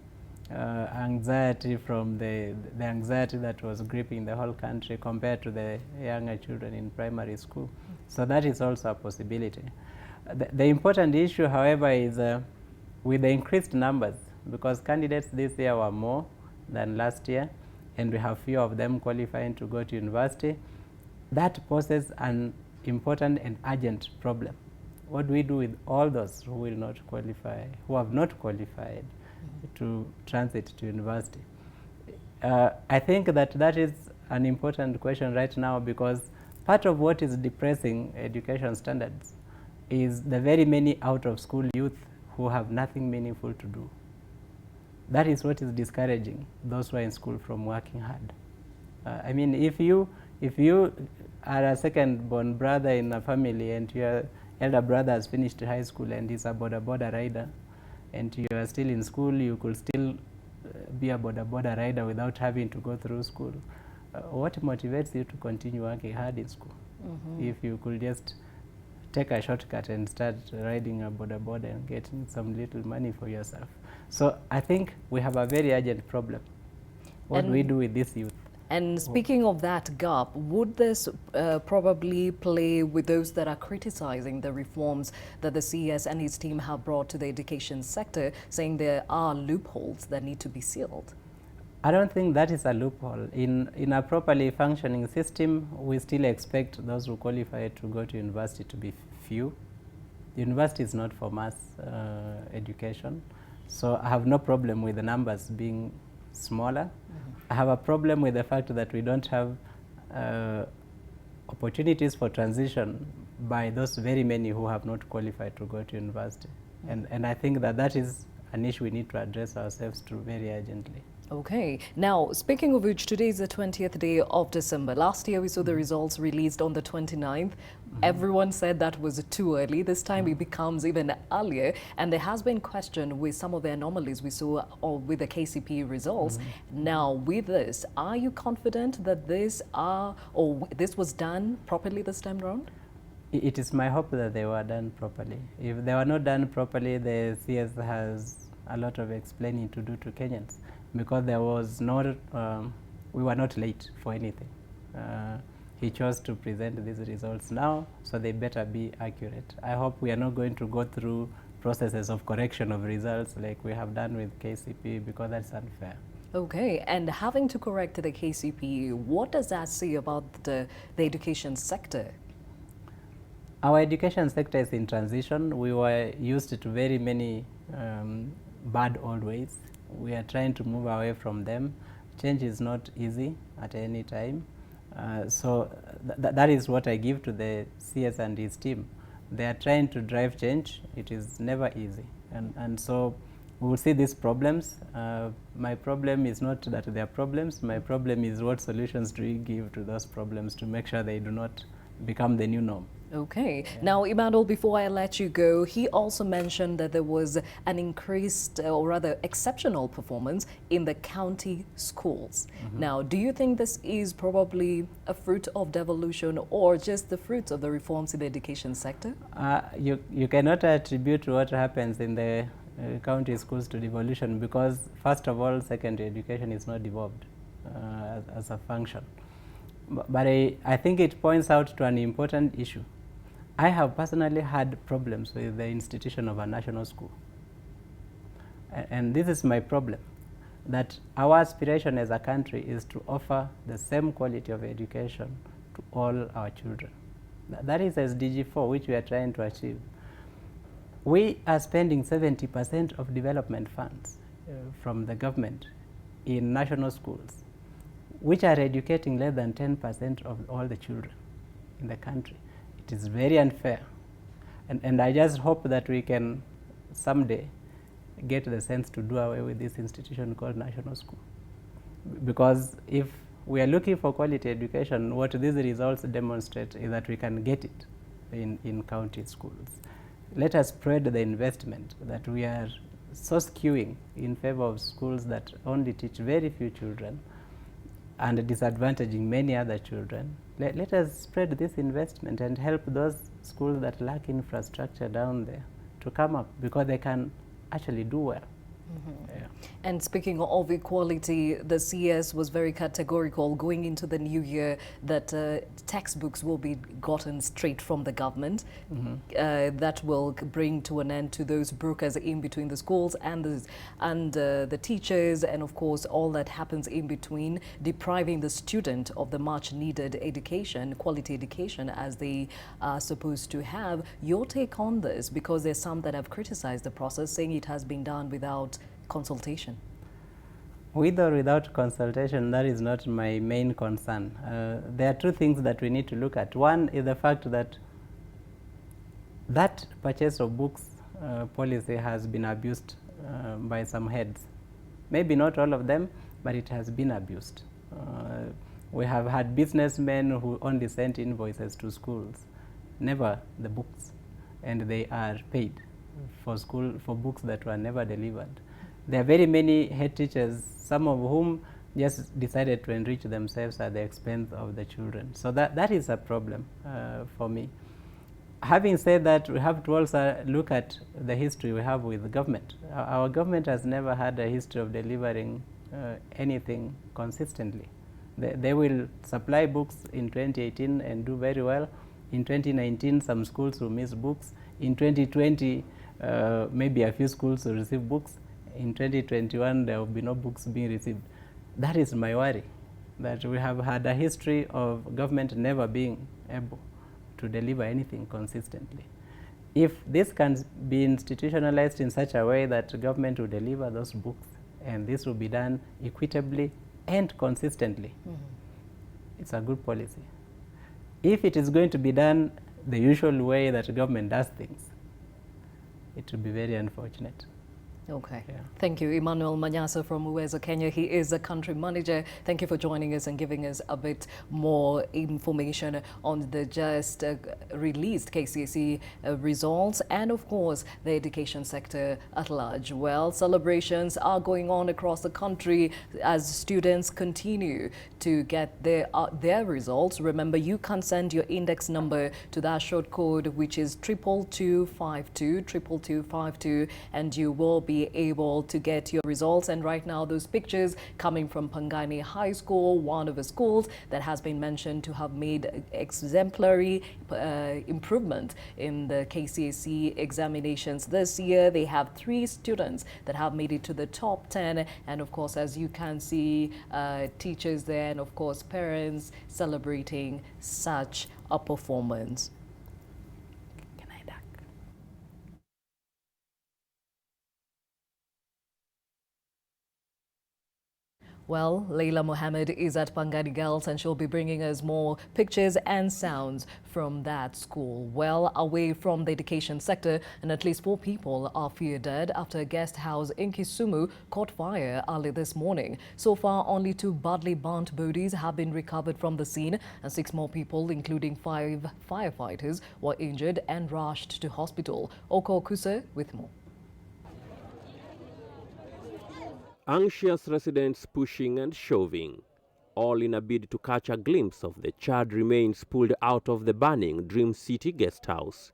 Speaker 18: anxiety from the anxiety that was gripping the whole country compared to the younger children in primary school. So that is also a possibility. The important issue, however, is with the increased numbers, because candidates this year were more than last year, and we have few of them qualifying to go to university. That poses an important and urgent problem. What do we do with all those who will not qualify, who have not qualified to transit to university? I think that is an important question right now, because part of what is depressing education standards is the very many out of school youth who have nothing meaningful to do. That is what is discouraging those who are in school from working hard. I mean, if you are a second born brother in a family and your elder brother has finished high school and is a border rider, and you are still in school, you could still be a border rider without having to go through school. What motivates you to continue working hard in school? If you could just take a shortcut and start riding a border and getting some little money for yourself. So I think we have a very urgent problem. What do we do with this youth?
Speaker 11: And speaking of that gap, would this probably play with those that are criticizing the reforms that the CS and his team have brought to the education sector, saying there are loopholes that need to be sealed?
Speaker 18: I don't think that is a loophole. In a properly functioning system, we still expect those who qualify to go to university to be few. The university is not for mass education, so I have no problem with the numbers being smaller. I have a problem with the fact that we don't have opportunities for transition by those very many who have not qualified to go to university. And I think that is an issue we need to address ourselves to very urgently.
Speaker 11: Okay. Now, speaking of which, today is the 20th day of December. Last year, we saw the results released on the 29th. Everyone said that was too early. This time, it becomes even earlier. And there has been question with some of the anomalies we saw with the KCPE results. Now, with this, are you confident that this was done properly this time around?
Speaker 18: It is my hope that they were done properly. If they were not done properly, the CS has a lot of explaining to do to Kenyans, because there was no, we were not late for anything. He chose to present these results now, so they better be accurate. I hope we are not going to go through processes of correction of results like we have done with KCPE, because that's unfair.
Speaker 11: Okay, and having to correct the KCPE, what does that say about the education sector?
Speaker 18: Our education sector is in transition. We were used to very many bad old ways. We are trying to move away from them. Change is not easy at any time. So that is what I give to the CS and his team. They are trying to drive change. It is never easy. And so we will see these problems. My problem is not that they are problems. My problem is what solutions do we give to those problems to make sure they do not become the new norm.
Speaker 11: Okay. Now, Emmanuel, before I let you go, he also mentioned that there was an increased or rather exceptional performance in the county schools. Now, do you think this is probably a fruit of devolution or just the fruit of the reforms in the education sector?
Speaker 18: You cannot attribute what happens in the county schools to devolution because, first of all, secondary education is not devolved as a function. But I think it points out to an important issue. I have personally had problems with the institution of a national school. And this is my problem, that our aspiration as a country is to offer the same quality of education to all our children. That is SDG 4, which we are trying to achieve. We are spending 70% of development funds from the government in national schools, which are educating less than 10% of all the children in the country. It is very unfair. And I just hope that we can someday get the sense to do away with this institution called national school. Because if we are looking for quality education, what these results demonstrate is that we can get it in county schools. Let us spread the investment that we are so skewing in favor of schools that only teach very few children and disadvantaging many other children. Let us spread this investment and help those schools that lack infrastructure down there to come up because they can actually do well. Yeah.
Speaker 11: And speaking of equality, the CS was very categorical going into the new year that textbooks will be gotten straight from the government. That will bring to an end to those brokers in between the schools and the teachers, and of course all that happens in between, depriving the student of the much needed education, quality education as they are supposed to have. Your take on this, because there's some that have criticized the process, saying it has been done without consultation.
Speaker 18: With or without consultation, that is not my main concern. There are two things that we need to look at. One is the fact that that purchase of books policy has been abused by some heads. Maybe not all of them, but it has been abused. We have had businessmen who only sent invoices to schools, never the books, and they are paid for books that were never delivered. There are very many head teachers, some of whom just decided to enrich themselves at the expense of the children. So that is a problem for me. Having said that, we have to also look at the history we have with the government. Our government has never had a history of delivering anything consistently. They will supply books in 2018 and do very well. In 2019, some schools will miss books. In 2020, maybe a few schools will receive books. In 2021, there will be no books being received. That is my worry, that we have had a history of government never being able to deliver anything consistently. If this can be institutionalized in such a way that government will deliver those books, and this will be done equitably and consistently, it's a good policy. If it is going to be done the usual way that government does things, it will be very unfortunate.
Speaker 11: Okay. Yeah. Thank you, Emmanuel Manyasa from Uwezo, Kenya. He is a country manager. Thank you for joining us and giving us a bit more information on the just released KCSE results and, of course, the education sector at large. Well, celebrations are going on across the country as students continue to get their results. Remember, you can send your index number to that short code, which is 22252, 22252, and you will be able to get your results. And right now, those pictures coming from Pangani High School, one of the schools that has been mentioned to have made exemplary improvement in the KCSE examinations this year. They have 3 students that have made it to the top 10. And of course, as you can see, teachers there and of course parents celebrating such a performance. Well, Leila Mohammed is at Pangani Girls and she'll be bringing us more pictures and sounds from that school. Well, away from the education sector, and at least 4 people are feared dead after a guest house in Kisumu caught fire early this morning. So far, only 2 badly burnt bodies have been recovered from the scene, and 6 more people, including 5 firefighters, were injured and rushed to hospital. Oko Kuse with more.
Speaker 21: Anxious residents pushing and shoving, all in a bid to catch a glimpse of the charred remains pulled out of the burning Dream City guest house.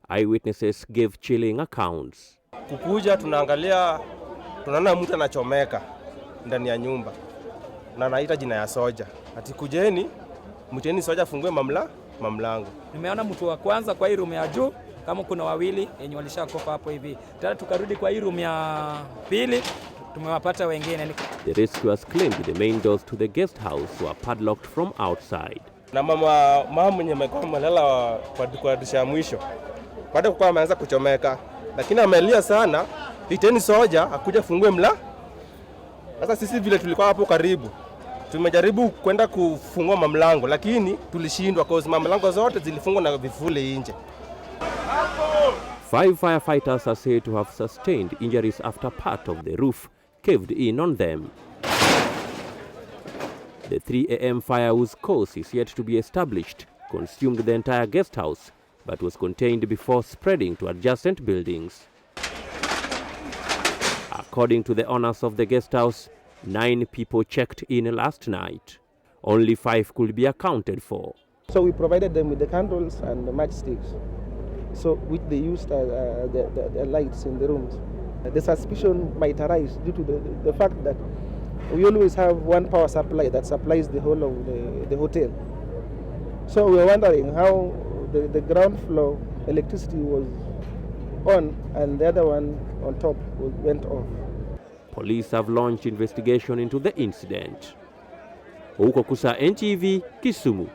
Speaker 21: Eyewitnesses gave chilling accounts.
Speaker 22: Kukuja tunaangalia, tunaona mtu anachomeka ndani ya nyumba na anaita jina ya soja. Ati kujeni, mteni soja fungue mamlango.
Speaker 23: Nimeona mtu wa kwanza kwa hii room ya juu, kama kuna wawili yenye walishakofa hapo hivi. Tena tukarudi kwa hii room ya pili. Tumewapata wengine.
Speaker 21: The rescuers claimed the main doors to the guest house were padlocked from outside.
Speaker 22: Na mama mwenye amekuwa amelala kwa dirisha ya mwisho, baada kwa ameanza kuchomeka, lakini amelia sana, iteni soja akuja fungue mla. Sasa sisi vile tulikuwa hapo karibu, tumejaribu kwenda kufungua mamlango, lakini tulishindwa kwa sababu mamlango zote zilifungwa na vifuli nje.
Speaker 21: 5 firefighters are said to have sustained injuries after part of the roof caved in on them. The 3 a.m. fire, whose cause is yet to be established, consumed the entire guest house but was contained before spreading to adjacent buildings. According to the owners of the guest house, 9 people checked in last night. Only 5 could be accounted for.
Speaker 24: So we provided them with the candles and the matchsticks, so which they used the lights in the rooms. The suspicion might arise due to the fact that we always have one power supply that supplies the whole of the hotel. So we are wondering how the ground floor electricity was on and the other one on top went off.
Speaker 21: Police have launched investigation into the incident. Ouko Kusa, NTV, Kisumu.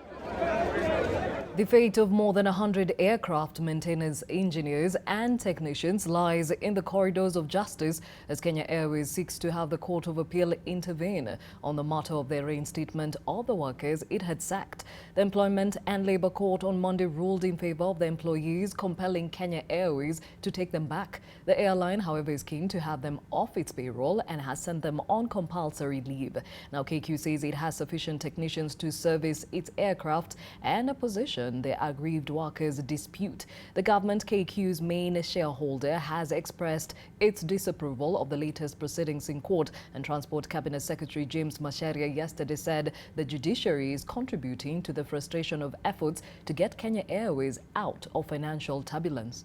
Speaker 11: The fate of more than 100 aircraft maintenance engineers and technicians lies in the corridors of justice as Kenya Airways seeks to have the Court of Appeal intervene on the matter of their reinstatement of the workers it had sacked. The Employment and Labour Court on Monday ruled in favour of the employees, compelling Kenya Airways to take them back. The airline, however, is keen to have them off its payroll and has sent them on compulsory leave. Now, KQ says it has sufficient technicians to service its aircraft and a position the aggrieved workers dispute. The government, KQ's main shareholder, has expressed its disapproval of the latest proceedings in court, and Transport Cabinet Secretary James Macharia yesterday said the judiciary is contributing to the frustration of efforts to get Kenya Airways out of financial turbulence.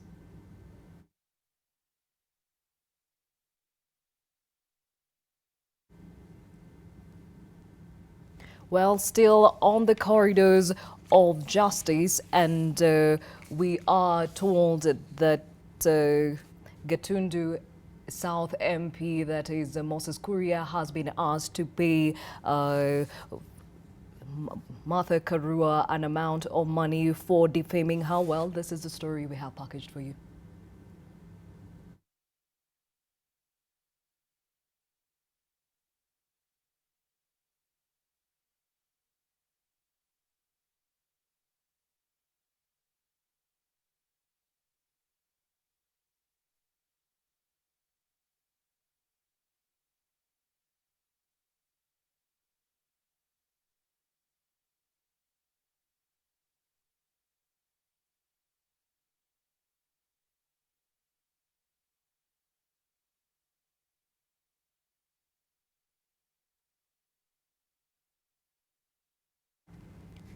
Speaker 11: Well, still on the corridors of justice, and we are told that Gatundu South MP, that is Moses Kuria, has been asked to pay Martha Karua an amount of money for defaming her. Well, this is the story we have packaged for you.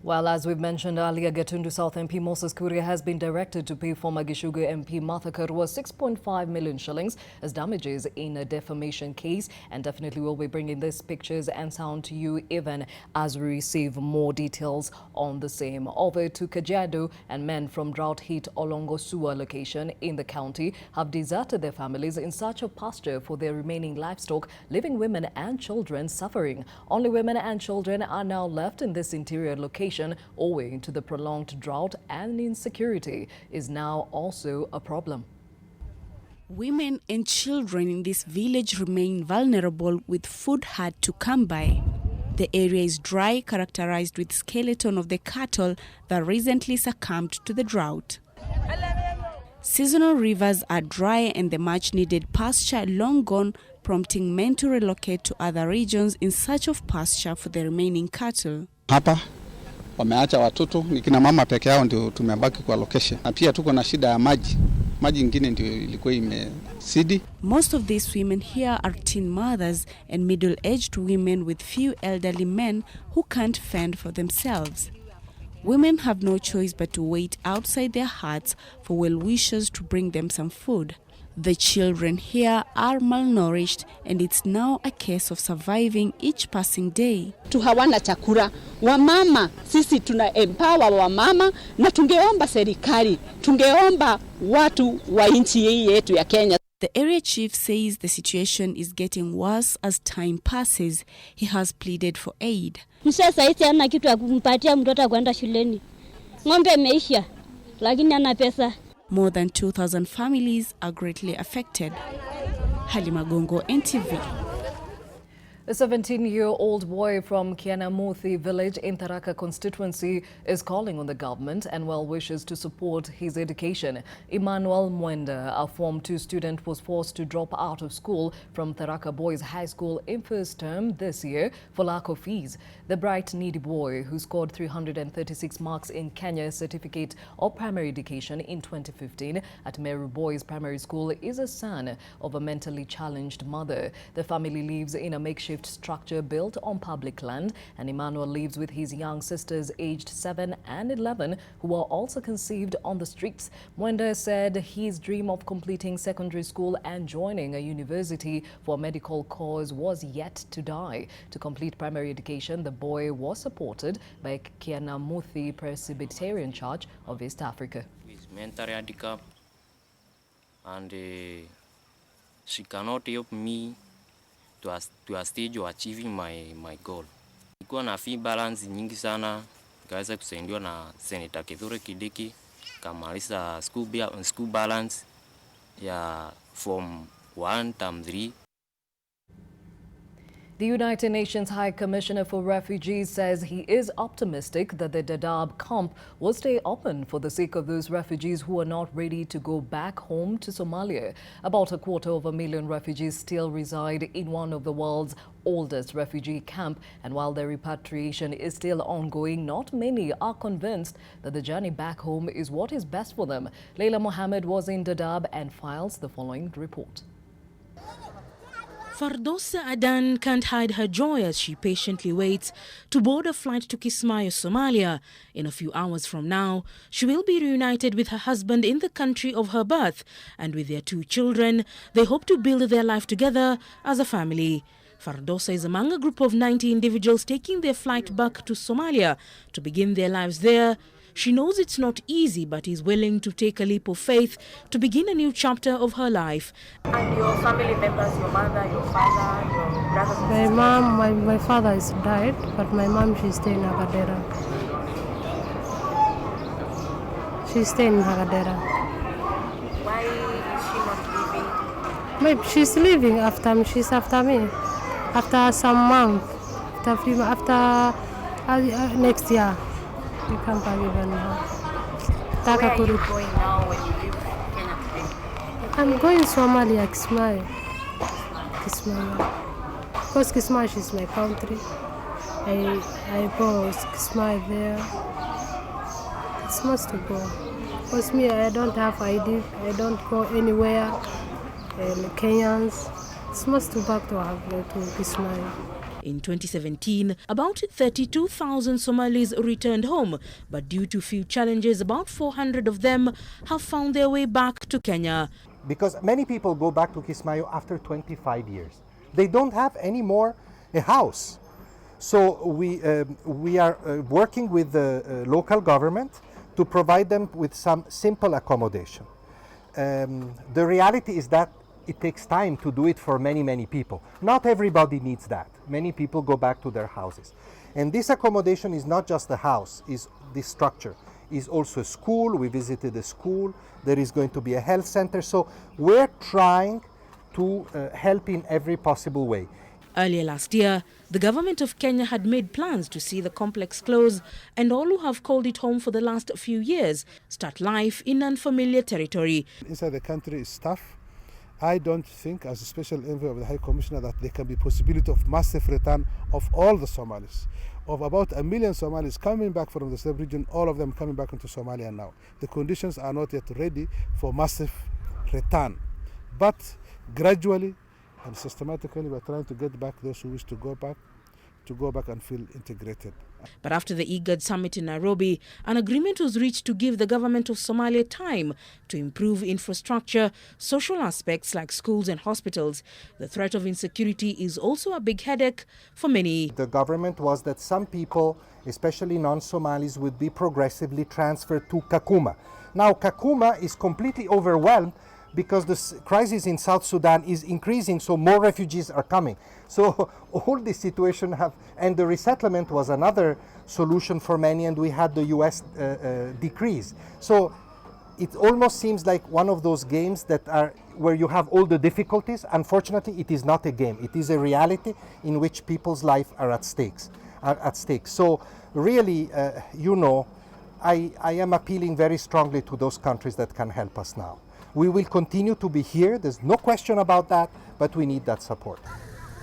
Speaker 11: Well, as we've mentioned earlier, Gatundu South MP Moses Kuria has been directed to pay former Gishugu MP Martha Karua 6.5 million shillings as damages in a defamation case, and definitely we'll be bringing these pictures and sound to you even as we receive more details on the same. Over to Kajiado, and men from drought-hit Olongo Sua location in the county have deserted their families in search of pasture for their remaining livestock, leaving women and children suffering. Only women and children are now left in this interior location owing to the prolonged drought, and insecurity is now also a problem.
Speaker 2: Women and children in this village remain vulnerable with food hard to come by. The area is dry, characterized with skeleton of the cattle that recently succumbed to the drought. Seasonal rivers are dry and the much-needed pasture long gone, prompting men to relocate to other regions in search of pasture for the remaining cattle.
Speaker 3: Hapa wameacha watoto, ni kina mama peke yao ndio tumebaki kwa location. Na pia tuko na shida ya maji. Maji ingine ndio ilikuwa imesidi.
Speaker 2: Most of these women here are teen mothers and middle-aged women with few elderly men who can't fend for themselves. Women have no choice but to wait outside their huts for well-wishers to bring them some food. The children here are malnourished and it's now a case of surviving each passing day.
Speaker 7: Tu hawana chakula. Wamama, sisi tuna empower wamama na tungeomba serikali, tungeomba watu wa nchi hii yetu ya Kenya.
Speaker 2: The area chief says the situation is getting worse as time passes. He has pleaded for aid.
Speaker 10: Msasa hizi hana kitu ya kumpatia mtoto kwenda shuleni. Ng'ombe imeisha, lakini hana pesa.
Speaker 2: More than 2,000 families are greatly affected. Halima Gongo, NTV.
Speaker 11: A 17-year-old boy from Kianamuthi village in Tharaka constituency is calling on the government and well-wishers to support his education. Emmanuel Mwenda, a Form 2 student, was forced to drop out of school from Tharaka Boys High School in first term this year for lack of fees. The bright, needy boy, who scored 336 marks in Kenya's Certificate of Primary Education in 2015 at Meru Boys Primary School, is a son of a mentally challenged mother. The family lives in a makeshift structure built on public land, and Emmanuel lives with his young sisters aged 7 and 11 who were also conceived on the streets. Mwenda said his dream of completing secondary school and joining a university for a medical cause was yet to die. To complete primary education, the boy was supported by Kianamuthi Presbyterian Church of East Africa.
Speaker 25: He's mentally handicapped and she cannot help me to a stage of achieving my goal. Nilikuwa na fee balance nyingi sana, nikaweza kusaidiwa na Senator Kithure Kindiki, kamaliza school balance ya Form 1 term 3.
Speaker 11: The United Nations High Commissioner for Refugees says he is optimistic that the Dadaab camp will stay open for the sake of those refugees who are not ready to go back home to Somalia. About 250,000 refugees still reside in one of the world's oldest refugee camp, and while their repatriation is still ongoing, not many are convinced that the journey back home is what is best for them. Leila Mohammed was in Dadaab and files the following report.
Speaker 26: Fardosa Adan can't hide her joy as she patiently waits to board a flight to Kismayo, Somalia. In a few hours from now, she will be reunited with her husband in the country of her birth, and with their 2 children, they hope to build their life together as a family. Fardosa is among a group of 90 individuals taking their flight back to Somalia to begin their lives there. She knows it's not easy, but is willing to take a leap of faith to begin a new chapter of her life.
Speaker 19: And your family members, your mother, your father, your brothers and
Speaker 27: My mom, my father is died, but my mom, she's staying in Hagadera. She's staying in Hagadera.
Speaker 19: Why is she not leaving?
Speaker 27: Maybe she's leaving after she's after me. After some month, after next year. You can't believe it now.
Speaker 19: Where are you going now when you leave Kenya today?
Speaker 27: I'm going to Somalia, Kismayo. Because Kismayo is my country. I go Kismayo there. It's must to go. Because me, I don't have ID. I don't go anywhere. Kenyans. It's must to back to Kismayo.
Speaker 26: In 2017, about 32,000 Somalis returned home, but due to few challenges, about 400 of them have found their way back to Kenya.
Speaker 28: Because many people go back to Kismayo after 25 years. They don't have anymore a house. So we are working with the local government to provide them with some simple accommodation. The reality is that it takes time to do it for many people. Not everybody needs that. Many people go back to their houses. And this accommodation is not just the house, is this structure. is also a school. We visited a school. There is going to be a health center. So we're trying to help in every possible way.
Speaker 26: Earlier last year, the government of Kenya had made plans to see the complex close and all who have called it home for the last few years start life in unfamiliar territory.
Speaker 4: Inside the country is tough. I don't think, as a special envoy of the High Commissioner, that there can be possibility of massive return of all the Somalis. Of about 1 million Somalis coming back from the sub-region, all of them coming back into Somalia now. The conditions are not yet ready for massive return. But gradually and systematically, we're trying to get back those who wish to go back and feel integrated.
Speaker 26: But after the IGAD summit in Nairobi, an agreement was reached to give the government of Somalia time to improve infrastructure, social aspects like schools and hospitals. The threat of insecurity is also a big headache for many.
Speaker 28: The government was that some people, especially non-Somalis, would be progressively transferred to Kakuma. Now, Kakuma is completely overwhelmed because the crisis in South Sudan is increasing, so more refugees are coming. So all this situation and the resettlement was another solution for many, and we had the US decrease. So it almost seems like one of those games that are where you have all the difficulties. Unfortunately, it is not a game. It is a reality in which people's lives are at stake. So really, I am appealing very strongly to those countries that can help us now. We will continue to be here, there's no question about that, but we need that support.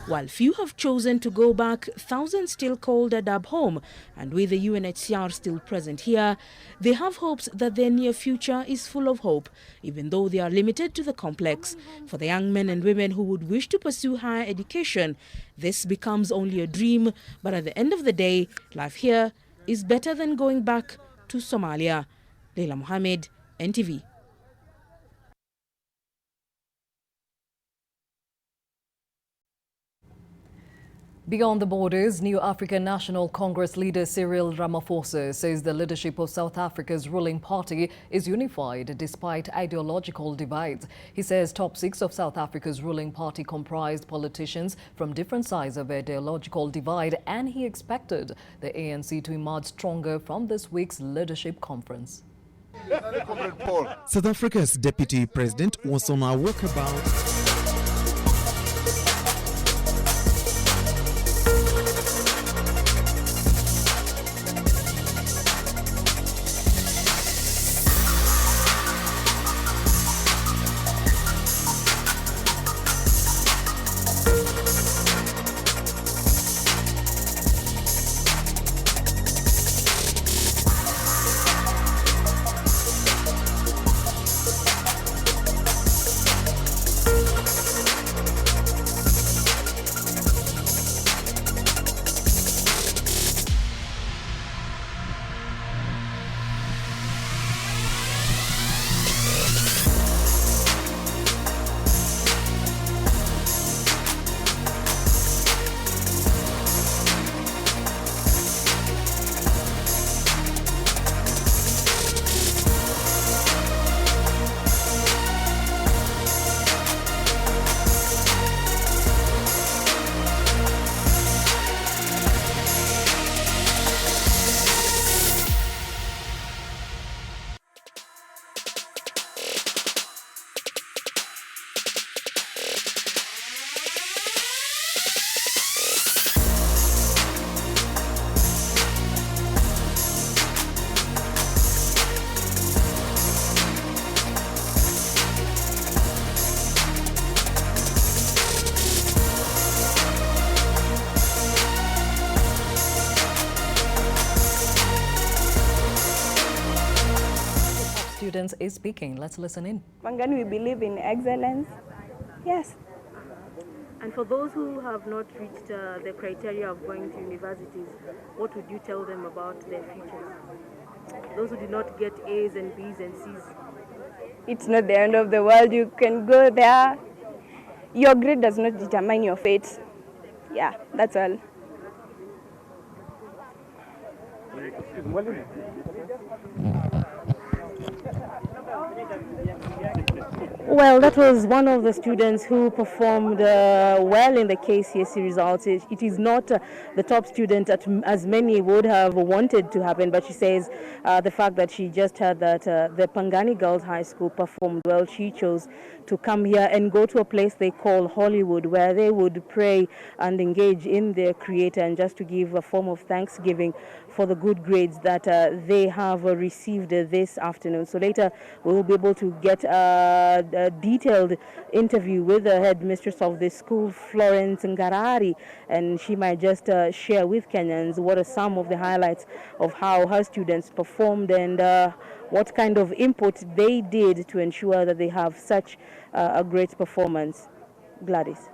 Speaker 26: While few have chosen to go back, thousands still call Dadaab home, and with the UNHCR still present here, they have hopes that their near future is full of hope, even though they are limited to the complex. For the young men and women who would wish to pursue higher education, this becomes only a dream, but at the end of the day, life here is better than going back to Somalia. Leila Mohammed, NTV.
Speaker 11: Beyond the borders, New African National Congress leader Cyril Ramaphosa says the leadership of South Africa's ruling party is unified despite ideological divides. He says top 6 of South Africa's ruling party comprised politicians from different sides of ideological divide, and he expected the ANC to emerge stronger from this week's leadership conference.
Speaker 5: South Africa's deputy president was on a walkabout.
Speaker 11: Students is speaking. Let's listen in.
Speaker 6: Wangan, we believe in excellence. Yes.
Speaker 19: And for those who have not reached the criteria of going to universities, what would you tell them about their futures? Those who did not get A's and B's and C's.
Speaker 6: It's not the end of the world. You can go there. Your grade does not determine your fate. Yeah, that's all.
Speaker 19: Well, that was one of the students who performed well in the KCSE results. It is not the top student as many would have wanted to happen, but she says the fact that she just heard that the Pangani Girls High School performed well, she chose to come here and go to a place they call Hollywood, where they would pray and engage in their creator, and just to give a form of thanksgiving for the good grades that they have received this afternoon. So later we will be able to get a detailed interview with the headmistress of this school, Florence Ngarari, and she might just share with Kenyans what are some of the highlights of how her students performed and what kind of input they did to ensure that they have such a great performance. Gladys.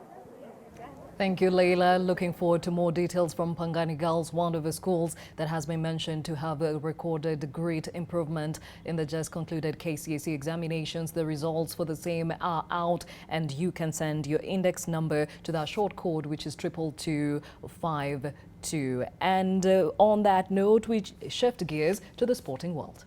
Speaker 11: Thank you, Leila. Looking forward to more details from Pangani Girls, one of the schools that has been mentioned to have recorded great improvement in the just concluded KCSE examinations. The results for the same are out, and you can send your index number to that short code, which is 22252. And on that note, we shift gears to the sporting world.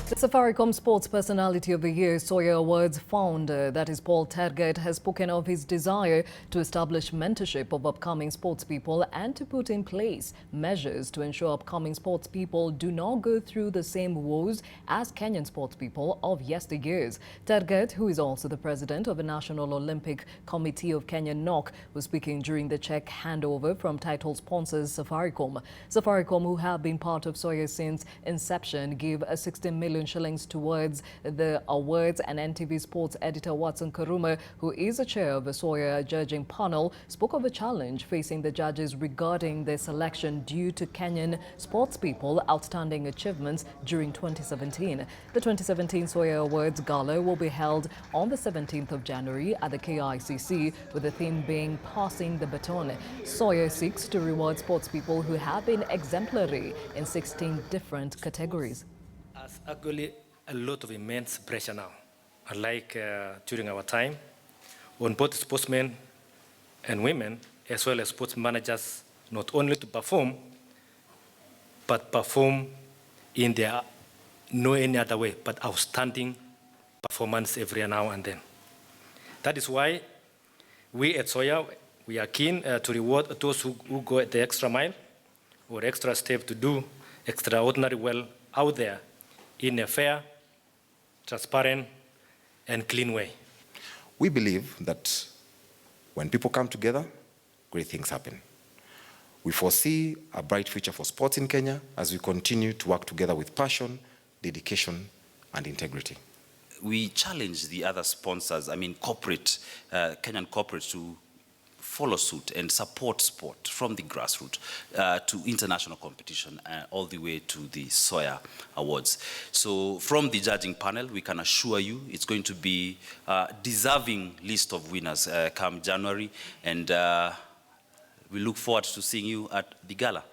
Speaker 11: The Safaricom Sports Personality of the Year Sawyer Awards founder, that is Paul Tergat, has spoken of his desire to establish mentorship of upcoming sports people and to put in place measures to ensure upcoming sports people do not go through the same woes as Kenyan sports people of yesteryears. Tergat, who is also the president of the National Olympic Committee of Kenya (NOC), was speaking during the check handover from title sponsors Safaricom. Safaricom, who have been part of Sawyer since inception, gave a 16 million shillings towards the awards, and NTV Sports editor Watson Karuma, who is the chair of the Sawyer judging panel, spoke of a challenge facing the judges regarding their selection due to Kenyan sports people outstanding achievements during 2017. The 2017 Sawyer Awards Gala will be held on the 17th of January at the KICC, with the theme being Passing the Baton. Sawyer seeks to reward sports people who have been exemplary in 16 different categories.
Speaker 1: There's actually a lot of immense pressure now, unlike during our time, on both sportsmen and women, as well as sports managers, not only to perform, but perform in their no any other way, but outstanding performance every now and then. That is why we at Sawyer, we are keen to reward those who go the extra mile or extra step to do extraordinary well out there in a fair, transparent, and clean way.
Speaker 9: We believe that when people come together, great things happen. We foresee a bright future for sports in Kenya as we continue to work together with passion, dedication, and integrity.
Speaker 13: We challenge the other sponsors, corporate, Kenyan corporates, to follow suit and support sport from the grassroots to international competition all the way to the Sawyer Awards. So from the judging panel, we can assure you it's going to be a deserving list of winners come January, and we look forward to seeing you at the gala.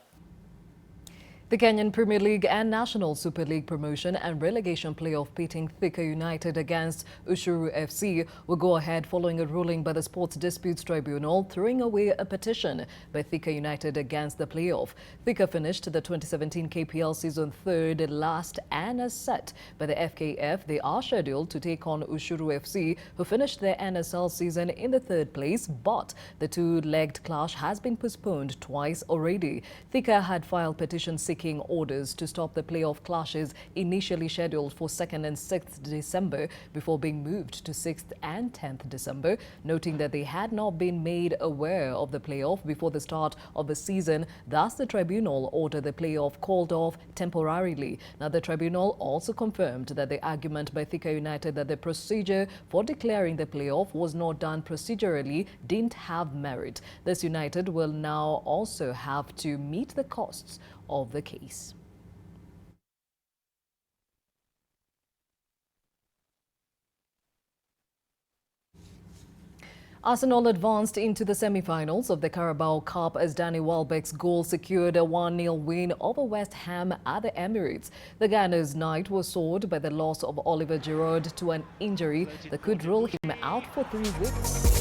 Speaker 11: The Kenyan Premier League and National Super League promotion and relegation playoff pitting Thika United against Ushuru FC will go ahead following a ruling by the Sports Disputes Tribunal throwing away a petition by Thika United against the playoff. Thika finished the 2017 KPL season third last, and as set by the FKF, they are scheduled to take on Ushuru FC, who finished their NSL season in the third place, but the two-legged clash has been postponed twice already. Thika had filed petitions seeking orders to stop the playoff clashes initially scheduled for 2nd and 6th December before being moved to 6th and 10th December, noting that they had not been made aware of the playoff before the start of the season. Thus, the tribunal ordered the playoff called off temporarily. Now, the tribunal also confirmed that the argument by Thika United that the procedure for declaring the playoff was not done procedurally didn't have merit. This United will now also have to meet the costs of the case. Arsenal advanced into the semi-finals of the Carabao Cup as Danny Welbeck's goal secured a 1-0 win over West Ham at the Emirates. The Gunners' night was soured by the loss of Oliver Giroud to an injury that could rule him out for 3 weeks.